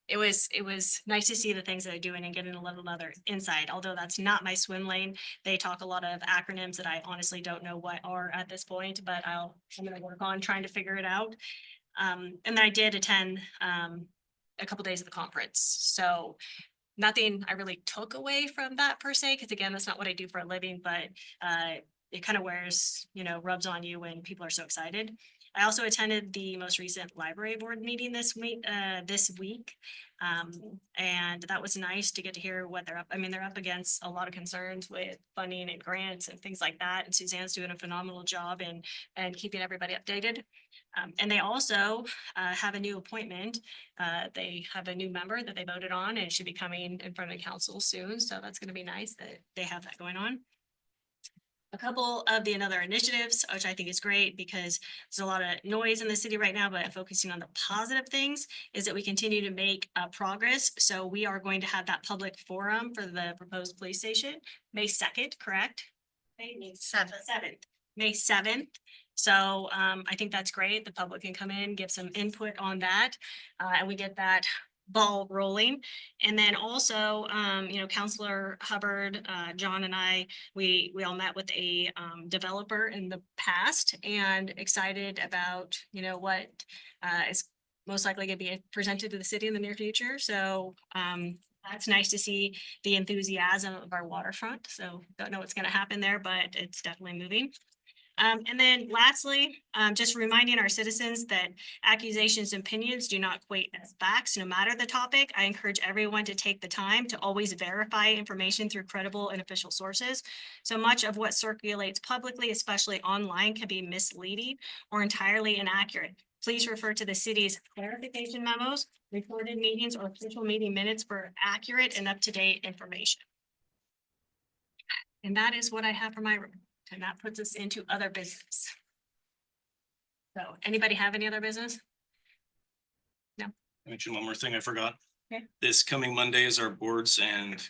it was nice to see the things that they're doing and getting a little other insight. Although that's not my swim lane. They talk a lot of acronyms that I honestly don't know what are at this point, but I'm gonna work on trying to figure it out. And then I did attend a couple days of the conference. So nothing I really took away from that per se, because again, that's not what I do for a living, but it kind of rubs on you when people are so excited. I also attended the most recent library board meeting this week. And that was nice to get to hear what they're up. I mean, they're up against a lot of concerns with funding and grants and things like that. And Suzanne's doing a phenomenal job and keeping everybody updated. And they also have a new appointment. They have a new member that they voted on, and should be coming in front of the council soon. So that's going to be nice that they have that going on. A couple of the other initiatives, which I think is great because there's a lot of noise in the city right now, but focusing on the positive things, is that we continue to make progress. So we are going to have that public forum for the proposed police station, May 2nd, correct? May 7th. May 7th. So I think that's great. The public can come in, give some input on that, and we get that ball rolling. And then also, Counselor Hubbard, John and I, we all met with a developer in the past, and excited about, what is most likely gonna be presented to the city in the near future. So that's nice to see the enthusiasm of our waterfront. So don't know what's gonna happen there, but it's definitely moving. And then lastly, just reminding our citizens that accusations and opinions do not equate as facts, no matter the topic. I encourage everyone to take the time to always verify information through credible and official sources. So much of what circulates publicly, especially online, can be misleading or entirely inaccurate. Please refer to the city's clarification memos, recorded meetings, or official meeting minutes for accurate and up-to-date information. And that is what I have for my report. And that puts us into other business. So anybody have any other business? Mention one more thing I forgot. Okay. This coming Monday is our boards and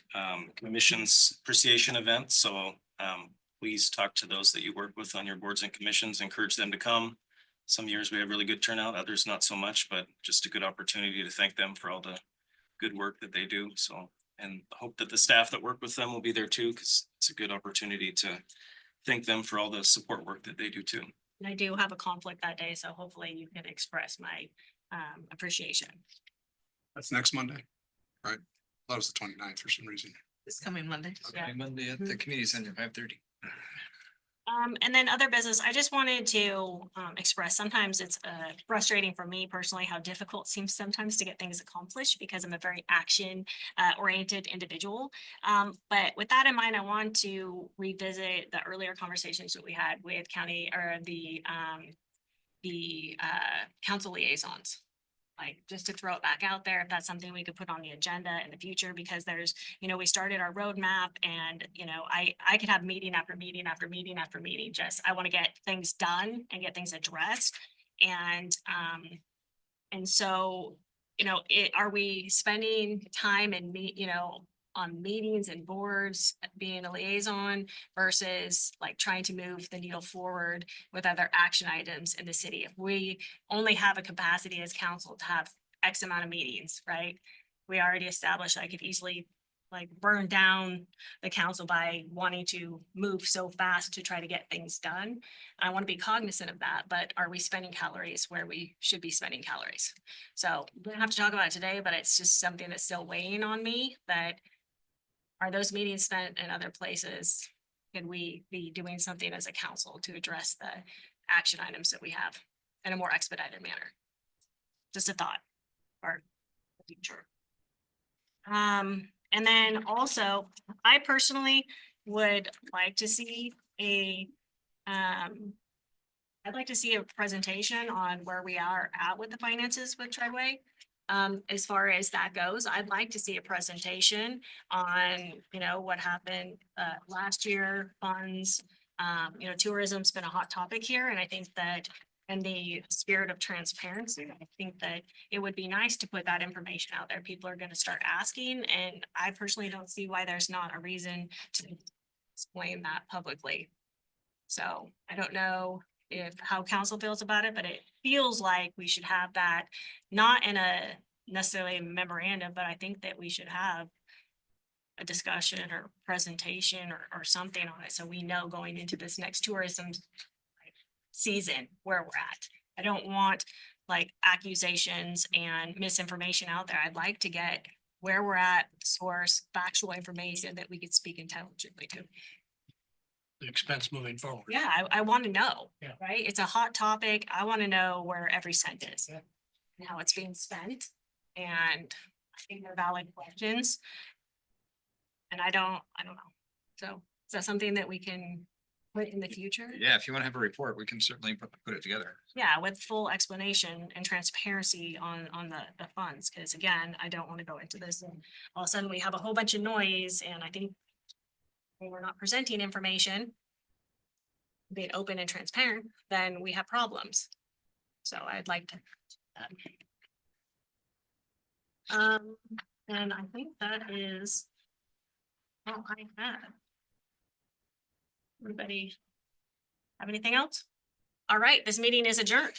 commissions appreciation event, so please talk to those that you work with on your boards and commissions, encourage them to come. Some years we have really good turnout, others not so much, but just a good opportunity to thank them for all the good work that they do, so. And hope that the staff that work with them will be there too, because it's a good opportunity to thank them for all the support work that they do too. And I do have a conflict that day, so hopefully you can express my appreciation. That's next Monday, right? That was the 29th for some reason. This coming Monday. Yeah. Monday at the community center, 5:30. And then other business, I just wanted to express, sometimes it's frustrating for me personally how difficult it seems sometimes to get things accomplished because I'm a very action oriented individual. But with that in mind, I want to revisit the earlier conversations that we had with county or the council liaisons. Like, just to throw it back out there, if that's something we could put on the agenda in the future, because there's, we started our roadmap and, I could have meeting after meeting after meeting after meeting, just, I want to get things done and get things addressed. And so, are we spending time and on meetings and boards, being a liaison versus like trying to move the needle forward with other action items in the city? If we only have a capacity as council to have X amount of meetings, right? We already established I could easily like burn down the council by wanting to move so fast to try to get things done. I want to be cognizant of that, but are we spending calories where we should be spending calories? So we don't have to talk about it today, but it's just something that's still weighing on me, that are those meetings spent in other places? Can we be doing something as a council to address the action items that we have in a more expedited manner? Just a thought for the future. And then also, I personally would like to see I'd like to see a presentation on where we are at with the finances with Treadway. As far as that goes, I'd like to see a presentation on, what happened last year, funds. Tourism's been a hot topic here, and I think that in the spirit of transparency, I think that it would be nice to put that information out there. People are going to start asking, and I personally don't see why there's not a reason to explain that publicly. So I don't know how council feels about it, but it feels like we should have that, not in a necessarily memorandum, but I think that we should have a discussion or presentation or something on it. So we know going into this next tourism season where we're at. I don't want like accusations and misinformation out there. I'd like to get where we're at, source, factual information that we could speak intelligently to. The expense moving forward. Yeah, I want to know, Yeah. right? It's a hot topic. I want to know where every cent is and how it's being spent. And I think they're valid questions. And I don't know. So is that something that we can put in the future? Yeah, if you want to have a report, we can certainly put it together. Yeah, with full explanation and transparency on the funds, because again, I don't want to go into this and all of a sudden we have a whole bunch of noise, and I think when we're not presenting information, being open and transparent, then we have problems. So I'd like to. And I think that is all I have. Everybody have anything else? All right, this meeting is adjourned.